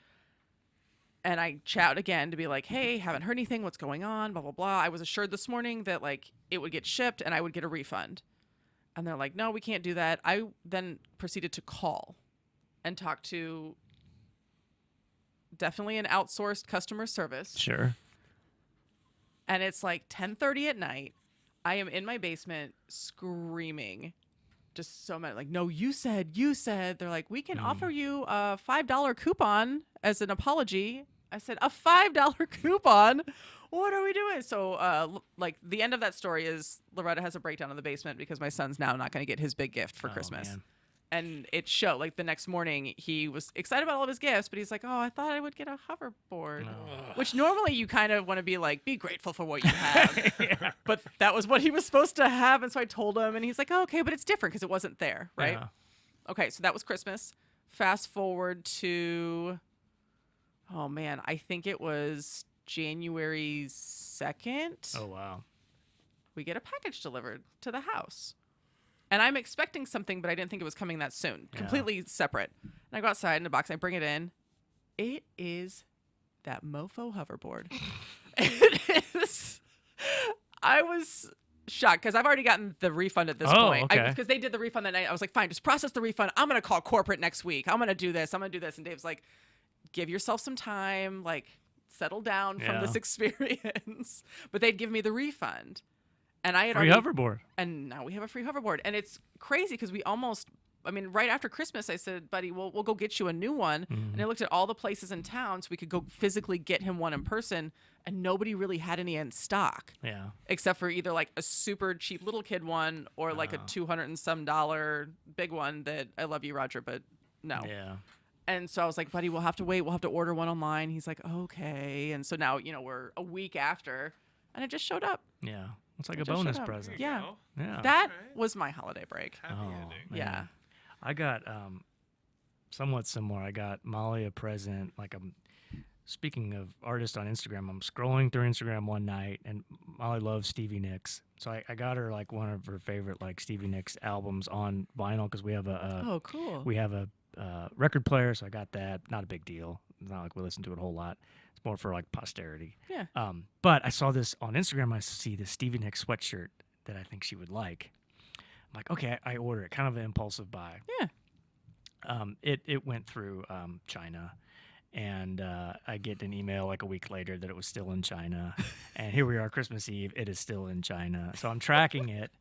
[SPEAKER 3] And I chat again to be like, hey, haven't heard anything. What's going on? Blah, blah, blah. I was assured this morning that like it would get shipped and I would get a refund. And they're like, no, we can't do that. I then proceeded to call and talk to definitely an outsourced customer service.
[SPEAKER 2] Sure.
[SPEAKER 3] And it's like 10:30 at night. I am in my basement screaming. Just so many, like, no, you said. They're like, we can offer you a $5 coupon as an apology. I said, a $5 coupon? What are we doing? So, like, the end of that story is Loretta has a breakdown in the basement because my son's now not going to get his big gift for Christmas.
[SPEAKER 2] Man.
[SPEAKER 3] And it showed, like, the next morning, he was excited about all of his gifts, but he's like, oh, I thought I would get a hoverboard. Which normally you kind of want to be like, be grateful for what you have. But that was what he was supposed to have. And so I told him, and he's like, oh, okay, but it's different because it wasn't there, right?
[SPEAKER 2] Yeah.
[SPEAKER 3] Okay, so that was Christmas. Fast forward to, oh, man, I think it was January 2nd.
[SPEAKER 2] Oh, wow.
[SPEAKER 3] We get a package delivered to the house. And I'm expecting something, but I didn't think it was coming that soon.
[SPEAKER 2] Yeah.
[SPEAKER 3] Completely separate. And I go outside in a box. I bring it in. It is that mofo hoverboard. It is. I was shocked because I've already gotten the refund at this point.
[SPEAKER 2] Okay.
[SPEAKER 3] Because they did the refund that night. I was like, fine, just process the refund. I'm going to call corporate next week. I'm going to do this. And Dave's like, give yourself some time. Like, settle down from this experience. But they'd give me the refund. And I had
[SPEAKER 2] Free
[SPEAKER 3] already,
[SPEAKER 2] hoverboard.
[SPEAKER 3] and now we have a free hoverboard. And it's crazy because we almost, I mean, right after Christmas, I said, buddy, we'll go get you a new one. And I looked at all the places in town so we could go physically get him one in person. And nobody really had any in stock.
[SPEAKER 2] Yeah.
[SPEAKER 3] Except for either like a super cheap little kid one or like a $200 and some big one that I love you, Roger, but no.
[SPEAKER 2] Yeah.
[SPEAKER 3] And so I was like, buddy, we'll have to wait. We'll have to order one online. He's like, okay. And so now, we're a week after and it just showed up.
[SPEAKER 2] Yeah. It's like
[SPEAKER 3] It
[SPEAKER 2] a
[SPEAKER 3] just
[SPEAKER 2] bonus
[SPEAKER 3] showed up.
[SPEAKER 2] present.
[SPEAKER 3] Yeah.
[SPEAKER 2] Yeah.
[SPEAKER 3] That was my holiday break.
[SPEAKER 4] Happy ending.
[SPEAKER 2] Man.
[SPEAKER 3] Yeah.
[SPEAKER 2] I got somewhat similar. I got Molly a present. Like, speaking of artists on Instagram, I'm scrolling through Instagram one night, and Molly loves Stevie Nicks. So I got her like one of her favorite like Stevie Nicks albums on vinyl because we have
[SPEAKER 3] Oh, cool.
[SPEAKER 2] we have a record player. So I got that. Not a big deal. It's not like we listen to it a whole lot. It's more for like posterity.
[SPEAKER 3] Yeah.
[SPEAKER 2] But I saw this on Instagram. I see this Stevie Nicks sweatshirt that I think she would like. I'm like, okay, I order it. Kind of an impulsive buy.
[SPEAKER 3] Yeah.
[SPEAKER 2] It went through China, and I get an email like a week later that it was still in China. And here we are, Christmas Eve. It is still in China. So I'm tracking it.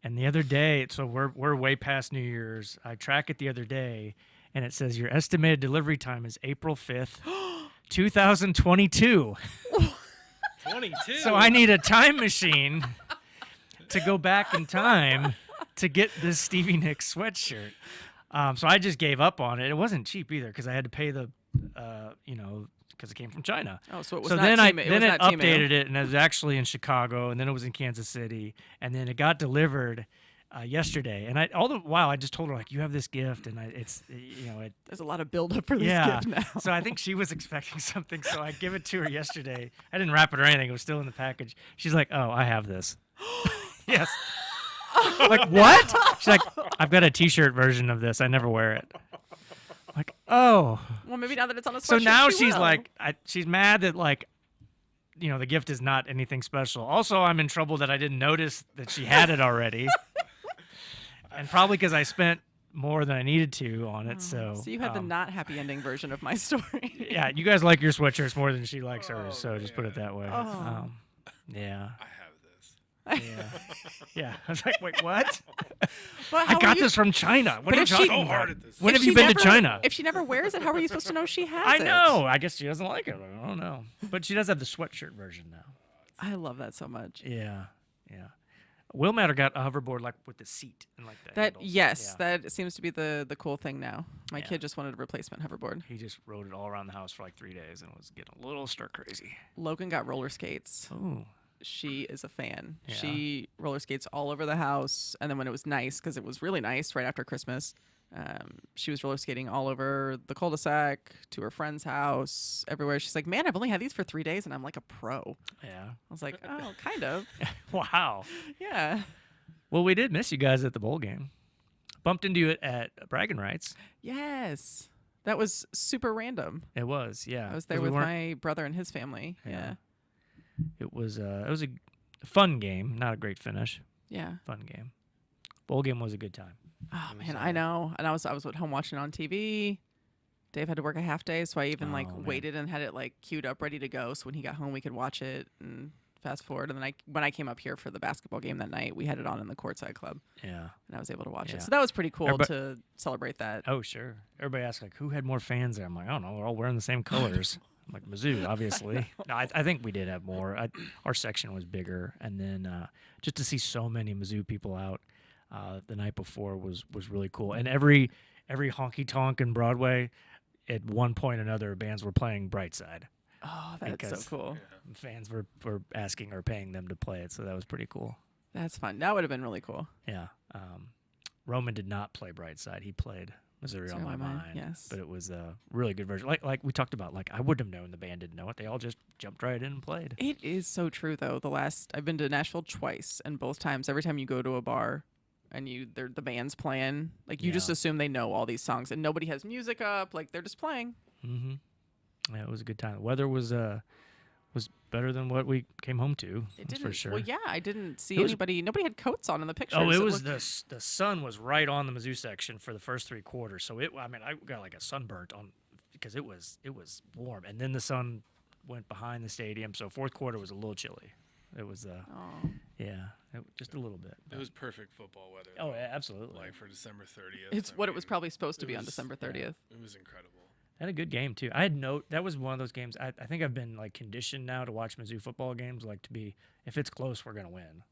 [SPEAKER 2] And the other day, so we're way past New Year's. I track it the other day, and it says your estimated delivery time is April 5th, 2022.
[SPEAKER 5] 22.
[SPEAKER 2] So I need a time machine to go back in time to get this Stevie Nicks sweatshirt. So I just gave up on it. It wasn't cheap either because I had to pay the, because it came from China.
[SPEAKER 3] Oh, so it was
[SPEAKER 2] So
[SPEAKER 3] not
[SPEAKER 2] then
[SPEAKER 3] team,
[SPEAKER 2] it
[SPEAKER 3] was not Temu.
[SPEAKER 2] updated it, and it was actually in Chicago, and then it was in Kansas City, and then it got delivered yesterday. And all the while, I just told her like, "You have this gift," and
[SPEAKER 3] There's a lot of buildup for this
[SPEAKER 2] yeah.
[SPEAKER 3] gift now.
[SPEAKER 2] So I think she was expecting something, so I give it to her yesterday. I didn't wrap it or anything; it was still in the package. She's like, "Oh, I have this." Yes. Like, what? She's like, I've got a T-shirt version of this. I never wear it. I'm like, oh.
[SPEAKER 3] Well, maybe now that it's on a sweatshirt,
[SPEAKER 2] So now
[SPEAKER 3] she
[SPEAKER 2] she's
[SPEAKER 3] will.
[SPEAKER 2] like, she's mad that like, the gift is not anything special. Also, I'm in trouble that I didn't notice that she had it already, and probably because I spent more than I needed to on it. So
[SPEAKER 3] you had the not happy ending version of my story.
[SPEAKER 2] yeah, you guys like your sweatshirts more than she likes hers. So just put it that way.
[SPEAKER 3] Oh.
[SPEAKER 2] Yeah.
[SPEAKER 4] I have this.
[SPEAKER 2] Yeah. I was like, wait, what?
[SPEAKER 3] But
[SPEAKER 2] I
[SPEAKER 3] how are
[SPEAKER 2] got
[SPEAKER 3] you-
[SPEAKER 2] this from China. What
[SPEAKER 3] But
[SPEAKER 2] are you
[SPEAKER 3] if she-
[SPEAKER 2] talking
[SPEAKER 4] So
[SPEAKER 2] about?
[SPEAKER 4] hard at this.
[SPEAKER 2] When
[SPEAKER 3] if
[SPEAKER 2] have you
[SPEAKER 3] she
[SPEAKER 2] been
[SPEAKER 3] never-
[SPEAKER 2] to China?
[SPEAKER 3] If she never wears it, how are you supposed to know she has
[SPEAKER 2] I
[SPEAKER 3] it?
[SPEAKER 2] know. I guess she doesn't like it. I don't know. But she does have the sweatshirt version now.
[SPEAKER 3] I love that so much.
[SPEAKER 2] Yeah. Will Matter got a hoverboard like with the seat and like the
[SPEAKER 3] That
[SPEAKER 2] handles.
[SPEAKER 3] yes,
[SPEAKER 2] Yeah.
[SPEAKER 3] that seems to be the cool thing now. My
[SPEAKER 2] Yeah.
[SPEAKER 3] kid just wanted a replacement hoverboard.
[SPEAKER 2] He just rode it all around the house for like 3 days and was getting a little stir crazy.
[SPEAKER 3] Logan got roller skates.
[SPEAKER 2] Oh.
[SPEAKER 3] She is a fan.
[SPEAKER 2] Yeah.
[SPEAKER 3] She roller skates all over the house, and then when it was nice, because it was really nice right after Christmas, she was roller skating all over the cul-de-sac, to her friend's house, everywhere. She's like, "Man, I've only had these for 3 days, and I'm like a pro."
[SPEAKER 2] Yeah.
[SPEAKER 3] I was like, "Oh, kind of,
[SPEAKER 2] Wow.
[SPEAKER 3] yeah."
[SPEAKER 2] Well, we did miss you guys at the bowl game. bumped into you at Bragging Rights.
[SPEAKER 3] Yes. That was super random.
[SPEAKER 2] It was, yeah.
[SPEAKER 3] I was there
[SPEAKER 2] 'Cause we
[SPEAKER 3] with
[SPEAKER 2] weren't-
[SPEAKER 3] my brother and his family. Yeah.
[SPEAKER 2] It was a fun game, not a great finish.
[SPEAKER 3] Yeah.
[SPEAKER 2] Fun game. Bowl game was a good time.
[SPEAKER 3] Oh man, I know. And I was at home watching on TV. Dave had to work a half day, so I even
[SPEAKER 2] Oh, man.
[SPEAKER 3] waited and had it queued up ready to go, so when he got home we could watch it and fast forward. And then when I came up here for the basketball game that night, we had it on in the courtside club,
[SPEAKER 2] Yeah.
[SPEAKER 3] and I was able to watch
[SPEAKER 2] Yeah.
[SPEAKER 3] it. So that was pretty cool
[SPEAKER 2] Everybody-
[SPEAKER 3] to celebrate that.
[SPEAKER 2] Oh, sure. Everybody asks, who had more fans there? I'm like, I don't know. We're all wearing the same colors. I'm like, Mizzou, obviously. No, I think we did have more. Our section was bigger. And then just to see so many Mizzou people out the night before was really cool. And every honky-tonk in Broadway, at one point or another, bands were playing Brightside.
[SPEAKER 3] Oh, that's
[SPEAKER 2] Because-
[SPEAKER 3] so cool.
[SPEAKER 2] Fans were asking or paying them to play it, so that was pretty cool.
[SPEAKER 3] That's fun. That would have been really cool.
[SPEAKER 2] Yeah. Roman did not play Brightside. He played Missouri on My Mind.
[SPEAKER 3] Yes.
[SPEAKER 2] But it was a really good version. Like we talked about, I wouldn't have known the band didn't know it. They all just jumped right in and played.
[SPEAKER 3] It is so true, though. I've been to Nashville twice, and both times, every time you go to a bar and the band's playing, you just
[SPEAKER 2] Yeah.
[SPEAKER 3] assume they know all these songs, and nobody has music up. They're just playing.
[SPEAKER 2] Mm-hmm. Yeah, it was a good time. The weather was better than what we came home to.
[SPEAKER 3] It
[SPEAKER 2] That's
[SPEAKER 3] didn't.
[SPEAKER 2] for sure.
[SPEAKER 3] Well, yeah, I didn't see
[SPEAKER 2] It was-
[SPEAKER 3] anybody. Nobody had coats on in the pictures.
[SPEAKER 2] Oh, it was
[SPEAKER 3] looked-
[SPEAKER 2] the sun was right on the Mizzou section for the first 3 quarters. So I got a sunburnt on because it was warm, and then the sun went behind the stadium. So fourth quarter was a little chilly. It was
[SPEAKER 3] Oh.
[SPEAKER 2] just a little bit.
[SPEAKER 4] It was perfect football weather.
[SPEAKER 2] Oh,
[SPEAKER 4] though,
[SPEAKER 2] yeah, absolutely.
[SPEAKER 4] for December 30th.
[SPEAKER 3] It's what it was probably supposed to
[SPEAKER 4] it
[SPEAKER 3] be on
[SPEAKER 4] was-
[SPEAKER 3] December 30th.
[SPEAKER 4] It was incredible.
[SPEAKER 2] Had a good game too. That was one of those games. I think I've been conditioned now to watch Mizzou football games. To be, if it's close, we're gonna win.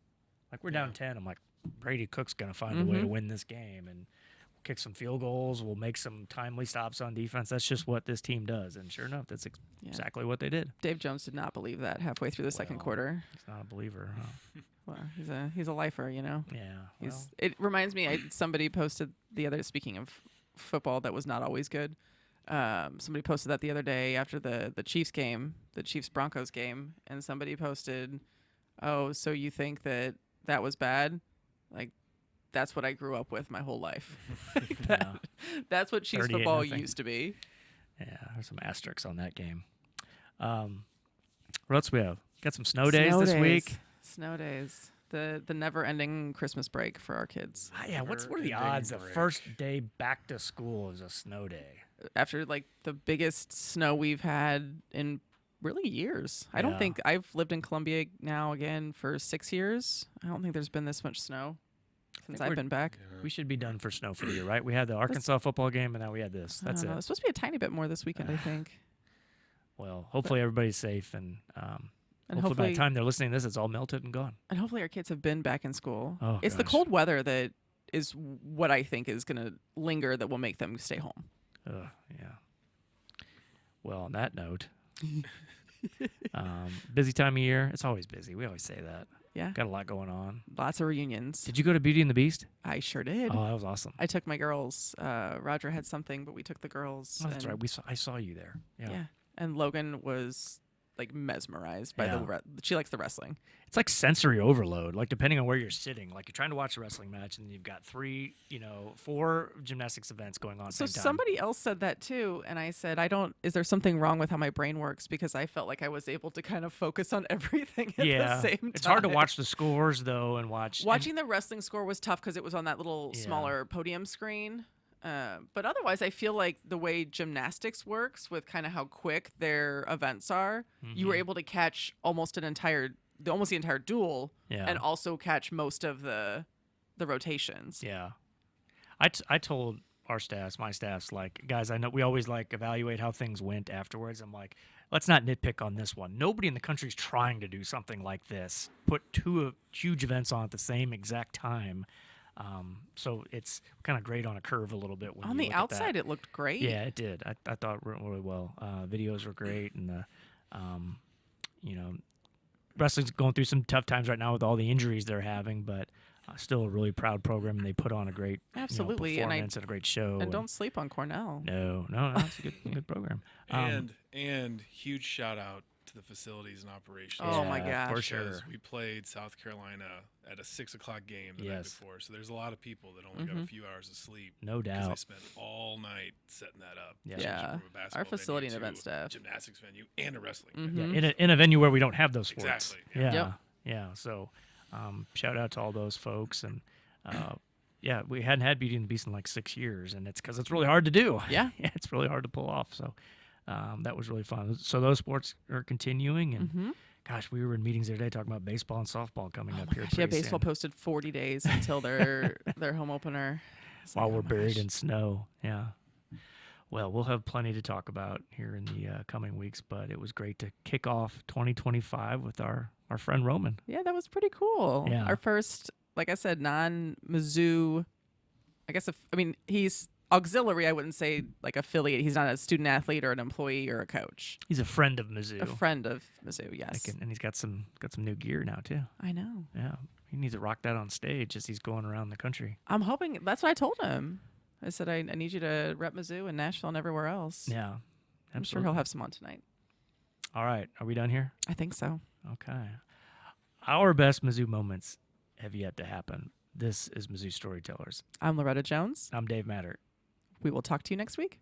[SPEAKER 2] We're down 10. I'm like, Brady Cook's gonna find a way to win this game, and we'll kick some field goals. We'll make some timely stops on defense. That's just what this team does. And sure enough, that's exactly what they did.
[SPEAKER 3] Dave Jones did not believe that halfway through the second
[SPEAKER 2] Well,
[SPEAKER 3] quarter.
[SPEAKER 2] He's not a believer. Huh?
[SPEAKER 3] Well, he's a lifer,
[SPEAKER 2] Yeah. well,
[SPEAKER 3] It reminds me. Somebody posted the other. Speaking of football, that was not always good. Somebody posted that the other day after the Chiefs game, the Chiefs Broncos game, and somebody posted, "Oh, so you think that was bad? That's what I grew up with my whole life.
[SPEAKER 2] yeah.
[SPEAKER 3] That's what Chiefs
[SPEAKER 2] 38-0.
[SPEAKER 3] football used to be."
[SPEAKER 2] Yeah. There's some asterisks on that game. What else we have? Got some snow days this week.
[SPEAKER 3] Snow days. The never-ending Christmas break for our kids.
[SPEAKER 2] Yeah. What are the
[SPEAKER 4] Never-ending
[SPEAKER 2] odds the
[SPEAKER 4] break.
[SPEAKER 2] first day back to school is a snow day?
[SPEAKER 3] After the biggest snow we've had in really years. I don't
[SPEAKER 2] Yeah.
[SPEAKER 3] think I've lived in Columbia now again for 6 years. I don't think there's been this much snow since I've
[SPEAKER 2] we're-
[SPEAKER 3] been back.
[SPEAKER 2] We should be done for snow for the year, right? We had the Arkansas football game, and now we had this.
[SPEAKER 3] I
[SPEAKER 2] That's
[SPEAKER 3] don't know.
[SPEAKER 2] it.
[SPEAKER 3] It's supposed to be a tiny bit more this weekend, I think.
[SPEAKER 2] Well, hopefully everybody's safe, and
[SPEAKER 3] And
[SPEAKER 2] hopefully by
[SPEAKER 3] hopefully,
[SPEAKER 2] the time they're listening to this, it's all melted and gone.
[SPEAKER 3] our kids have been back in school.
[SPEAKER 2] Oh,
[SPEAKER 3] It's the
[SPEAKER 2] gosh.
[SPEAKER 3] cold weather that is what I think is going to linger that will make them stay home.
[SPEAKER 2] Ugh, yeah. Well, on that note, busy time of year. It's always busy. We always say that.
[SPEAKER 3] Yeah.
[SPEAKER 2] Got a lot going on.
[SPEAKER 3] Lots of reunions.
[SPEAKER 2] Did you go to Beauty and the Beast?
[SPEAKER 3] I sure did.
[SPEAKER 2] Oh, that was awesome.
[SPEAKER 3] I took my girls. Roger had something, but we took the girls.
[SPEAKER 2] Oh, that's
[SPEAKER 3] and-
[SPEAKER 2] right. I saw you there.
[SPEAKER 3] Yeah. And Logan was mesmerized by
[SPEAKER 2] Yeah.
[SPEAKER 3] she likes the wrestling.
[SPEAKER 2] It's like sensory overload. Depending on where you're sitting, you're trying to watch a wrestling match, and you've got 4 gymnastics events going on. At
[SPEAKER 3] So
[SPEAKER 2] the same time.
[SPEAKER 3] somebody else said that too, and I said, is there something wrong with how my brain works? Because I felt like I was able to kind of focus on everything at the same time.
[SPEAKER 2] It's hard to watch the scores though, and
[SPEAKER 3] Watching the wrestling score was tough because it was on that little
[SPEAKER 2] Yeah.
[SPEAKER 3] smaller podium screen. But otherwise, I feel like the way gymnastics works with kind of how quick their events are, you were able to catch almost the entire duel,
[SPEAKER 2] Yeah.
[SPEAKER 3] and also catch most of the rotations.
[SPEAKER 2] Yeah. I told my staffs, guys, I know we always evaluate how things went afterwards. I'm like, let's not nitpick on this one. Nobody in the country is trying to do something like this. Put 2 huge events on at the same exact time. So it's kind of great on a curve a little bit. When
[SPEAKER 3] On
[SPEAKER 2] you
[SPEAKER 3] the
[SPEAKER 2] look at that.
[SPEAKER 3] outside, it looked great.
[SPEAKER 2] Yeah, it did. I thought it went really well. Videos were great, and wrestling's going through some tough times right now with all the injuries they're having, but still a really proud program, and they put on a great
[SPEAKER 3] Absolutely, and
[SPEAKER 2] performance and a great show.
[SPEAKER 3] And don't sleep on Cornell.
[SPEAKER 2] No, it's a good program.
[SPEAKER 4] And huge shout out to the facilities and operations.
[SPEAKER 3] Oh my
[SPEAKER 2] Yeah, for
[SPEAKER 3] gosh.
[SPEAKER 2] sure.
[SPEAKER 4] Because we played South Carolina at a 6:00 game the night
[SPEAKER 2] Yes.
[SPEAKER 4] before, so there's a lot of people that only got a few hours of sleep.
[SPEAKER 2] No
[SPEAKER 4] Because they
[SPEAKER 2] doubt.
[SPEAKER 4] spent all night setting that up.
[SPEAKER 2] Yeah.
[SPEAKER 4] changing
[SPEAKER 3] Yeah.
[SPEAKER 4] from a basketball
[SPEAKER 3] Our facility
[SPEAKER 4] venue
[SPEAKER 3] and event
[SPEAKER 4] to
[SPEAKER 3] staff.
[SPEAKER 4] gymnastics venue, and a wrestling
[SPEAKER 3] Mhm.
[SPEAKER 4] venue.
[SPEAKER 2] Yeah, in a venue where we don't have those sports.
[SPEAKER 4] Exactly,
[SPEAKER 2] Yeah.
[SPEAKER 3] Yep.
[SPEAKER 2] Yeah. So, shout out to all those folks, and yeah, we hadn't had Beauty and the Beast in like 6 years, and it's because it's really hard to do.
[SPEAKER 3] Yeah.
[SPEAKER 2] It's really hard to pull off. So, that was really fun. So those sports are continuing, and
[SPEAKER 3] Mm-hmm.
[SPEAKER 2] gosh, we were in meetings the other day talking about baseball and softball coming up here.
[SPEAKER 3] Yeah,
[SPEAKER 2] pretty
[SPEAKER 3] baseball
[SPEAKER 2] soon,
[SPEAKER 3] posted 40 days until their home opener. It's
[SPEAKER 2] while
[SPEAKER 3] like,
[SPEAKER 2] we're
[SPEAKER 3] oh my
[SPEAKER 2] buried
[SPEAKER 3] gosh.
[SPEAKER 2] in snow. Yeah. Well, we'll have plenty to talk about here in the coming weeks, but it was great to kick off 2025 with our friend Roman.
[SPEAKER 3] Yeah, that was pretty cool.
[SPEAKER 2] Yeah.
[SPEAKER 3] Our first, like I said, non-Mizzou. I guess he's auxiliary. I wouldn't say like affiliate. He's not a student athlete or an employee or a coach.
[SPEAKER 2] He's a friend of Mizzou.
[SPEAKER 3] A friend of Mizzou. Yes,
[SPEAKER 2] And he's got some new gear now too.
[SPEAKER 3] I know.
[SPEAKER 2] Yeah, he needs to rock that on stage as he's going around the country.
[SPEAKER 3] I'm hoping. That's what I told him. I said I need you to rep Mizzou in Nashville and everywhere else.
[SPEAKER 2] Yeah,
[SPEAKER 3] I'm sure
[SPEAKER 2] absolutely.
[SPEAKER 3] he'll have some on tonight.
[SPEAKER 2] All right, are we done here?
[SPEAKER 3] I think so.
[SPEAKER 2] Okay. Our best Mizzou moments have yet to happen. This is Mizzou Storytellers.
[SPEAKER 3] I'm Loretta Jones.
[SPEAKER 2] I'm Dave Matter.
[SPEAKER 3] We will talk to you next week.